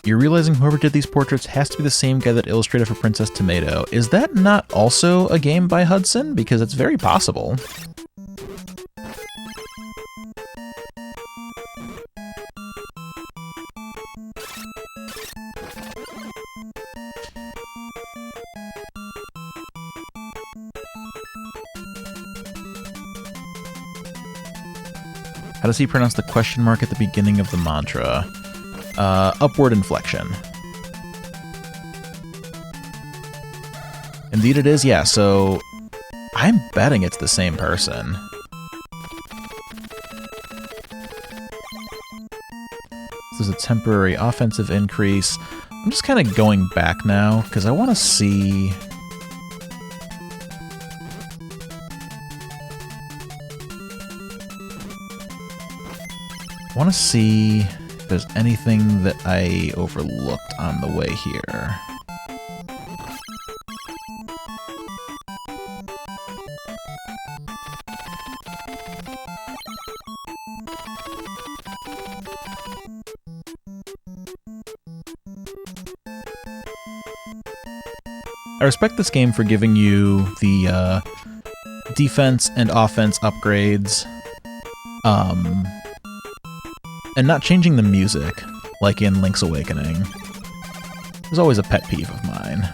Speaker 1: You're realizing whoever did these portraits has to be the same guy that illustrated for Princess Tomato. Is that not also a game by Hudson? Because it's very possible. How does he pronounce the question mark at the beginning of the mantra? Upward inflection. Indeed it is, yeah, so I'm betting it's the same person. This is a temporary offensive increase. I'm just kind of going back now, because I want to see... if there's anything that I overlooked on the way here. I respect this game for giving you the defense and offense upgrades, and not changing the music, like in Link's Awakening. It was always a pet peeve of mine.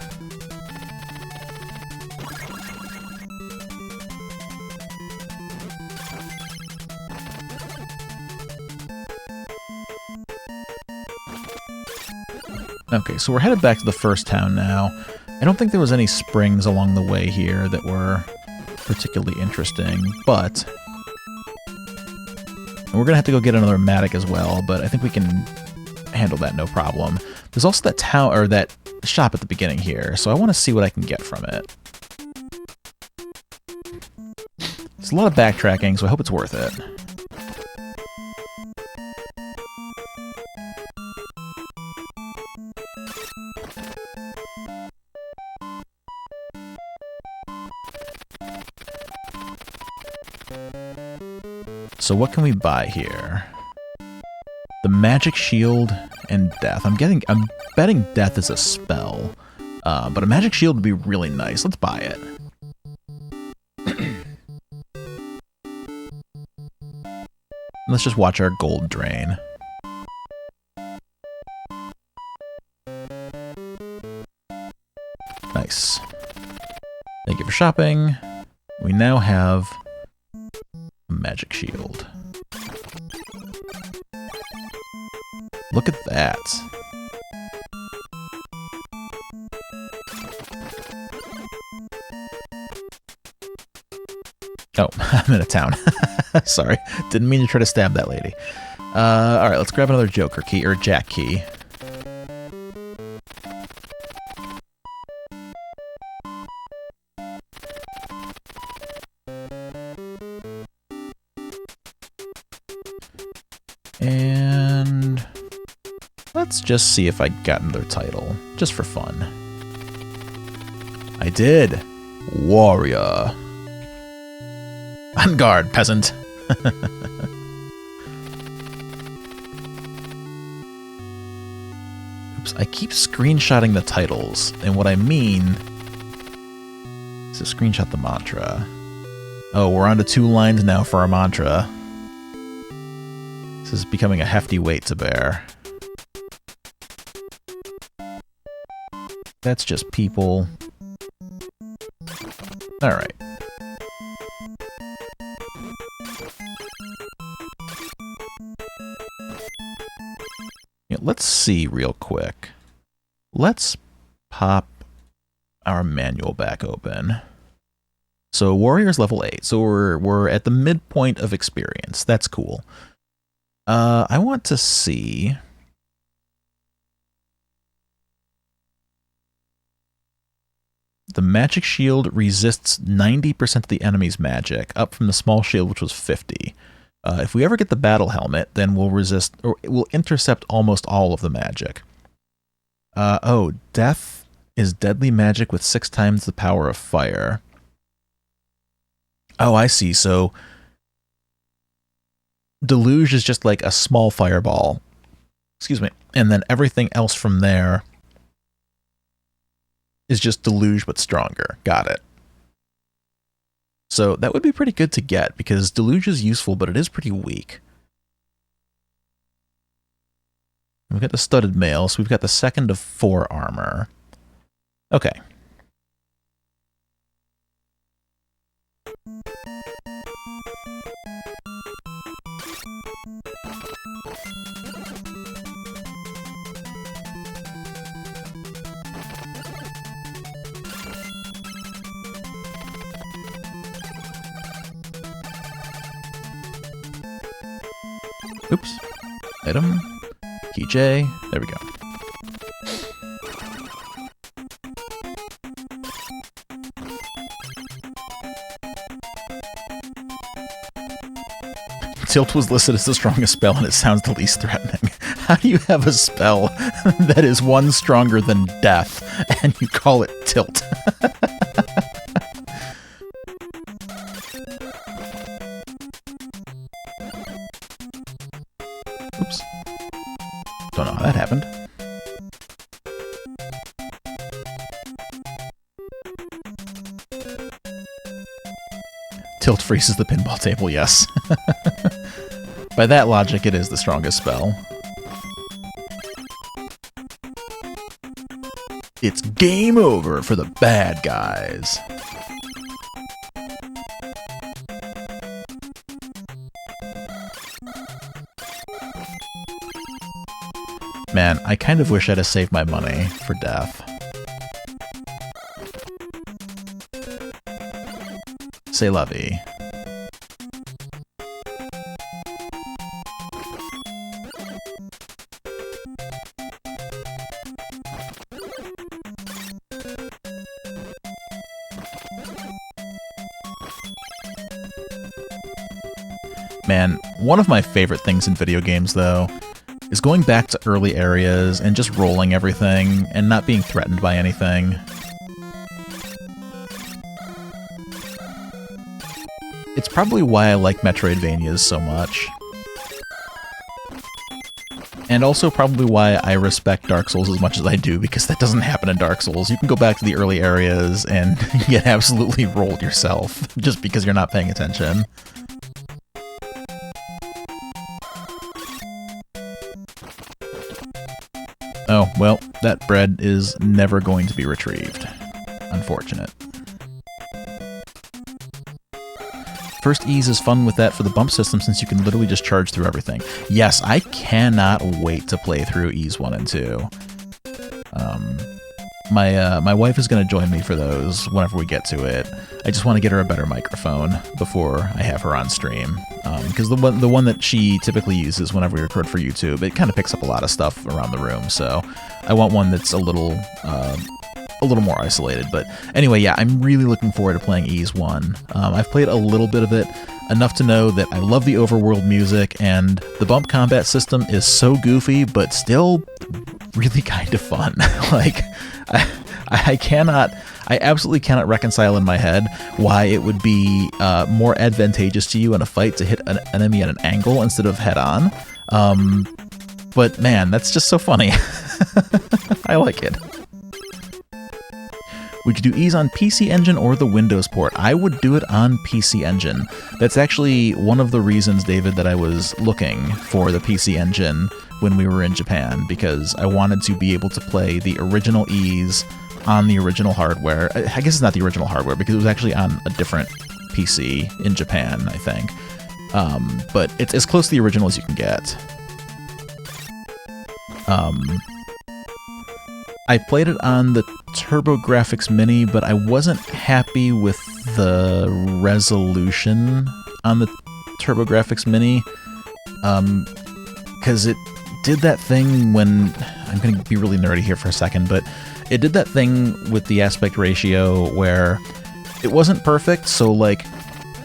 Speaker 1: Okay, so we're headed back to the first town now. I don't think there was any springs along the way here that were particularly interesting, but... and we're going to have to go get another Matic as well, but I think we can handle that no problem. There's also that town, or that shop at the beginning here, so I want to see what I can get from it. It's a lot of backtracking, so I hope it's worth it. So what can we buy here? The magic shield and death. I'm betting death is a spell, but a magic shield would be really nice. Let's buy it. Let's just watch our gold drain. Nice. Thank you for shopping. We now have a magic shield. Look at that. Oh, I'm in a town. Sorry. Didn't mean to try to stab that lady. Alright, let's grab another Joker key, or Jack key. And let's just see if I got another title, just for fun. I did! Warrior. On guard, peasant. Oops, I keep screenshotting the titles, and what I mean is to screenshot the mantra. Oh, we're on to 2 lines now for our mantra. This is becoming a hefty weight to bear. That's just people. Alright. Yeah, let's see real quick. Let's pop our manual back open. So Warrior's level 8. So we're at the midpoint of experience. That's cool. I want to see... The magic shield resists 90% of the enemy's magic, up from the small shield, which was 50. If we ever get the battle helmet, then we'll resist, or it will intercept almost all of the magic. Oh, death is deadly magic with 6 times the power of fire. Oh, I see. So Deluge is just like a small fireball. Excuse me. And then everything else from there is just Deluge but stronger. Got it. So that would be pretty good to get, because Deluge is useful, but it is pretty weak. We've got the studded mail, so we've got the 2nd of 4 armor. Okay. Oops. Item. Key J. There we go. Tilt was listed as the strongest spell, and it sounds the least threatening. How do you have a spell that is 1 stronger than death, and you call it Tilt? Oops. Don't know how that happened. Tilt freezes the pinball table, yes. By that logic, it is the strongest spell. It's game over for the bad guys. Man, I kind of wish I'd have saved my money for death. C'est la vie. Man, one of my favorite things in video games, though, is going back to early areas and just rolling everything and not being threatened by anything. It's probably why I like Metroidvanias so much. And also probably why I respect Dark Souls as much as I do, because that doesn't happen in Dark Souls. You can go back to the early areas and get absolutely rolled yourself, just because you're not paying attention. Oh, well, that bread is never going to be retrieved. Unfortunate. First Ease is fun with that for the bump system, since you can literally just charge through everything. Yes, I cannot wait to play through Ease 1 and 2. My wife is going to join me for those whenever we get to it. I just want to get her a better microphone before I have her on stream. Because the one that she typically uses whenever we record for YouTube, it kind of picks up a lot of stuff around the room, so I want one that's a little more isolated. But anyway, yeah, I'm really looking forward to playing Ease 1. I've played a little bit of it, enough to know that I love the overworld music, and the bump combat system is so goofy, but still really kind of fun. Like, I I absolutely cannot reconcile in my head why it would be more advantageous to you in a fight to hit an enemy at an angle instead of head-on. But man, that's just so funny. I like it. Would you do ease on PC Engine or the Windows port? I would do it on PC Engine. That's actually one of the reasons, David, that I was looking for the PC Engine when we were in Japan, because I wanted to be able to play the original ease on the original hardware. I guess it's not the original hardware, because it was actually on a different PC in Japan, I think. But it's as close to the original as you can get. I played it on the TurboGrafx Mini, but I wasn't happy with the resolution on the TurboGrafx Mini, because it did that thing when... I'm going to be really nerdy here for a second, but it did that thing with the aspect ratio where it wasn't perfect, so like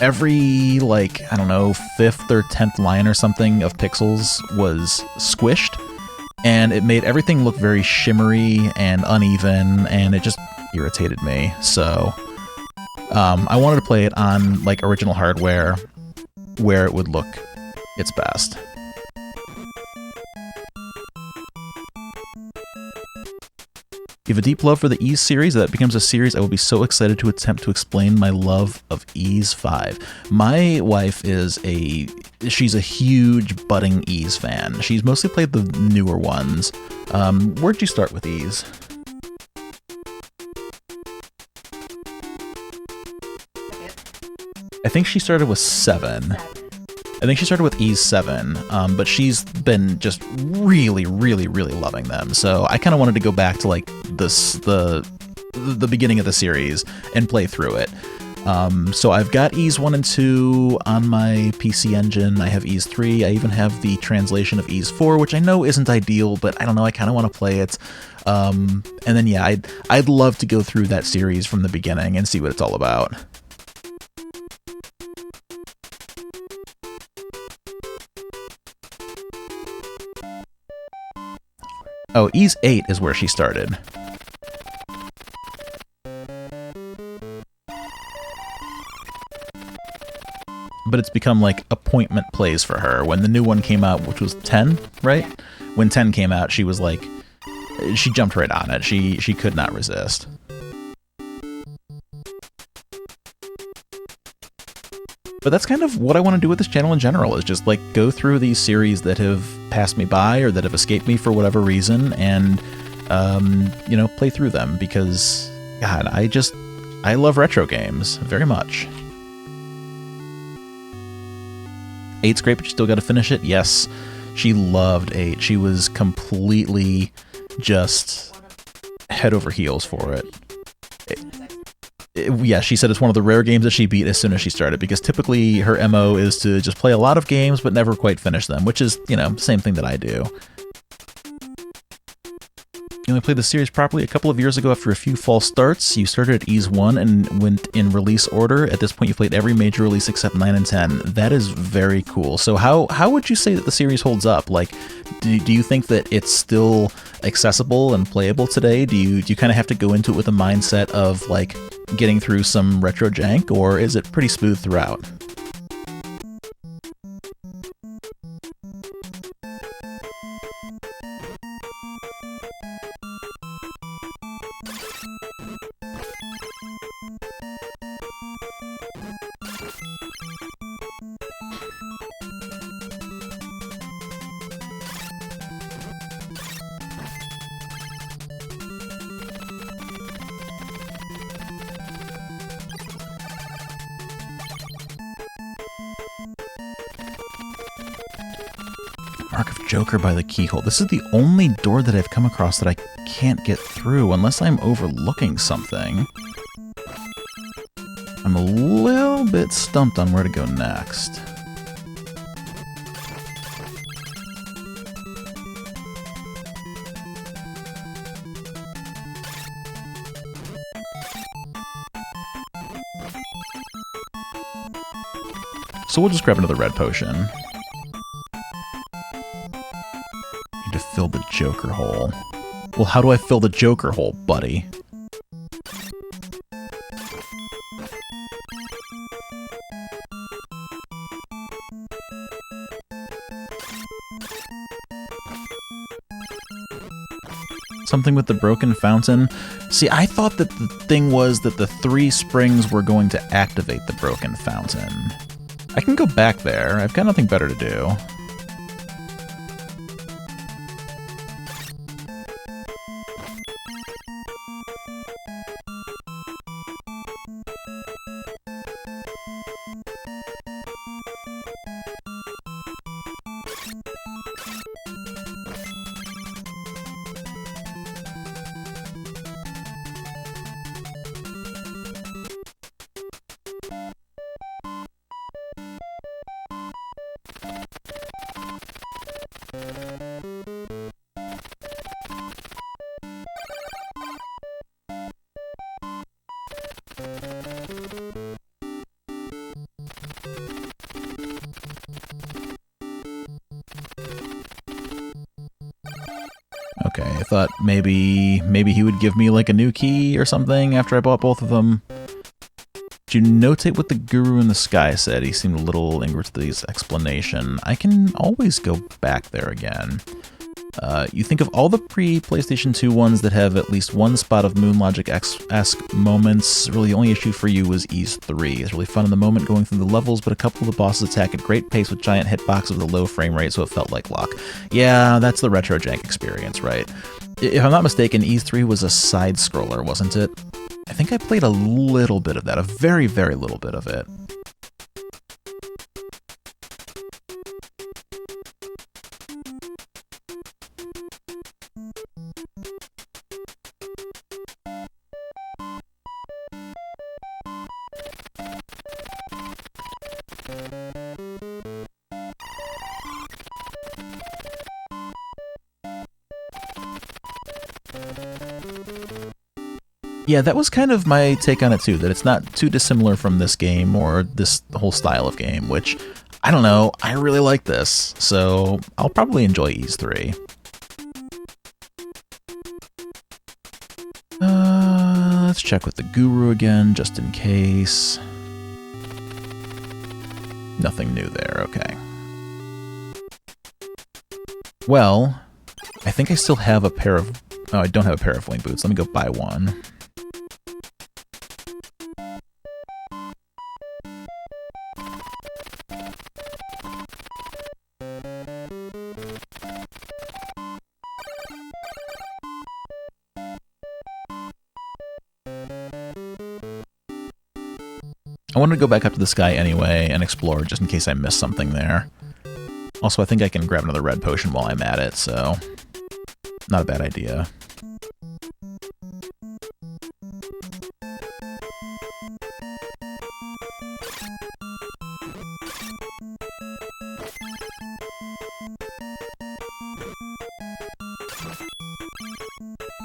Speaker 1: every, like, I don't know, 5th or 10th line or something of pixels was squished, and it made everything look very shimmery and uneven, and it just irritated me. So I wanted to play it on like original hardware where it would look its best. You have a deep love for the Ys series. That becomes a series I will be so excited to attempt to explain my love of Ys 5. My wife she's a huge budding Ys fan. She's mostly played the newer ones. Where'd you start with Ys? I think she started with 7. I think she started with Ys 7, but she's been just really, really, really loving them. So I kind of wanted to go back to like the beginning of the series and play through it. So I've got Ys 1 and 2 on my PC Engine. I have Ys 3. I even have the translation of Ys 4, which I know isn't ideal, but I don't know. I kind of want to play it. And then yeah, I'd love to go through that series from the beginning and see what it's all about. Oh, Ys 8 is where she started. But it's become like appointment plays for her. When the new one came out, which was 10, right? When 10 came out, she was like, she jumped right on it. She could not resist. But that's kind of what I want to do with this channel in general, is just like go through these series that have passed me by or that have escaped me for whatever reason and, you know, play through them because, God, I love retro games very much. 8's great, but you still got to finish it. Yes, she loved 8. She was completely just head over heels for it. Yeah, she said it's one of the rare games that she beat as soon as she started, because typically her MO is to just play a lot of games but never quite finish them, which is, you know, same thing that I do. You only played the series properly a couple of years ago after a few false starts. You started at Ys 1 and went in release order. At this point, you played every major release except 9 and 10. That is very cool. So how would you say that the series holds up? Like, do you think that it's still accessible and playable today? Do you kind of have to go into it with a mindset of, like, getting through some retro jank, or is it pretty smooth throughout? Mark of Joker by the keyhole. This is the only door that I've come across that I can't get through unless I'm overlooking something. I'm a little bit stumped on where to go next. So we'll just grab another red potion. To fill the Joker hole. Well, how do I fill the Joker hole, buddy? Something with the broken fountain. See, I thought that the thing was that the 3 springs were going to activate the broken fountain. I can go back there. I've got nothing better to do. Okay, I thought maybe he would give me like a new key or something after I bought both of them. Did you notate what the guru in the sky said? He seemed a little angry with this explanation. I can always go back there again. You think of all the pre-PlayStation 2 ones that have at least one spot of Moon Logic-esque moments. Really, the only issue for you was Ys 3. It's really fun in the moment going through the levels, but a couple of the bosses attack at great pace with giant hitboxes with a low frame rate, so it felt like luck. Yeah, that's the retro jank experience, right? If I'm not mistaken, Ys 3 was a side-scroller, wasn't it? I think I played a little bit of that, a very, very little bit of it. Yeah, that was kind of my take on it too, that it's not too dissimilar from this game or this whole style of game, which, I don't know, I really like this, so I'll probably enjoy Ys 3. Let's check with the guru again, just in case. Nothing new there, okay. Well, I think I still have a pair of... Oh, I don't have a pair of wing boots. Let me go buy one. I wanted to go back up to the sky anyway and explore just in case I missed something there. Also, I think I can grab another red potion while I'm at it, so not a bad idea.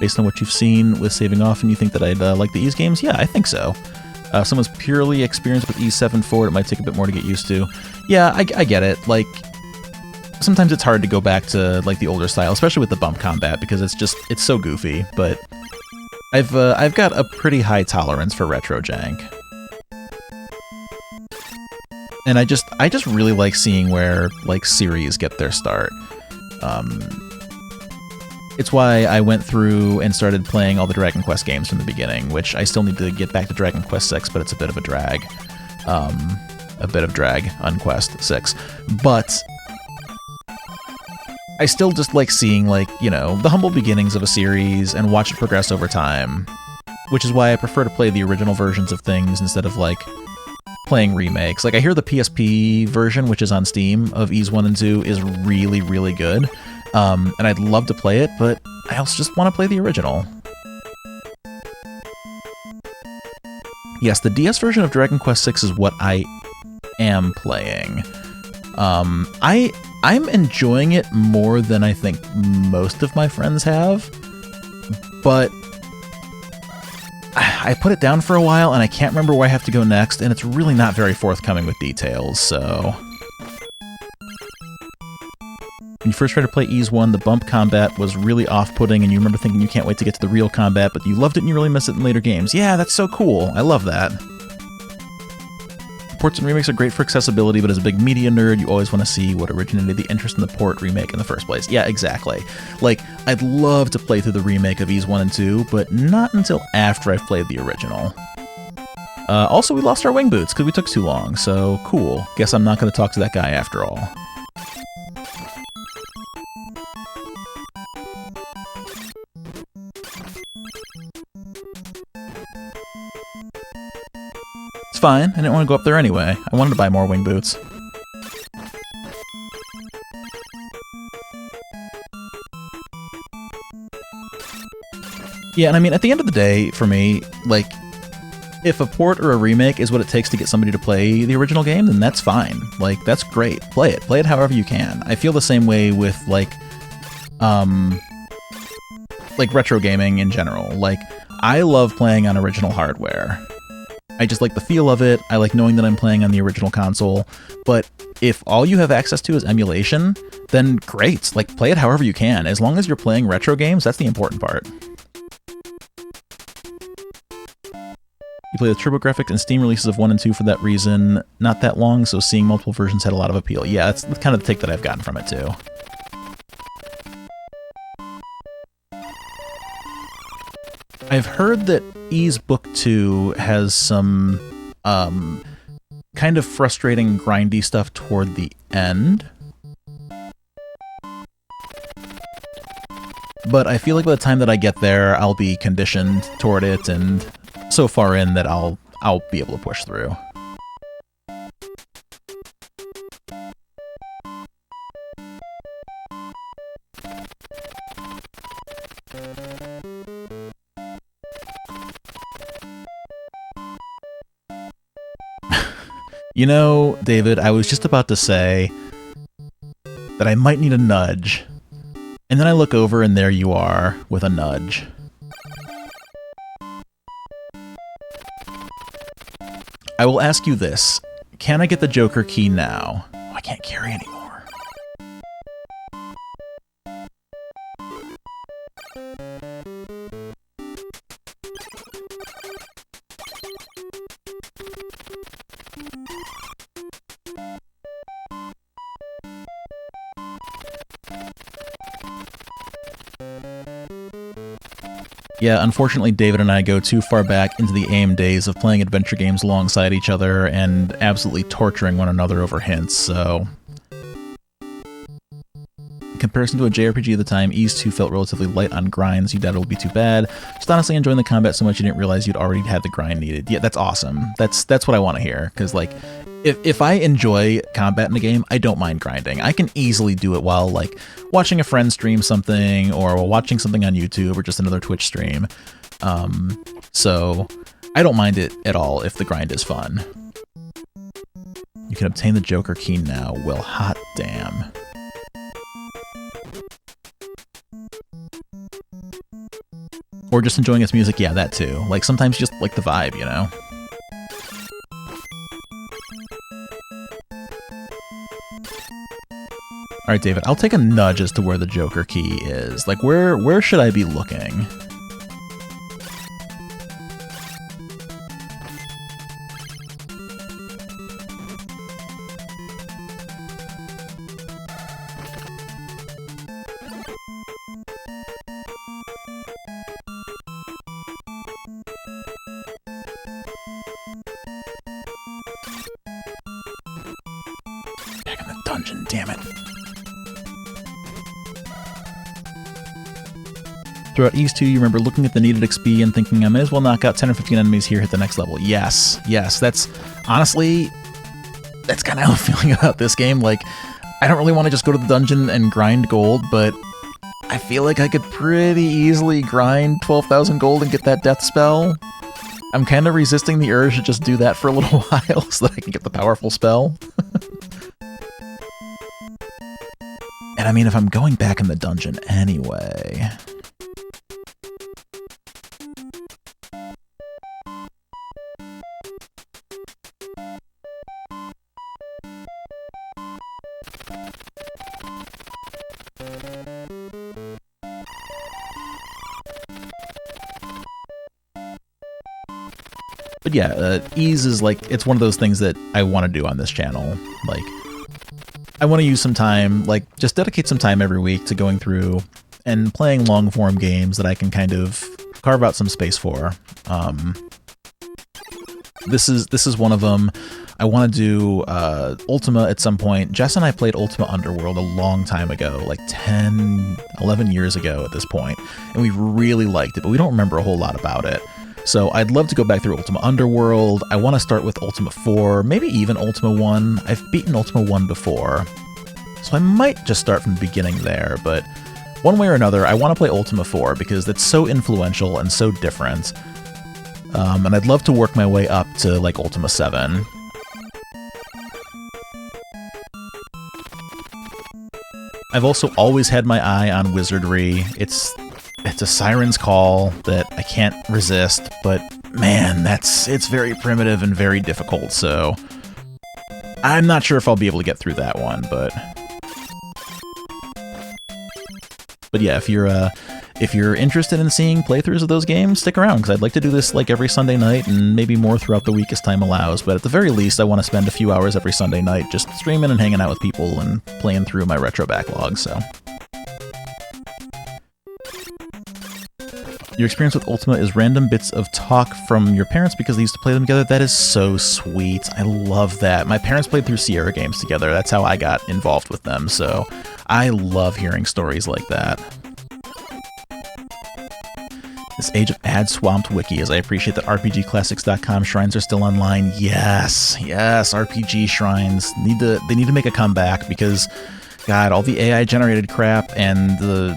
Speaker 1: Based on what you've seen with saving off and you think that I'd like the Ys games? Yeah, I think so. Someone's purely experienced with Ys 7 forward, it might take a bit more to get used to. Yeah, I get it. Like, sometimes it's hard to go back to like the older style, especially with the bump combat, because it's so goofy. But I've got a pretty high tolerance for retro jank, and I just really like seeing where like series get their start. It's why I went through and started playing all the Dragon Quest games from the beginning, which I still need to get back to Dragon Quest 6, but it's a bit of a drag. On Quest 6. But I still just like seeing, like, you know, the humble beginnings of a series and watch it progress over time, which is why I prefer to play the original versions of things instead of, like, playing remakes. Like, I hear the PSP version, which is on Steam, of Ys 1 and 2 is really, really good. And I'd love to play it, but I also just want to play the original. Yes, the DS version of Dragon Quest VI is what I am playing. I'm enjoying it more than I think most of my friends have, but I put it down for a while and I can't remember where I have to go next, and it's really not very forthcoming with details, so... When you first tried to play Ys 1, the bump combat was really off-putting, and you remember thinking you can't wait to get to the real combat, but you loved it and you really miss it in later games. Yeah, that's so cool. I love that. Ports and remakes are great for accessibility, but as a big media nerd, you always want to see what originated the interest in the port remake in the first place. Yeah, exactly. Like, I'd love to play through the remake of Ys 1 and 2, but not until after I've played the original. Also, we lost our wing boots because we took too long, so cool. Guess I'm not going to talk to that guy after all. It's fine, I didn't want to go up there anyway. I wanted to buy more wing boots. Yeah, and I mean, at the end of the day, for me, like, if a port or a remake is what it takes to get somebody to play the original game, then that's fine. Like, that's great. Play it. Play it however you can. I feel the same way with, like retro gaming in general. Like, I love playing on original hardware. I just like the feel of it. I like knowing that I'm playing on the original console. But if all you have access to is emulation, then great. Like, play it however you can. As long as you're playing retro games, that's the important part. You play the TurboGrafx and Steam releases of 1 and 2 for that reason. Not that long, so seeing multiple versions had a lot of appeal. Yeah, that's kind of the take that I've gotten from it, too. I've heard that Ys Book 2 has some kind of frustrating, grindy stuff toward the end. But I feel like by the time that I get there, I'll be conditioned toward it, and so far in that I'll be able to push through. You know, David, I was just about to say that I might need a nudge, and then I look over and there you are with a nudge. I will ask you this. Can I get the Joker key now? Oh, I can't carry anymore. Yeah, unfortunately, David and I go too far back into the AIM days of playing adventure games alongside each other and absolutely torturing one another over hints, so... In comparison to a JRPG at the time, Ys 2 felt relatively light on grinds. You doubt it will be too bad. Just honestly enjoying the combat so much you didn't realize you'd already had the grind needed. Yeah, that's awesome. That's what I want to hear, because, like, if I enjoy combat in a game, I don't mind grinding. I can easily do it while, like, watching a friend stream something, or while watching something on YouTube, or just another Twitch stream. So I don't mind it at all if the grind is fun. You can obtain the Joker key now. Well, hot damn. Or just enjoying its music, yeah, that too. Like, sometimes you just like the vibe, you know? Alright, David, I'll take a nudge as to where the Joker key is. Like, where should I be looking? Back in the dungeon, damn it. Throughout Ys 2, you remember looking at the needed XP and thinking, I may as well knock out 10 or 15 enemies here, hit the next level. Yes, that's, honestly, that's kind of how I'm feeling about this game. Like, I don't really want to just go to the dungeon and grind gold, but I feel like I could pretty easily grind 12,000 gold and get that death spell. I'm kind of resisting the urge to just do that for a little while so that I can get the powerful spell. And I mean, if I'm going back in the dungeon anyway... But yeah, ease is like, it's one of those things that I want to do on this channel. Like, I want to use some time, like, just dedicate some time every week to going through and playing long-form games that I can kind of carve out some space for. This is one of them. I want to do Ultima at some point. Jess and I played Ultima Underworld a long time ago, like 10, 11 years ago at this point, and we really liked it, but we don't remember a whole lot about it. So I'd love to go back through Ultima Underworld. I want to start with Ultima 4, maybe even Ultima 1. I've beaten Ultima 1 before, so I might just start from the beginning there, but one way or another, I want to play Ultima 4 because it's so influential and so different. And I'd love to work my way up to, like, Ultima 7. I've also always had my eye on wizardry. It's a Siren's Call that I can't resist, but man, it's very primitive and very difficult, so I'm not sure if I'll be able to get through that one, but yeah, if you're interested in seeing playthroughs of those games, stick around, because I'd like to do this like every Sunday night and maybe more throughout the week as time allows, but at the very least I want to spend a few hours every Sunday night just streaming and hanging out with people and playing through my retro backlog, so. Your experience with Ultima is random bits of talk from your parents because they used to play them together. That is so sweet. I love that. My parents played through Sierra games together. That's how I got involved with them, so I love hearing stories like that. This age of ad-swamped wiki, as I appreciate that RPGclassics.com shrines are still online. Yes, RPG shrines. They need to make a comeback because, God, all the AI-generated crap and the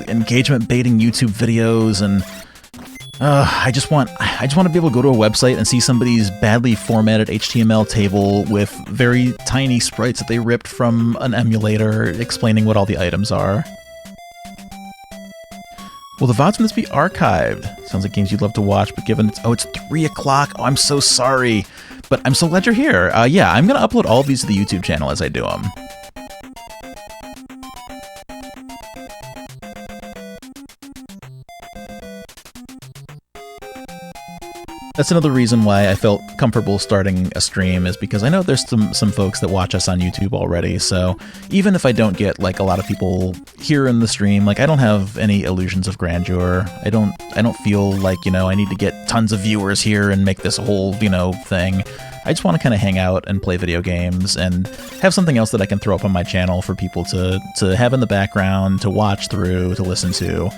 Speaker 1: engagement baiting YouTube videos, and I just want to be able to go to a website and see somebody's badly formatted HTML table with very tiny sprites that they ripped from an emulator explaining what all the items are. Will the VODs from this be archived? Sounds like games you'd love to watch, but given it's 3 o'clock. Oh, I'm so sorry, but I'm so glad you're here. Yeah, I'm gonna upload all of these to the YouTube channel as I do them. That's another reason why I felt comfortable starting a stream, is because I know there's some folks that watch us on YouTube already, so even if I don't get like a lot of people here in the stream, like I don't have any illusions of grandeur. I don't feel like, you know, I need to get tons of viewers here and make this a whole, you know, thing. I just want to kind of hang out and play video games and have something else that I can throw up on my channel for people to have in the background, to watch through, to listen to.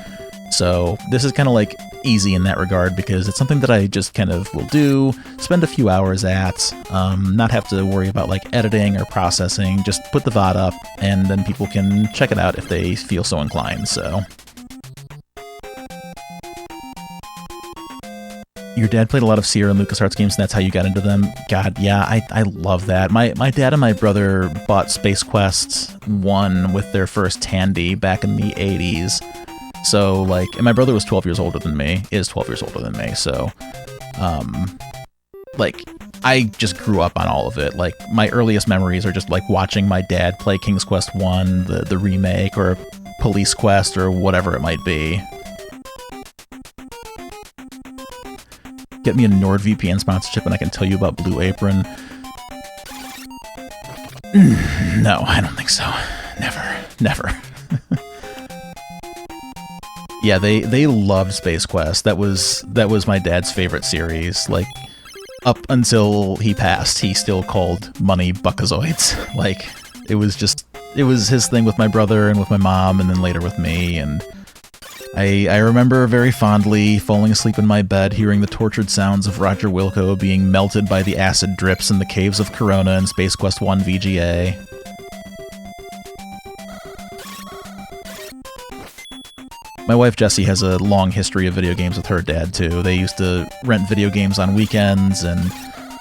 Speaker 1: So this is kind of like easy in that regard because it's something that I just kind of will do, spend a few hours at, not have to worry about like editing or processing, just put the VOD up and then people can check it out if they feel so inclined, so. Your dad played a lot of Sierra and LucasArts games, and that's how you got into them. God, yeah, I love that. My dad and my brother bought Space Quest 1 with their first Tandy back in the 80s. So, like, and my brother was 12 years older than me, is 12 years older than me, so, like, I just grew up on all of it. Like, my earliest memories are just, like, watching my dad play King's Quest 1, the remake, or Police Quest, or whatever it might be. Get me a NordVPN sponsorship and I can tell you about Blue Apron. No, I don't think so. Never. Yeah, they loved Space Quest. That was my dad's favorite series. Like, up until he passed, he still called money buckazoids. Like, it was his thing with my brother and with my mom, and then later with me. And I remember very fondly falling asleep in my bed, hearing the tortured sounds of Roger Wilco being melted by the acid drips in the caves of Corona in Space Quest 1 VGA. My wife Jessie has a long history of video games with her dad too. They used to rent video games on weekends, and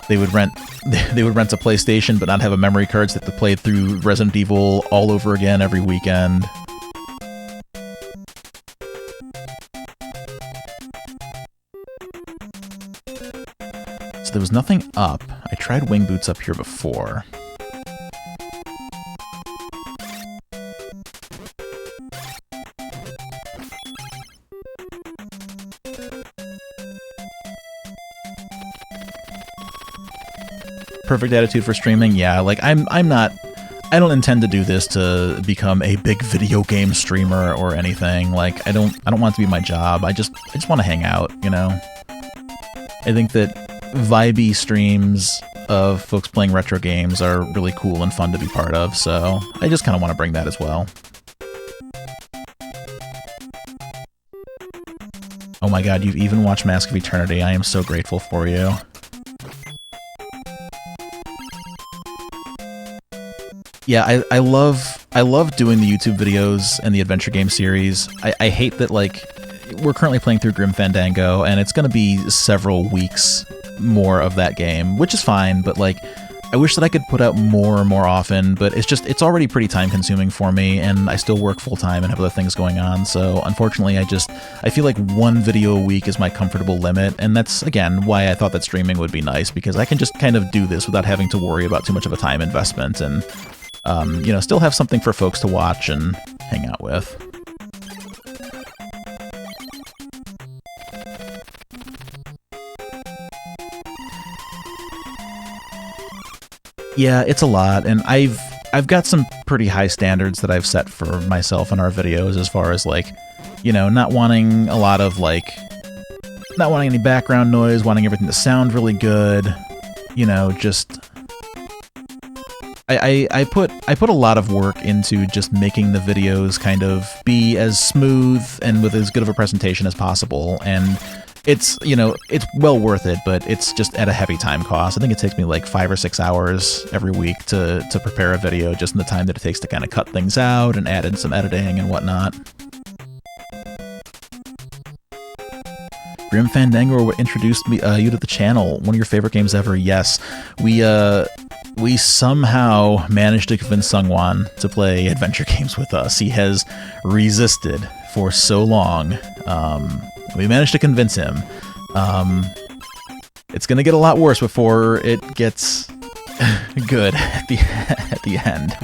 Speaker 1: they would rent a PlayStation but not have a memory card, so they had to play through Resident Evil all over again every weekend. So there was nothing up. I tried Wing Boots up here before. perfect attitude for streaming? Yeah, like I don't intend to do this to become a big video game streamer or anything. Like I don't want it to be my job. I just want to hang out, you know. I think that vibey streams of folks playing retro games are really cool and fun to be part of, so I just kind of want to bring that as well. Oh my god, you've even watched Mask of Eternity. I am so grateful for you. Yeah, I love doing the YouTube videos and the adventure game series. I hate that, like, we're currently playing through Grim Fandango, and it's going to be several weeks more of that game, which is fine, but, like, I wish that I could put out more often, but it's already pretty time-consuming for me, and I still work full-time and have other things going on, so unfortunately I feel like one video a week is my comfortable limit, and that's, again, why I thought that streaming would be nice, because I can just kind of do this without having to worry about too much of a time investment, and, you know, still have something for folks to watch and hang out with. Yeah, it's a lot, and I've got some pretty high standards that I've set for myself in our videos as far as, like, you know, not wanting a lot of, like, not wanting any background noise, wanting everything to sound really good, you know, just... I put a lot of work into just making the videos kind of be as smooth and with as good of a presentation as possible, and it's, you know, it's well worth it, but it's just at a heavy time cost. I think it takes me like 5 or 6 hours every week to prepare a video, just in the time that it takes to kind of cut things out and add in some editing and whatnot. Grim Fandango what introduced me you to the channel. One of your favorite games ever. Yes, we somehow managed to convince Sungwon to play adventure games with us. He has resisted for so long. We managed to convince him. It's gonna get a lot worse before it gets good at the end.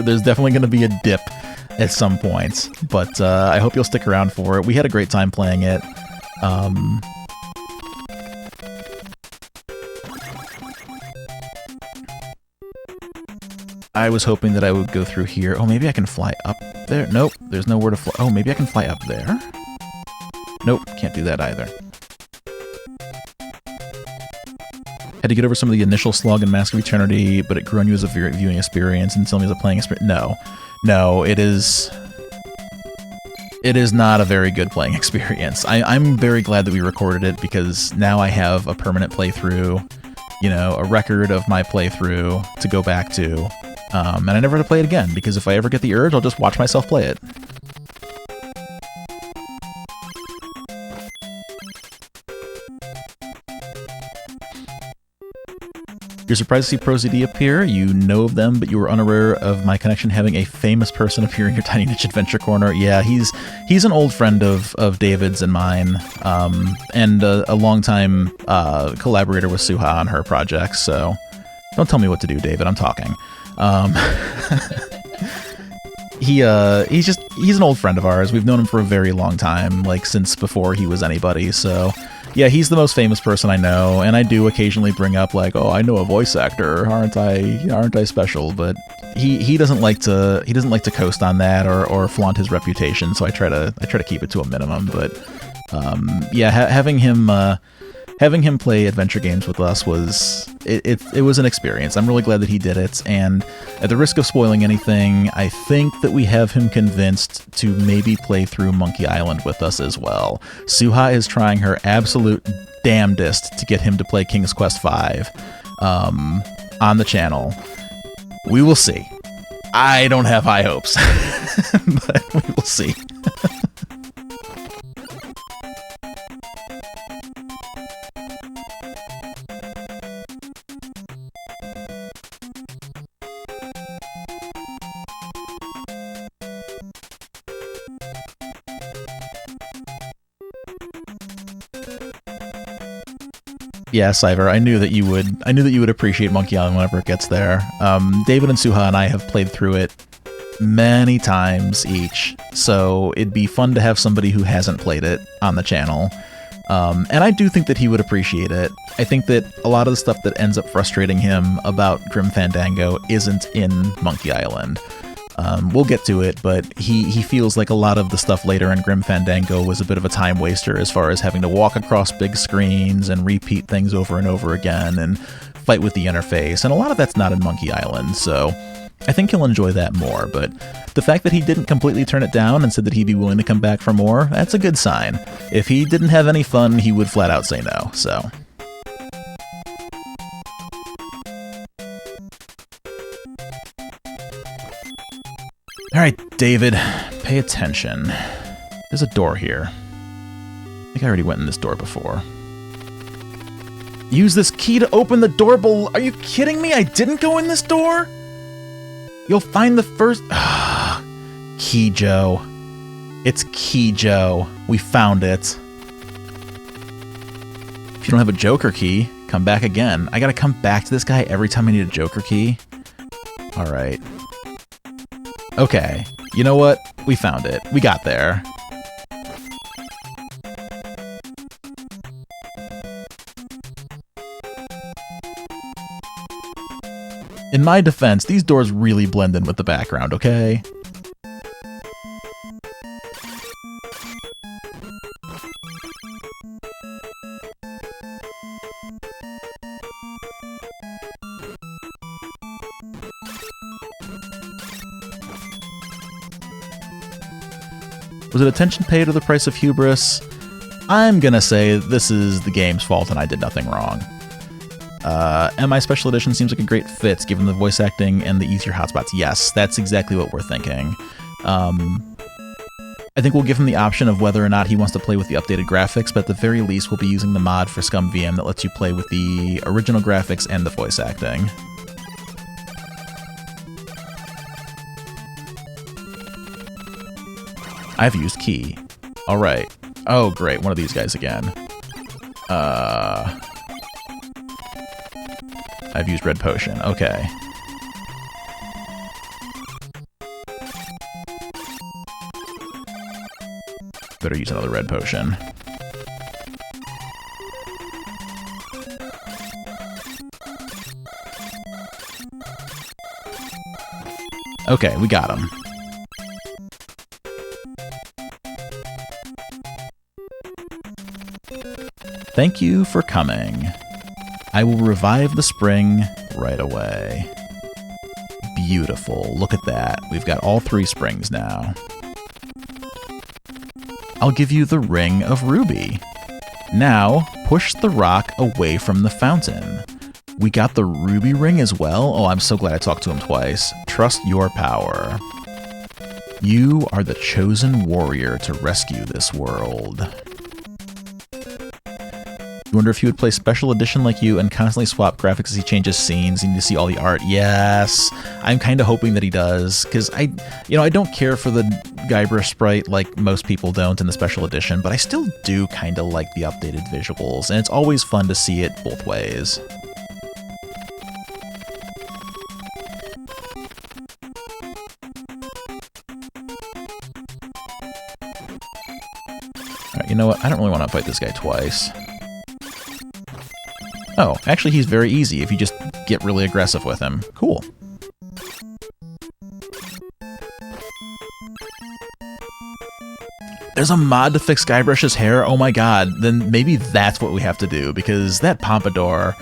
Speaker 1: There's definitely gonna be a dip at some point, but I hope you'll stick around for it. We had a great time playing it. I was hoping that I would go through here. Oh, maybe I can fly up there. Nope, there's nowhere to fly. Oh, maybe I can fly up there. Nope, can't do that either. Had to get over some of the initial slog in Mask of Eternity, but it grew on you as a viewing experience and tell me as a playing experience. No, it is not a very good playing experience. I'm very glad that we recorded it, because now I have a permanent playthrough, you know, a record of my playthrough to go back to, and I never have to play it again, because if I ever get the urge, I'll just watch myself play it. You're surprised to see ProZD appear. You know of them, but you were unaware of my connection having a famous person appear in your Tiny Niche Adventure Corner. Yeah, he's an old friend of David's and mine, and a longtime collaborator with Suha on her projects, so don't tell me what to do, David, I'm talking. He's an old friend of ours. We've known him for a very long time, like since before he was anybody, so... Yeah, he's the most famous person I know, and I do occasionally bring up, like, oh, I know a voice actor, aren't I special? But he doesn't like to coast on that or flaunt his reputation, so I try to keep it to a minimum. But yeah, having him play adventure games with us was an experience. I'm really glad that he did it, and at the risk of spoiling anything, I think that we have him convinced to maybe play through Monkey Island with us as well. Suha is trying her absolute damnedest to get him to play King's Quest V on the channel. We will see. I don't have high hopes, but we will see. Yeah, Cyver, I knew that you would appreciate Monkey Island whenever it gets there. David and Suha and I have played through it many times each, so it'd be fun to have somebody who hasn't played it on the channel. And I do think that he would appreciate it. I think that a lot of the stuff that ends up frustrating him about Grim Fandango isn't in Monkey Island. We'll get to it, but he feels like a lot of the stuff later in Grim Fandango was a bit of a time waster as far as having to walk across big screens and repeat things over and over again and fight with the interface, and a lot of that's not in Monkey Island, so I think he'll enjoy that more, but the fact that he didn't completely turn it down and said that he'd be willing to come back for more, that's a good sign. If he didn't have any fun, he would flat out say no, so... Alright, David, pay attention. There's a door here. I think I already went in this door before. Use this key to open the door below. Are you kidding me? I didn't go in this door? You'll find the first... Key Joe. It's Key Joe. We found it. If you don't have a Joker key, come back again. I gotta come back to this guy every time I need a Joker key? Alright. Okay, you know what? We found it. We got there. In my defense, these doors really blend in with the background, okay? Was it attention paid to the price of hubris? I'm gonna say this is the game's fault and I did nothing wrong. MI Special Edition seems like a great fit given the voice acting and the easier hotspots. Yes, that's exactly what we're thinking. I think we'll give him the option of whether or not he wants to play with the updated graphics, but at the very least we'll be using the mod for Scum VM that lets you play with the original graphics and the voice acting. I've used key. Alright. Oh, great. One of these guys again. I've used red potion. Okay. Better use another red potion. Okay, we got him. Thank you for coming. I will revive the spring right away. Beautiful. Look at that. We've got all 3 springs now. I'll give you the Ring of Ruby. Now, push the rock away from the fountain. We got the Ruby Ring as well? Oh, I'm so glad I talked to him twice. Trust your power. You are the chosen warrior to rescue this world. You wonder if he would play Special Edition like you and constantly swap graphics as he changes scenes. You need to see all the art. Yes, I'm kind of hoping that he does, because I don't care for the Guybrush sprite like most people don't in the Special Edition, but I still do kind of like the updated visuals, and it's always fun to see it both ways. Alright, you know what? I don't really want to fight this guy twice. Oh, actually he's very easy if you just get really aggressive with him. Cool. There's a mod to fix Guybrush's hair? Oh my god, then maybe that's what we have to do, because that pompadour...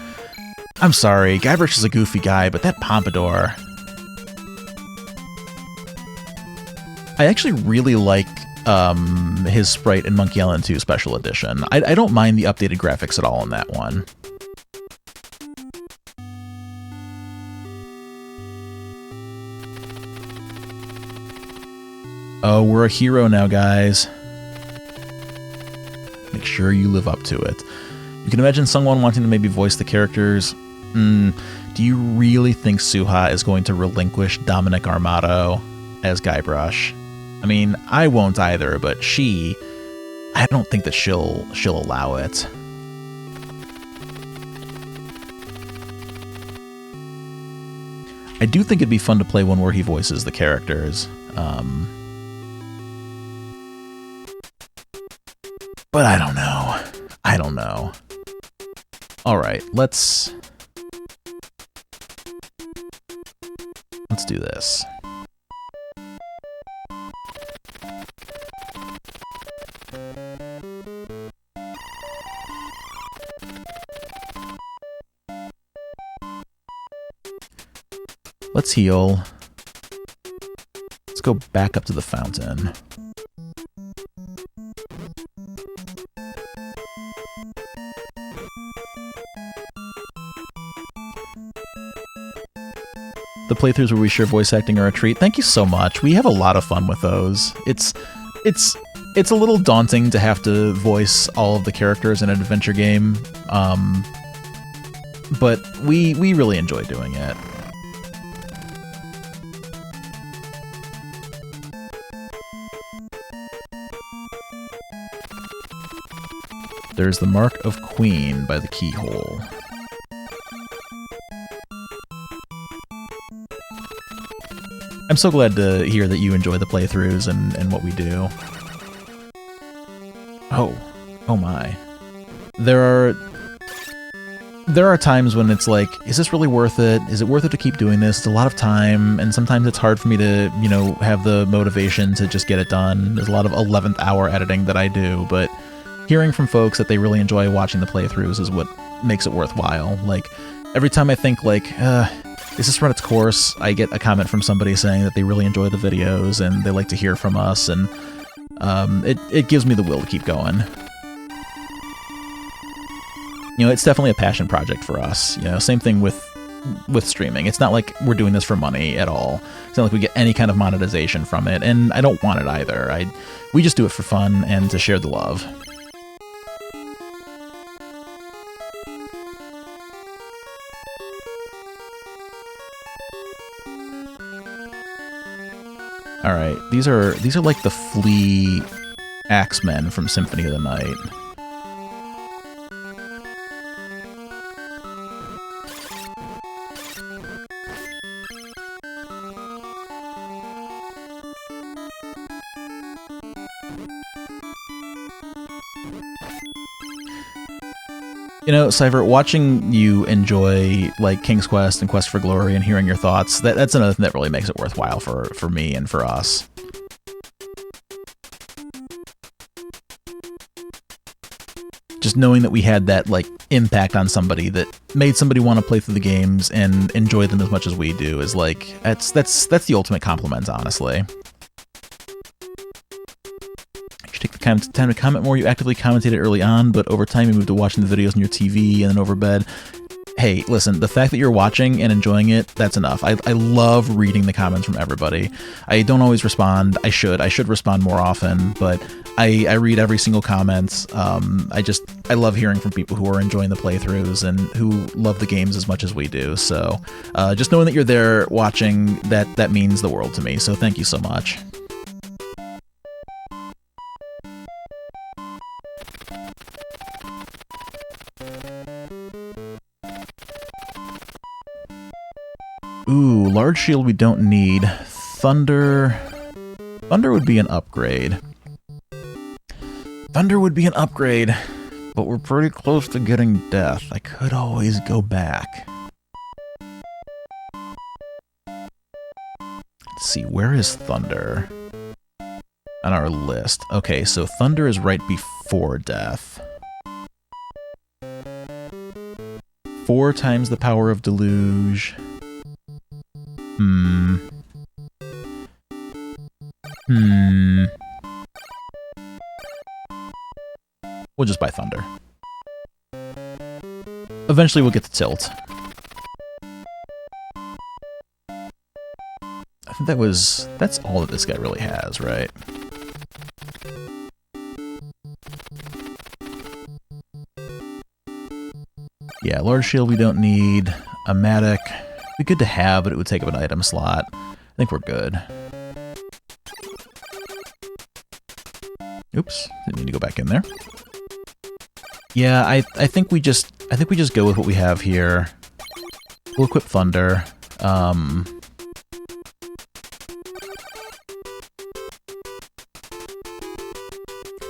Speaker 1: I'm sorry, Guybrush is a goofy guy, but that pompadour... I actually really like his sprite in Monkey Island 2 Special Edition. I don't mind the updated graphics at all in that one. Oh, we're a hero now, guys. Make sure you live up to it. You can imagine someone wanting to maybe voice the characters. Do you really think Suha is going to relinquish Dominic Armato as Guybrush? I mean, I won't either, but I don't think that she'll allow it. I do think it'd be fun to play one where he voices the characters. But I don't know. I don't know. Alright, let's do this. Let's heal. Let's go back up to the fountain. The playthroughs where we share voice acting are a treat. Thank you so much. We have a lot of fun with those. It's a little daunting to have to voice all of the characters in an adventure game, but we really enjoy doing it. There's the Mark of Queen by the keyhole. I'm so glad to hear that you enjoy the playthroughs and what we do. Oh my. There are times when it's like, is this really worth it? Is it worth it to keep doing this? It's a lot of time, and sometimes it's hard for me to, you know, have the motivation to just get it done. There's a lot of 11th hour editing that I do, but hearing from folks that they really enjoy watching the playthroughs is what makes it worthwhile. Like, every time I think, like, is this run its course? I get a comment from somebody saying that they really enjoy the videos and they like to hear from us, and it gives me the will to keep going. You know, it's definitely a passion project for us. You know, same thing with streaming. It's not like we're doing this for money at all. It's not like we get any kind of monetization from it, and I don't want it either. We just do it for fun and to share the love. Alright, these are like the flea axemen from Symphony of the Night. You know, Cypher, watching you enjoy, like, King's Quest and Quest for Glory and hearing your thoughts, that's another thing that really makes it worthwhile for me and for us. Just knowing that we had that, like, impact on somebody that made somebody want to play through the games and enjoy them as much as we do is, like, that's the ultimate compliment, honestly. Take the time to comment more. You actively commentated early on, but over time you moved to watching the videos on your TV and then over bed. Hey, listen, the fact that you're watching and enjoying it, that's enough. I love reading the comments from everybody. I don't always respond. I should respond more often, but I read every single comment. I love hearing from people who are enjoying the playthroughs and who love the games as much as we do. So just knowing that you're there watching, that means the world to me. So thank you so much. Ooh, large shield we don't need. Thunder would be an upgrade. Thunder would be an upgrade, but we're pretty close to getting death. I could always go back. Let's see, where is Thunder on our list? Okay, so Thunder is right before death. 4 times the power of Deluge. We'll just buy Thunder. Eventually we'll get to Tilt. I think that's all that this guy really has, right? Yeah, large shield we don't need. A Matic. Be good to have, but it would take up an item slot. I think we're good. Oops, didn't mean to go back in there. Yeah, I think we just go with what we have here. We'll equip Thunder.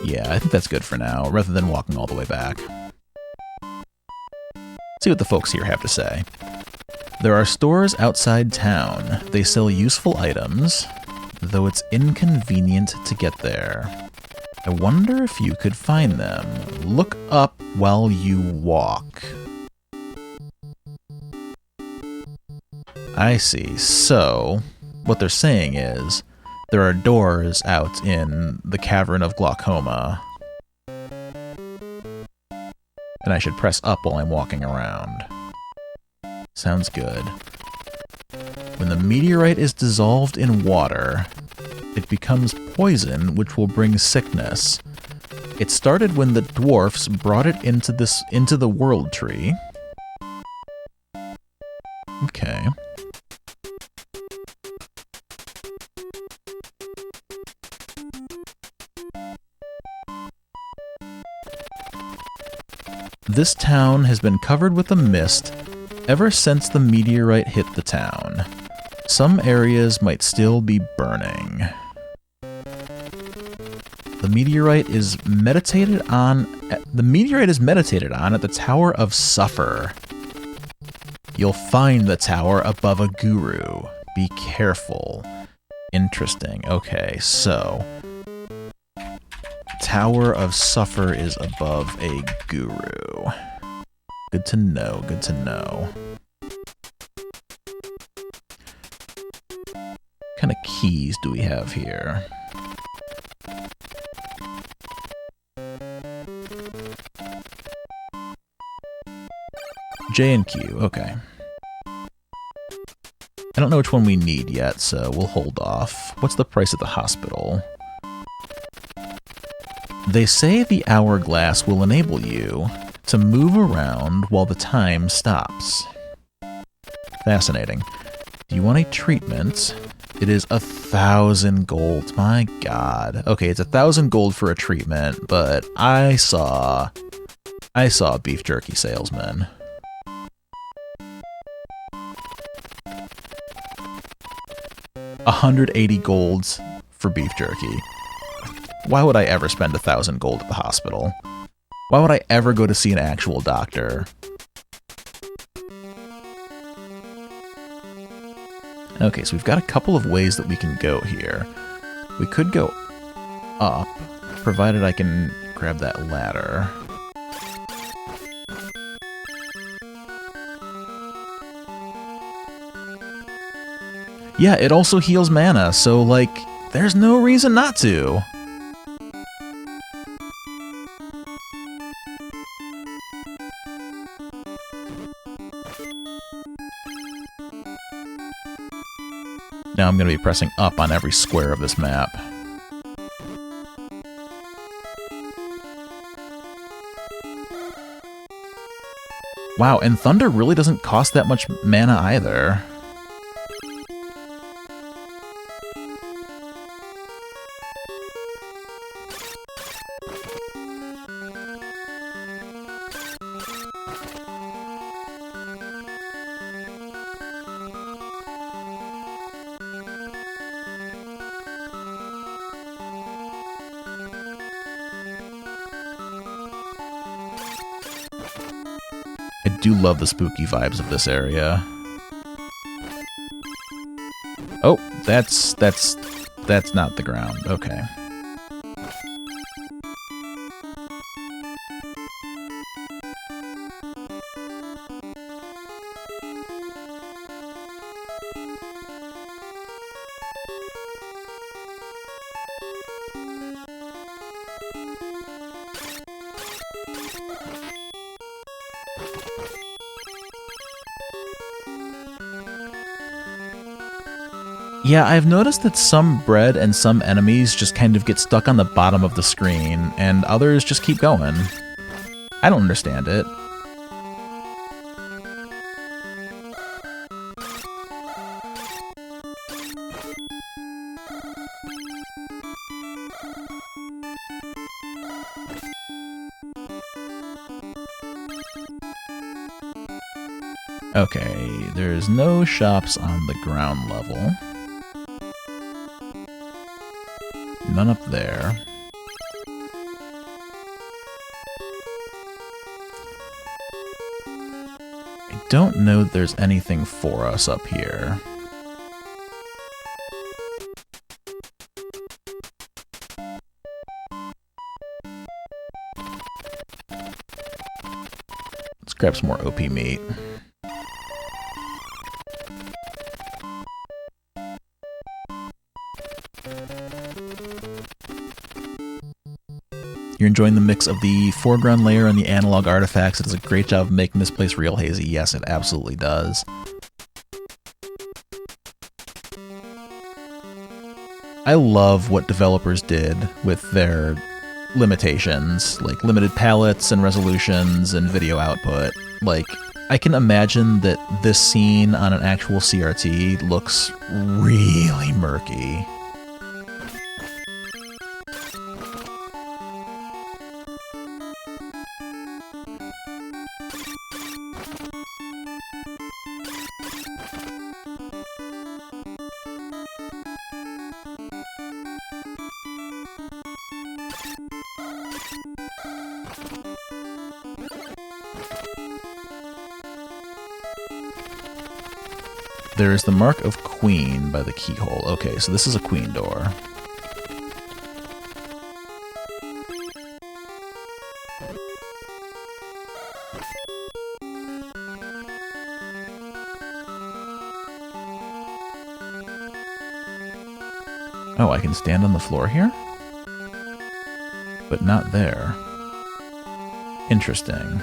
Speaker 1: Yeah, I think that's good for now, rather than walking all the way back. See what the folks here have to say. There are stores outside town. They sell useful items, though it's inconvenient to get there. I wonder if you could find them. Look up while you walk. I see. So, what they're saying is, there are doors out in the Cavern of Glaucoma. And I should press up while I'm walking around. Sounds good. When the meteorite is dissolved in water, it becomes poison, which will bring sickness. It started when the dwarfs brought it into the world tree. Okay. This town has been covered with a mist ever since the meteorite hit the town. Some areas might still be burning. The meteorite is meditated on at the Tower of Suffer. You'll find the tower above a guru. Be careful. Interesting. Okay, so Tower of Suffer is above a guru. Good to know, good to know. What kind of keys do we have here? J and Q, okay. I don't know which one we need yet, so we'll hold off. What's the price at the hospital? They say the hourglass will enable you to move around while the time stops. Fascinating. Do you want a treatment? It is 1,000 gold. My god. Okay, it's 1,000 gold for a treatment, but I saw a beef jerky salesman. $180 golds for beef jerky. Why would I ever spend 1,000 gold at the hospital? Why would I ever go to see an actual doctor? Okay, so we've got a couple of ways that we can go here. We could go up, provided I can grab that ladder. Yeah, it also heals mana, so, like, there's no reason not to. Now I'm going to be pressing up on every square of this map. Wow, and Thunder really doesn't cost that much mana either. I do love the spooky vibes of this area. Oh, that's not the ground. Okay. Yeah, I've noticed that some bread and some enemies just kind of get stuck on the bottom of the screen, and others just keep going. I don't understand it. Okay, there's no shops on the ground level. None up there. don't know that there's anything for us up here. Let's grab some more OP meat. You're enjoying the mix of the foreground layer and the analog artifacts. It does a great job of making this place real hazy. Yes, it absolutely does. I love what developers did with their limitations, like limited palettes and resolutions and video output. Like, I can imagine that this scene on an actual CRT looks really murky. There is the mark of Queen by the keyhole. Okay, so this is a Queen door. Oh, I can stand on the floor here? But not there. Interesting.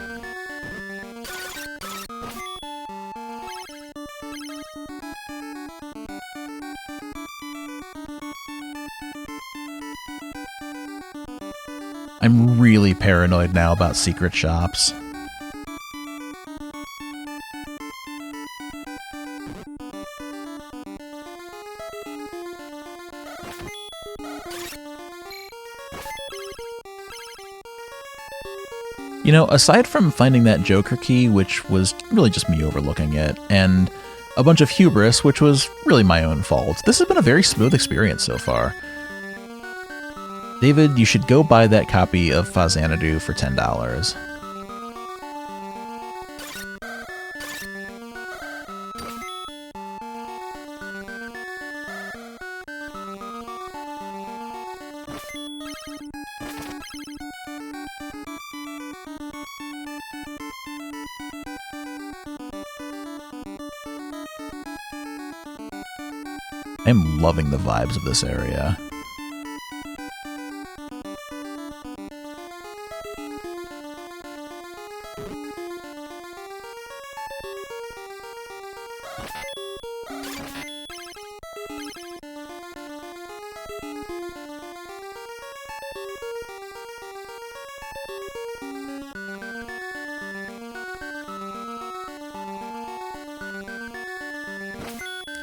Speaker 1: I'm really paranoid now about secret shops. You know, aside from finding that Joker key, which was really just me overlooking it, and a bunch of hubris, which was really my own fault, this has been a very smooth experience so far. David, you should go buy that copy of Faxanadu for $10. I'm loving the vibes of this area.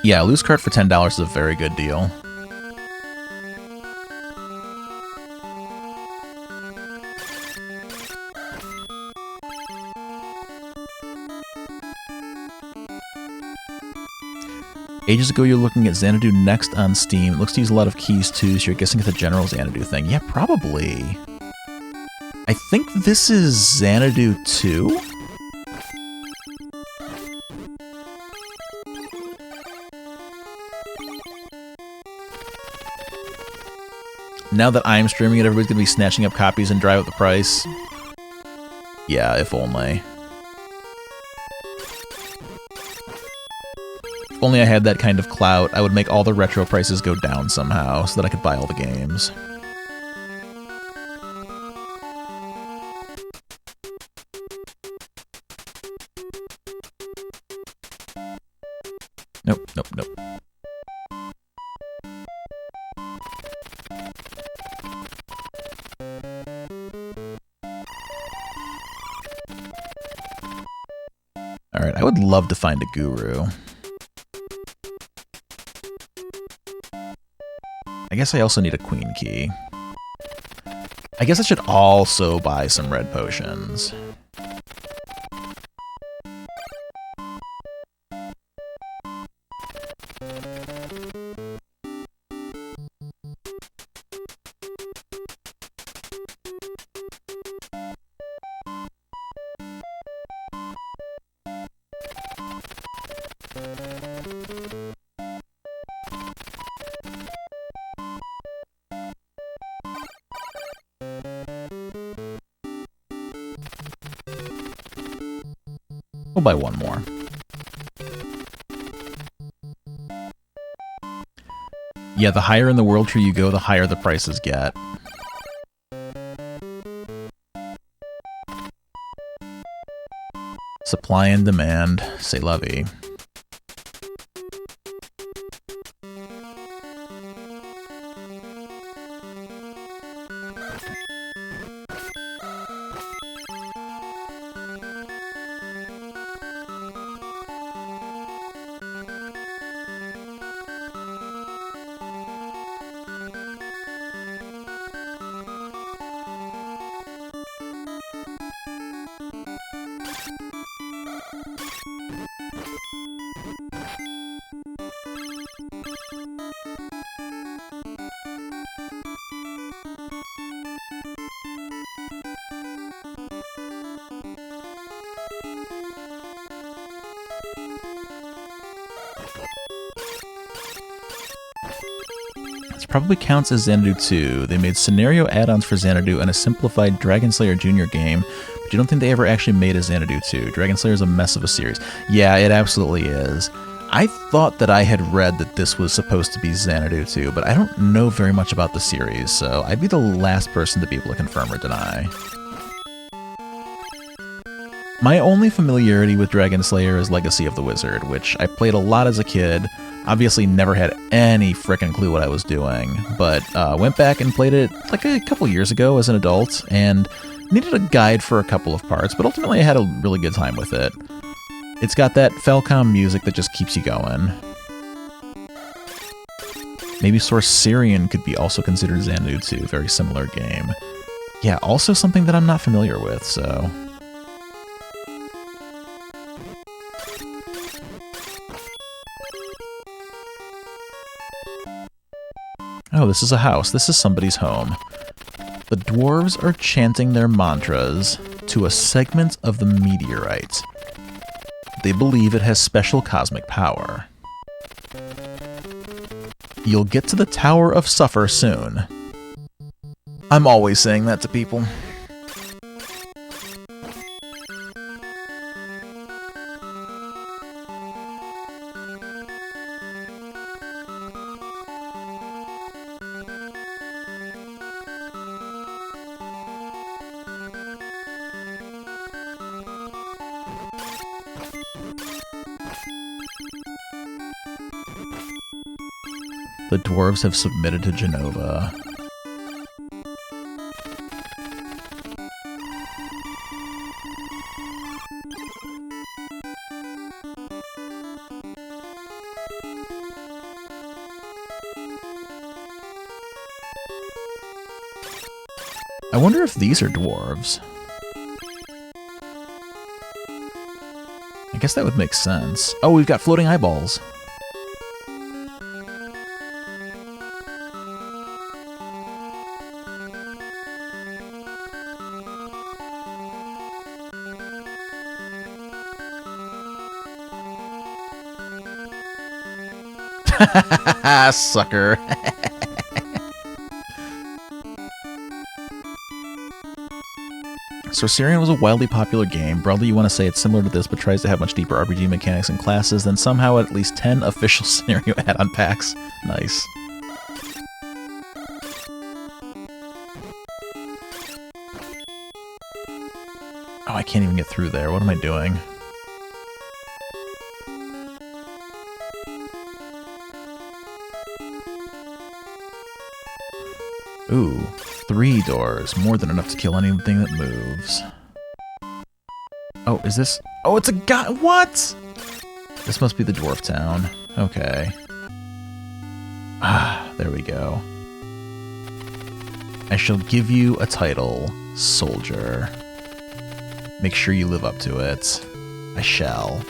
Speaker 1: Yeah, loose cart for $10 is a very good deal. Ages ago, you're looking at Xanadu Next on Steam. It looks to use a lot of keys too, so you're guessing it's a general Xanadu thing. Yeah, probably. I think this is Xanadu 2? Now that I'm streaming it, everybody's going to be snatching up copies and drive up the price. Yeah, if only. If only I had that kind of clout, I would make all the retro prices go down somehow, so that I could buy all the games. Nope, nope, nope. Alright, I would love to find a guru. I guess I also need a queen key. I guess I should also buy some red potions. We'll buy one more. Yeah, the higher in the world tree you go, the higher the prices get. Supply and demand, c'est la vie. Probably counts as Xanadu 2. They made scenario add-ons for Xanadu and a simplified Dragon Slayer Jr. game, but you don't think they ever actually made a Xanadu 2. Dragon Slayer is a mess of a series. Yeah, it absolutely is. I thought that I had read that this was supposed to be Xanadu 2, but I don't know very much about the series, so I'd be the last person to be able to confirm or deny. My only familiarity with Dragon Slayer is Legacy of the Wizard, which I played a lot as a kid. Obviously never had any frickin' clue what I was doing, but went back and played it like a couple years ago as an adult, and needed a guide for a couple of parts, but ultimately I had a really good time with it. It's got that Falcom music that just keeps you going. Maybe Sorcerian could be also considered Xanadu 2, very similar game. Yeah, also something that I'm not familiar with, so... Oh, this is a house. This is somebody's home. The dwarves are chanting their mantras to a segment of the meteorite. They believe it has special cosmic power. You'll get to the Tower of Suffer soon. I'm always saying that to people. The dwarves have submitted to Genova. I wonder if these are dwarves. I guess that would make sense. Oh, we've got floating eyeballs. Sucker. Sorcerian was a wildly popular game. Broadly, you want to say it's similar to this, but tries to have much deeper RPG mechanics and classes, then somehow at least 10 official scenario add-on packs. Nice. Oh, I can't even get through there. What am I doing? Ooh, 3 doors. More than enough to kill anything that moves. Oh, is this... Oh, it's a guy... What?! This must be the dwarf town. Okay. Ah, there we go. I shall give you a title, Soldier. Make sure you live up to it. I shall.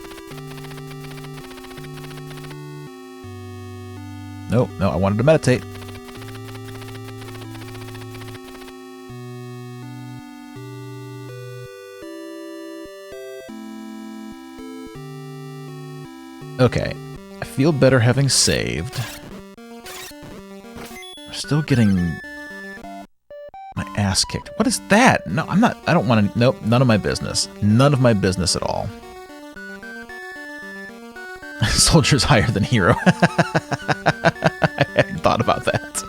Speaker 1: Nope, no, I wanted to meditate. Okay, I feel better having saved. I'm still getting my ass kicked. What is that? No, I'm not, I don't want to, nope, none of my business. None of my business at all. soldier's higher than hero. I hadn't thought about that.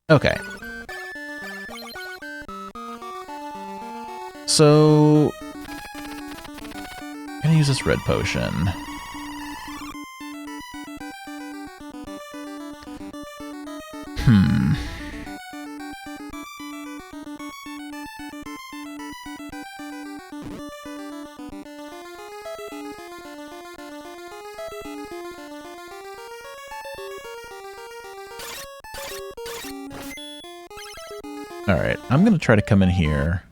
Speaker 1: Okay. So, I'm gonna use this red potion. Alright, I'm gonna try to come in here.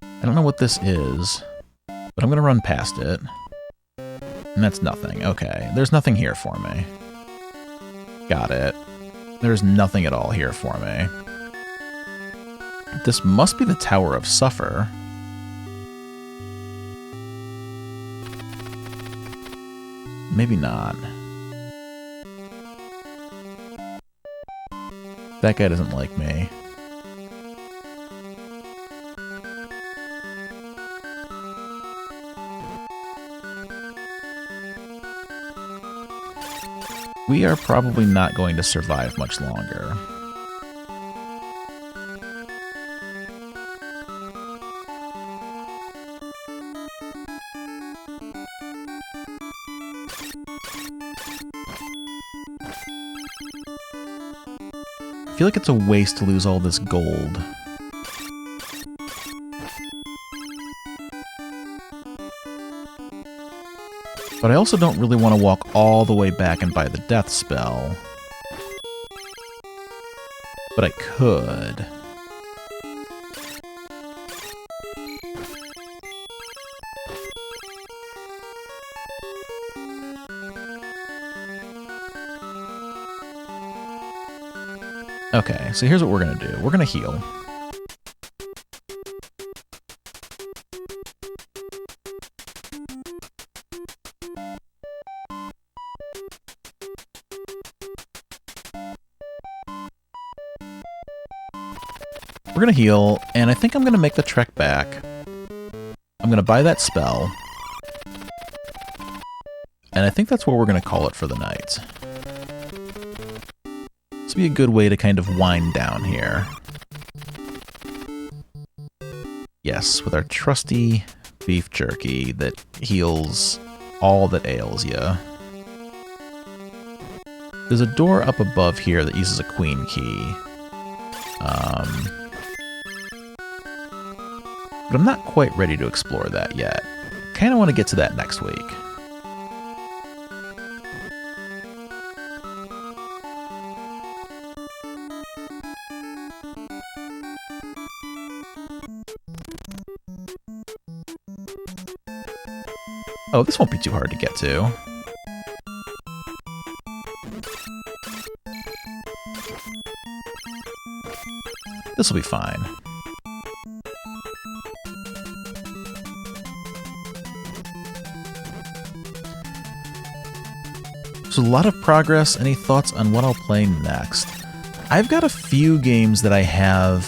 Speaker 1: I don't know what this is, but I'm gonna run past it. And that's nothing. Okay, there's nothing here for me. Got it. There's nothing at all here for me. This must be the Tower of Suffer. Maybe not. That guy doesn't like me. We are probably not going to survive much longer. I feel like it's a waste to lose all this gold. But I also don't really want to walk all the way back and buy the death spell. But I could. Okay, so here's what we're gonna do. We're gonna heal. We're gonna heal, and I think I'm gonna make the trek back. I'm gonna buy that spell. And I think that's what we're gonna call it for the night. This would be a good way to kind of wind down here. Yes, with our trusty beef jerky that heals all that ails ya. There's a door up above here that uses a queen key. But I'm not quite ready to explore that yet. Kind of want to get to that next week. Oh, this won't be too hard to get to. This will be fine. So a lot of progress. Any thoughts on what I'll play next? I've got a few games that I have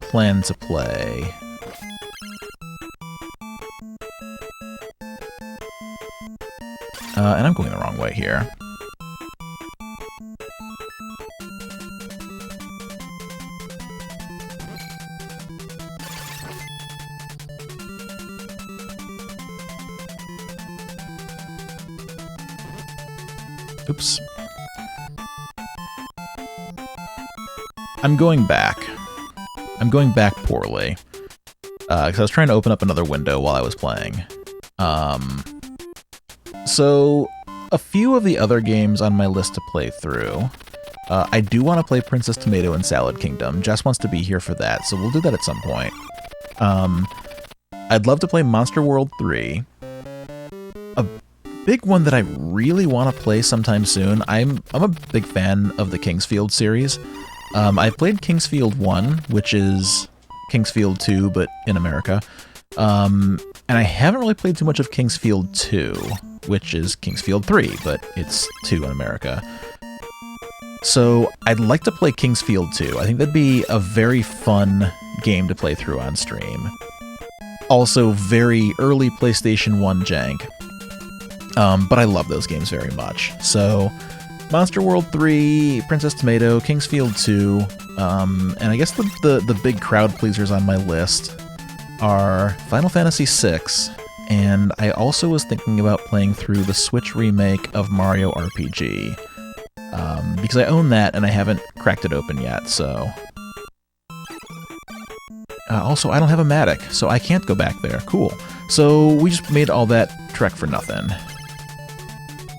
Speaker 1: planned to play. And I'm going the wrong way here. Oops. I'm going back. I'm going back poorly. Because I was trying to open up another window while I was playing. So, a few of the other games on my list to play through. I do want to play Princess Tomato and Salad Kingdom. Jess wants to be here for that, so we'll do that at some point. I'd love to play Monster World 3. A big one that I really want to play sometime soon. I'm a big fan of the Kingsfield series. I've played Kingsfield 1, which is Kingsfield 2, but in America. And I haven't really played too much of Kingsfield 2, which is Kingsfield 3, but it's 2 in America. So I'd like to play Kingsfield 2. I think that'd be a very fun game to play through on stream. Also, very early PlayStation 1 jank. But I love those games very much. So, Monster World 3, Princess Tomato, King's Field 2, and I guess the big crowd pleasers on my list are Final Fantasy VI, and I also was thinking about playing through the Switch remake of Mario RPG, because I own that and I haven't cracked it open yet, so... also, I don't have a Matic, so I can't go back there. Cool. So we just made all that trek for nothing.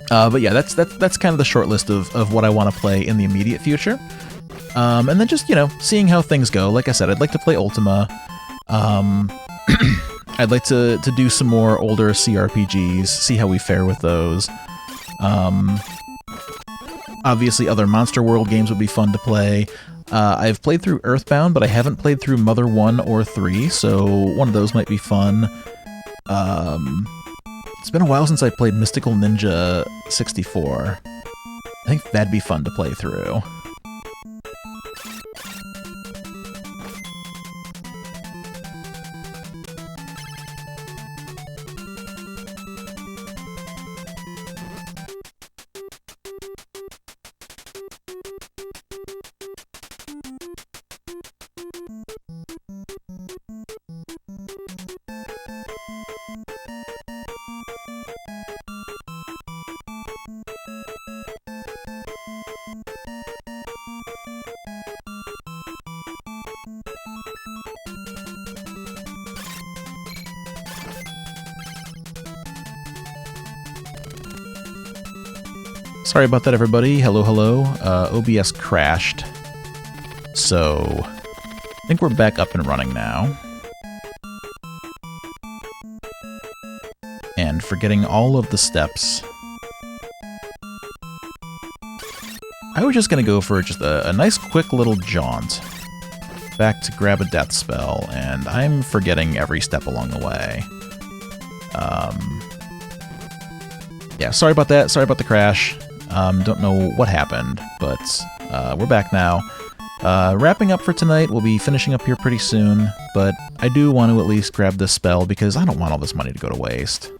Speaker 1: But yeah, that's kind of the short list of what I want to play in the immediate future. And then just, you know, seeing how things go. Like I said, I'd like to play Ultima. I'd like to do some more older CRPGs, see how we fare with those. Obviously, other Monster World games would be fun to play. I've played through Earthbound, but I haven't played through Mother 1 or 3, so one of those might be fun. It's been a while since I played Mystical Ninja 64. I think that'd be fun to play through. Sorry about that, everybody. Hello, hello. OBS crashed. So, I think we're back up and running now. And forgetting all of the steps, I was just going to go for just a nice quick little jaunt back to grab a death spell, and I'm forgetting every step along the way. Yeah, sorry about that. Sorry about the crash. Don't know what happened, but we're back now. Wrapping up for tonight, we'll be finishing up here pretty soon, but I do want to at least grab this spell because I don't want all this money to go to waste.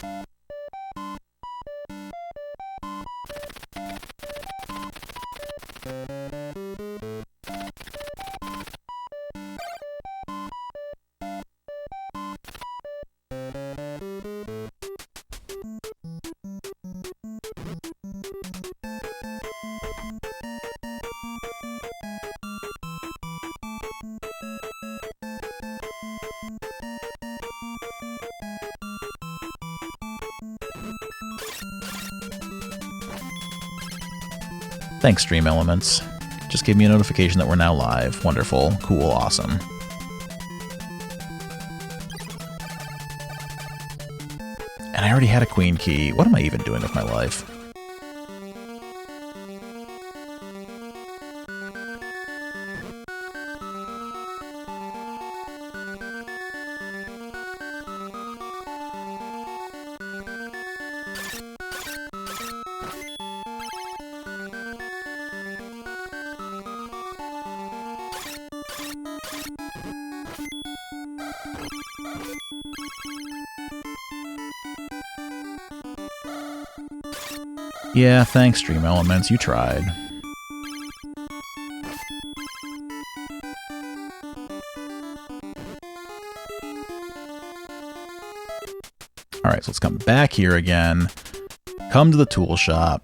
Speaker 1: Thanks, Stream Elements. Just gave me a notification that we're now live. Wonderful. Cool. Awesome. And I already had a queen key. What am I even doing with my life? Yeah, thanks, Stream Elements. You tried. Alright, so let's come back here again. Come to the tool shop.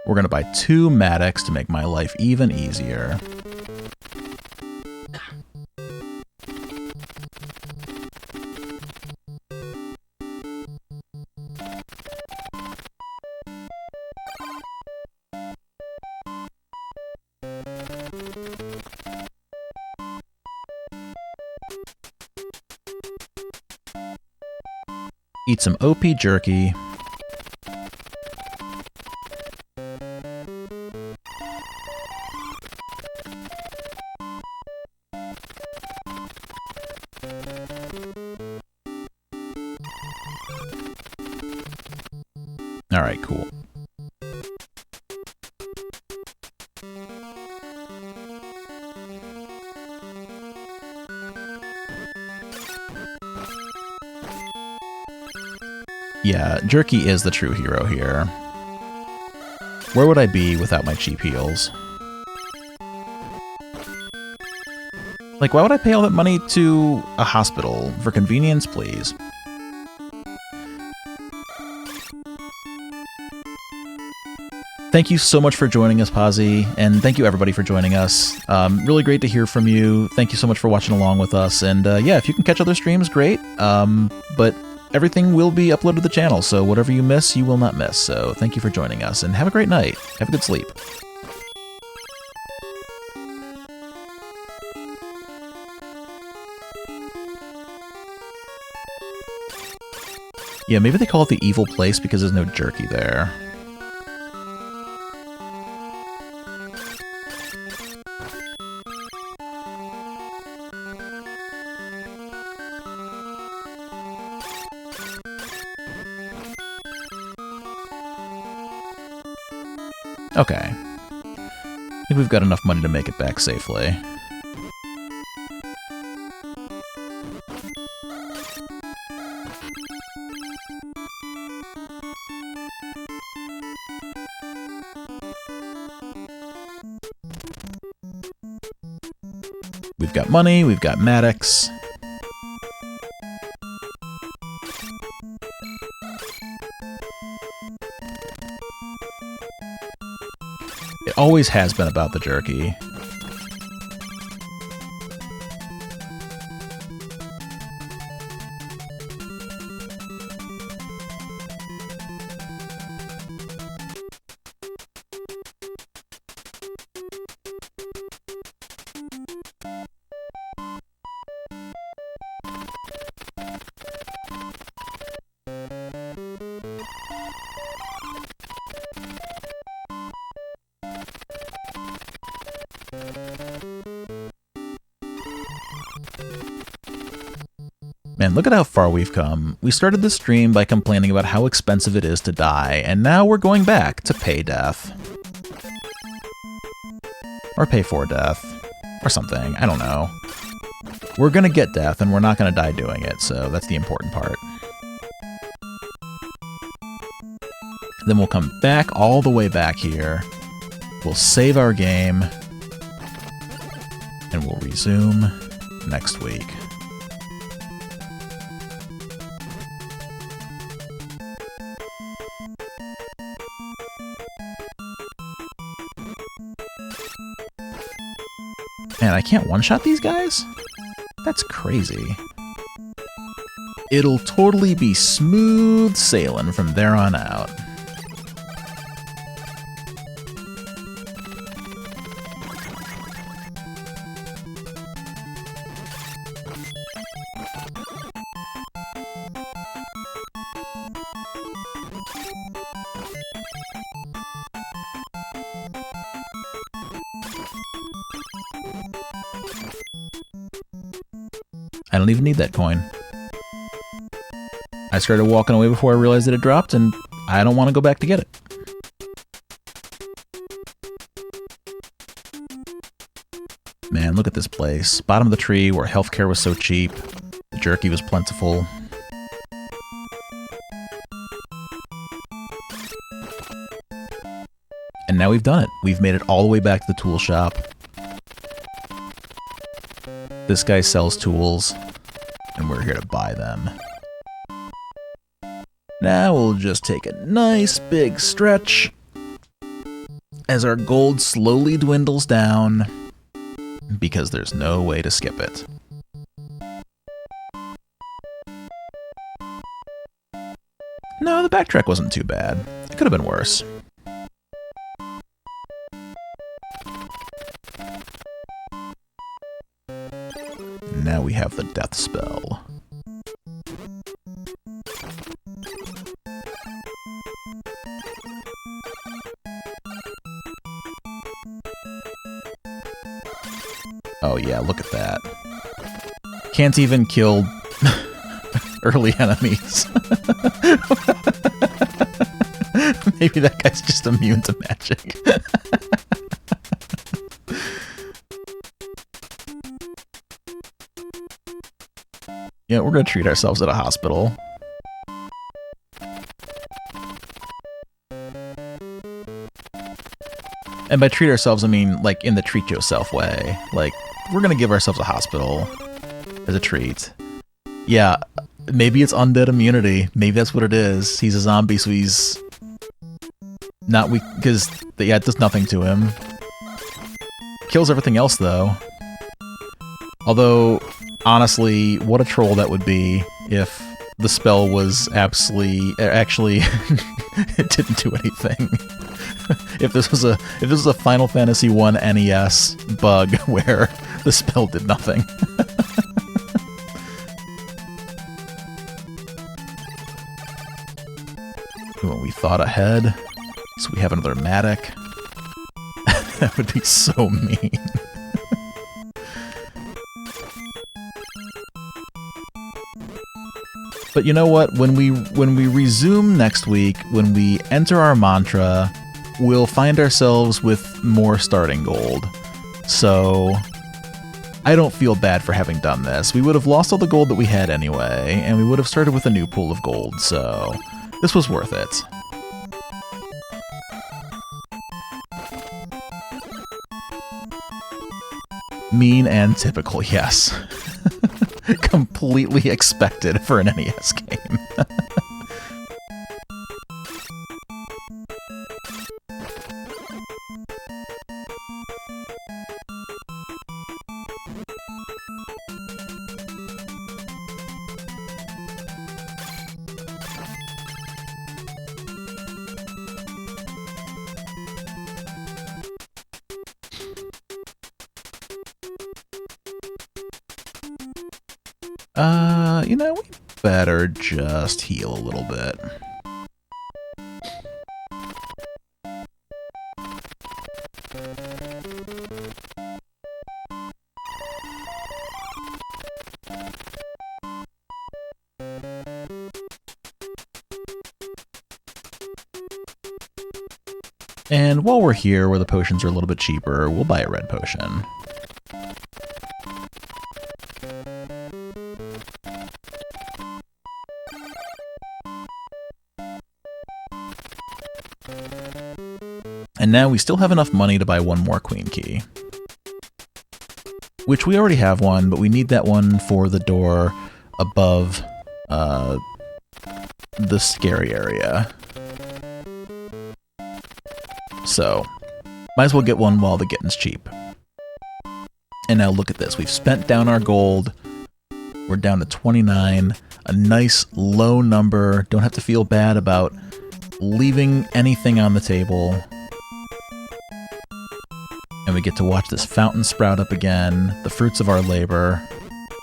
Speaker 1: We're gonna buy 2 Maddox to make my life even easier. Eat some OP jerky. Alright, cool. Yeah, Jerky is the true hero here. Where would I be without my cheap heals? Like, why would I pay all that money to a hospital? For convenience, please. Thank you so much for joining us, Pazzi, and thank you everybody for joining us. Really great to hear from you. Thank you so much for watching along with us, and yeah, if you can catch other streams, great. But everything will be uploaded to the channel, so whatever you miss, you will not miss. So thank you for joining us, and have a great night. Have a good sleep. Yeah, maybe they call it the evil place because there's no jerky there. Okay. I think we've got enough money to make it back safely. We've got money, we've got Maddox. It always has been about the jerky. Man, look at how far we've come. We started the stream by complaining about how expensive it is to die, and now we're going back to pay death. Or pay for death. Or something, I don't know. We're gonna get death, and we're not gonna die doing it, so that's the important part. Then we'll come back all the way back here. We'll save our game. And we'll resume next week. Man, I can't one-shot these guys? That's crazy. It'll totally be smooth sailing from there on out. I don't even need that coin. I started walking away before I realized that it dropped, and I don't want to go back to get it. Man, look at this place. Bottom of the tree where healthcare was so cheap. The jerky was plentiful. And now we've done it. We've made it all the way back to the tool shop. This guy sells tools, and we're here to buy them. Now we'll just take a nice big stretch as our gold slowly dwindles down, because there's no way to skip it. No, the backtrack wasn't too bad. It could have been worse. Now we have the death spell. Oh yeah, look at that. Can't even kill early enemies. Maybe that guy's just immune to magic. Yeah, we're gonna treat ourselves at a hospital. And by treat ourselves, I mean, like, in the treat yourself way. Like, we're gonna give ourselves a hospital as a treat. Yeah, maybe it's undead immunity. Maybe that's what it is. He's a zombie, so he's not weak, because, yeah, it does nothing to him. Kills everything else, though. Although, honestly, what a troll that would be if the spell was actually it didn't do anything. If this was a Final Fantasy I NES bug where the spell did nothing. Well, we thought ahead, so we have another Matic. That would be so mean. But you know what? When we resume next week, when we enter our mantra, we'll find ourselves with more starting gold. So I don't feel bad for having done this. We would have lost all the gold that we had anyway, and we would have started with a new pool of gold, so this was worth it. Mean and typical, yes. Completely expected for an NES game. You know, we better just heal a little bit. And while we're here, where the potions are a little bit cheaper, we'll buy a red potion. And now we still have enough money to buy one more queen key. Which we already have one, but we need that one for the door above the scary area. So, might as well get one while the getting's cheap. And now look at this. We've spent down our gold. We're down to 29. A nice low number. Don't have to feel bad about leaving anything on the table. And we get to watch this fountain sprout up again. The fruits of our labor.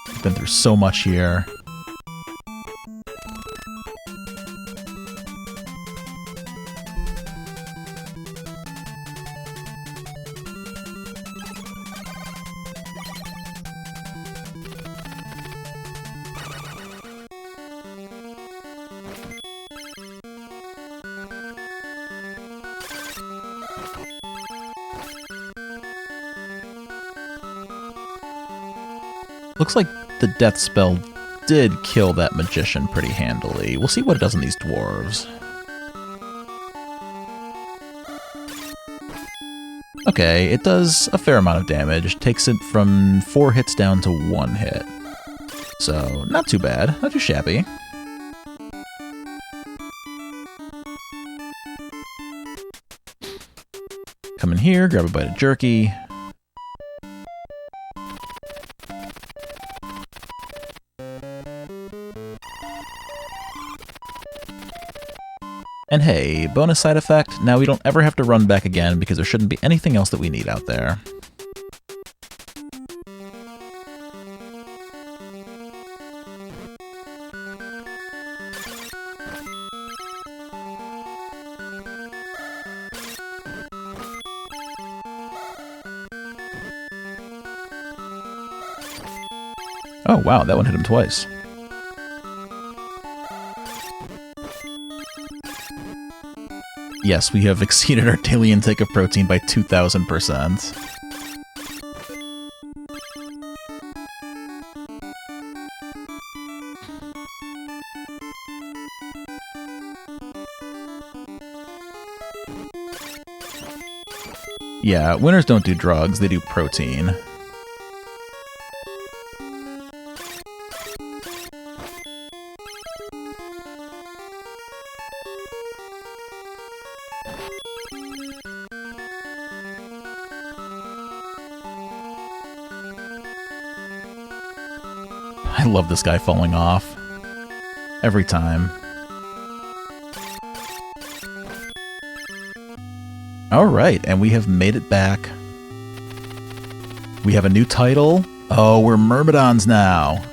Speaker 1: We've been through so much here. Looks like the death spell did kill that magician pretty handily. We'll see what it does on these dwarves. Okay, it does a fair amount of damage. Takes it from 4 hits down to 1 hit. So, not too bad. Not too shabby. Come in here, grab a bite of jerky. And hey, bonus side effect, now we don't ever have to run back again because there shouldn't be anything else that we need out there. Oh wow, that one hit him twice. Yes, we have exceeded our daily intake of protein by 2,000%. Yeah, winners don't do drugs, they do protein. I love this guy falling off. Every time. Alright, and we have made it back. We have a new title. Oh, we're Myrmidons now.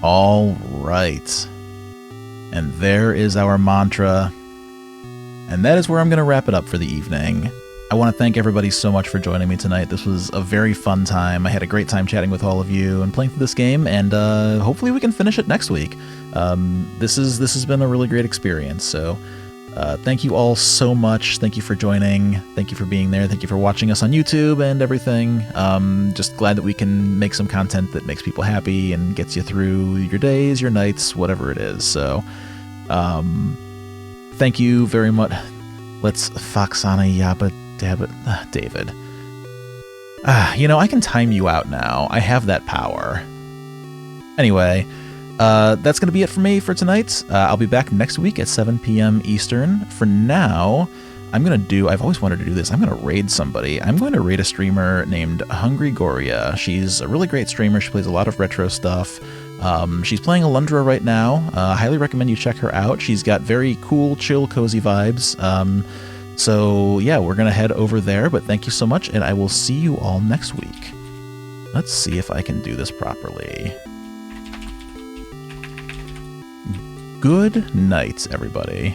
Speaker 1: Alright. And there is our mantra. And that is where I'm going to wrap it up for the evening. I want to thank everybody so much for joining me tonight. This was a very fun time. I had a great time chatting with all of you and playing through this game, and hopefully we can finish it next week. This has been a really great experience, so thank you all so much. Thank you for joining. Thank you for being there. Thank you for watching us on YouTube and everything. Just glad that we can make some content that makes people happy and gets you through your days, your nights, whatever it is. So thank you very much. Let's Faxana Yabba David. You know, I can time you out now. I have that power. Anyway, that's going to be it for me for tonight. I'll be back next week at 7 p.m. Eastern. For now, I've always wanted to do this. I'm going to raid somebody. I'm going to raid a streamer named Hungry Goria. She's a really great streamer. She plays a lot of retro stuff. She's playing Alundra right now. I highly recommend you check her out. She's got very cool, chill, cozy vibes. So yeah, we're going to head over there, but thank you so much, and I will see you all next week. Let's see if I can do this properly. Good night, everybody.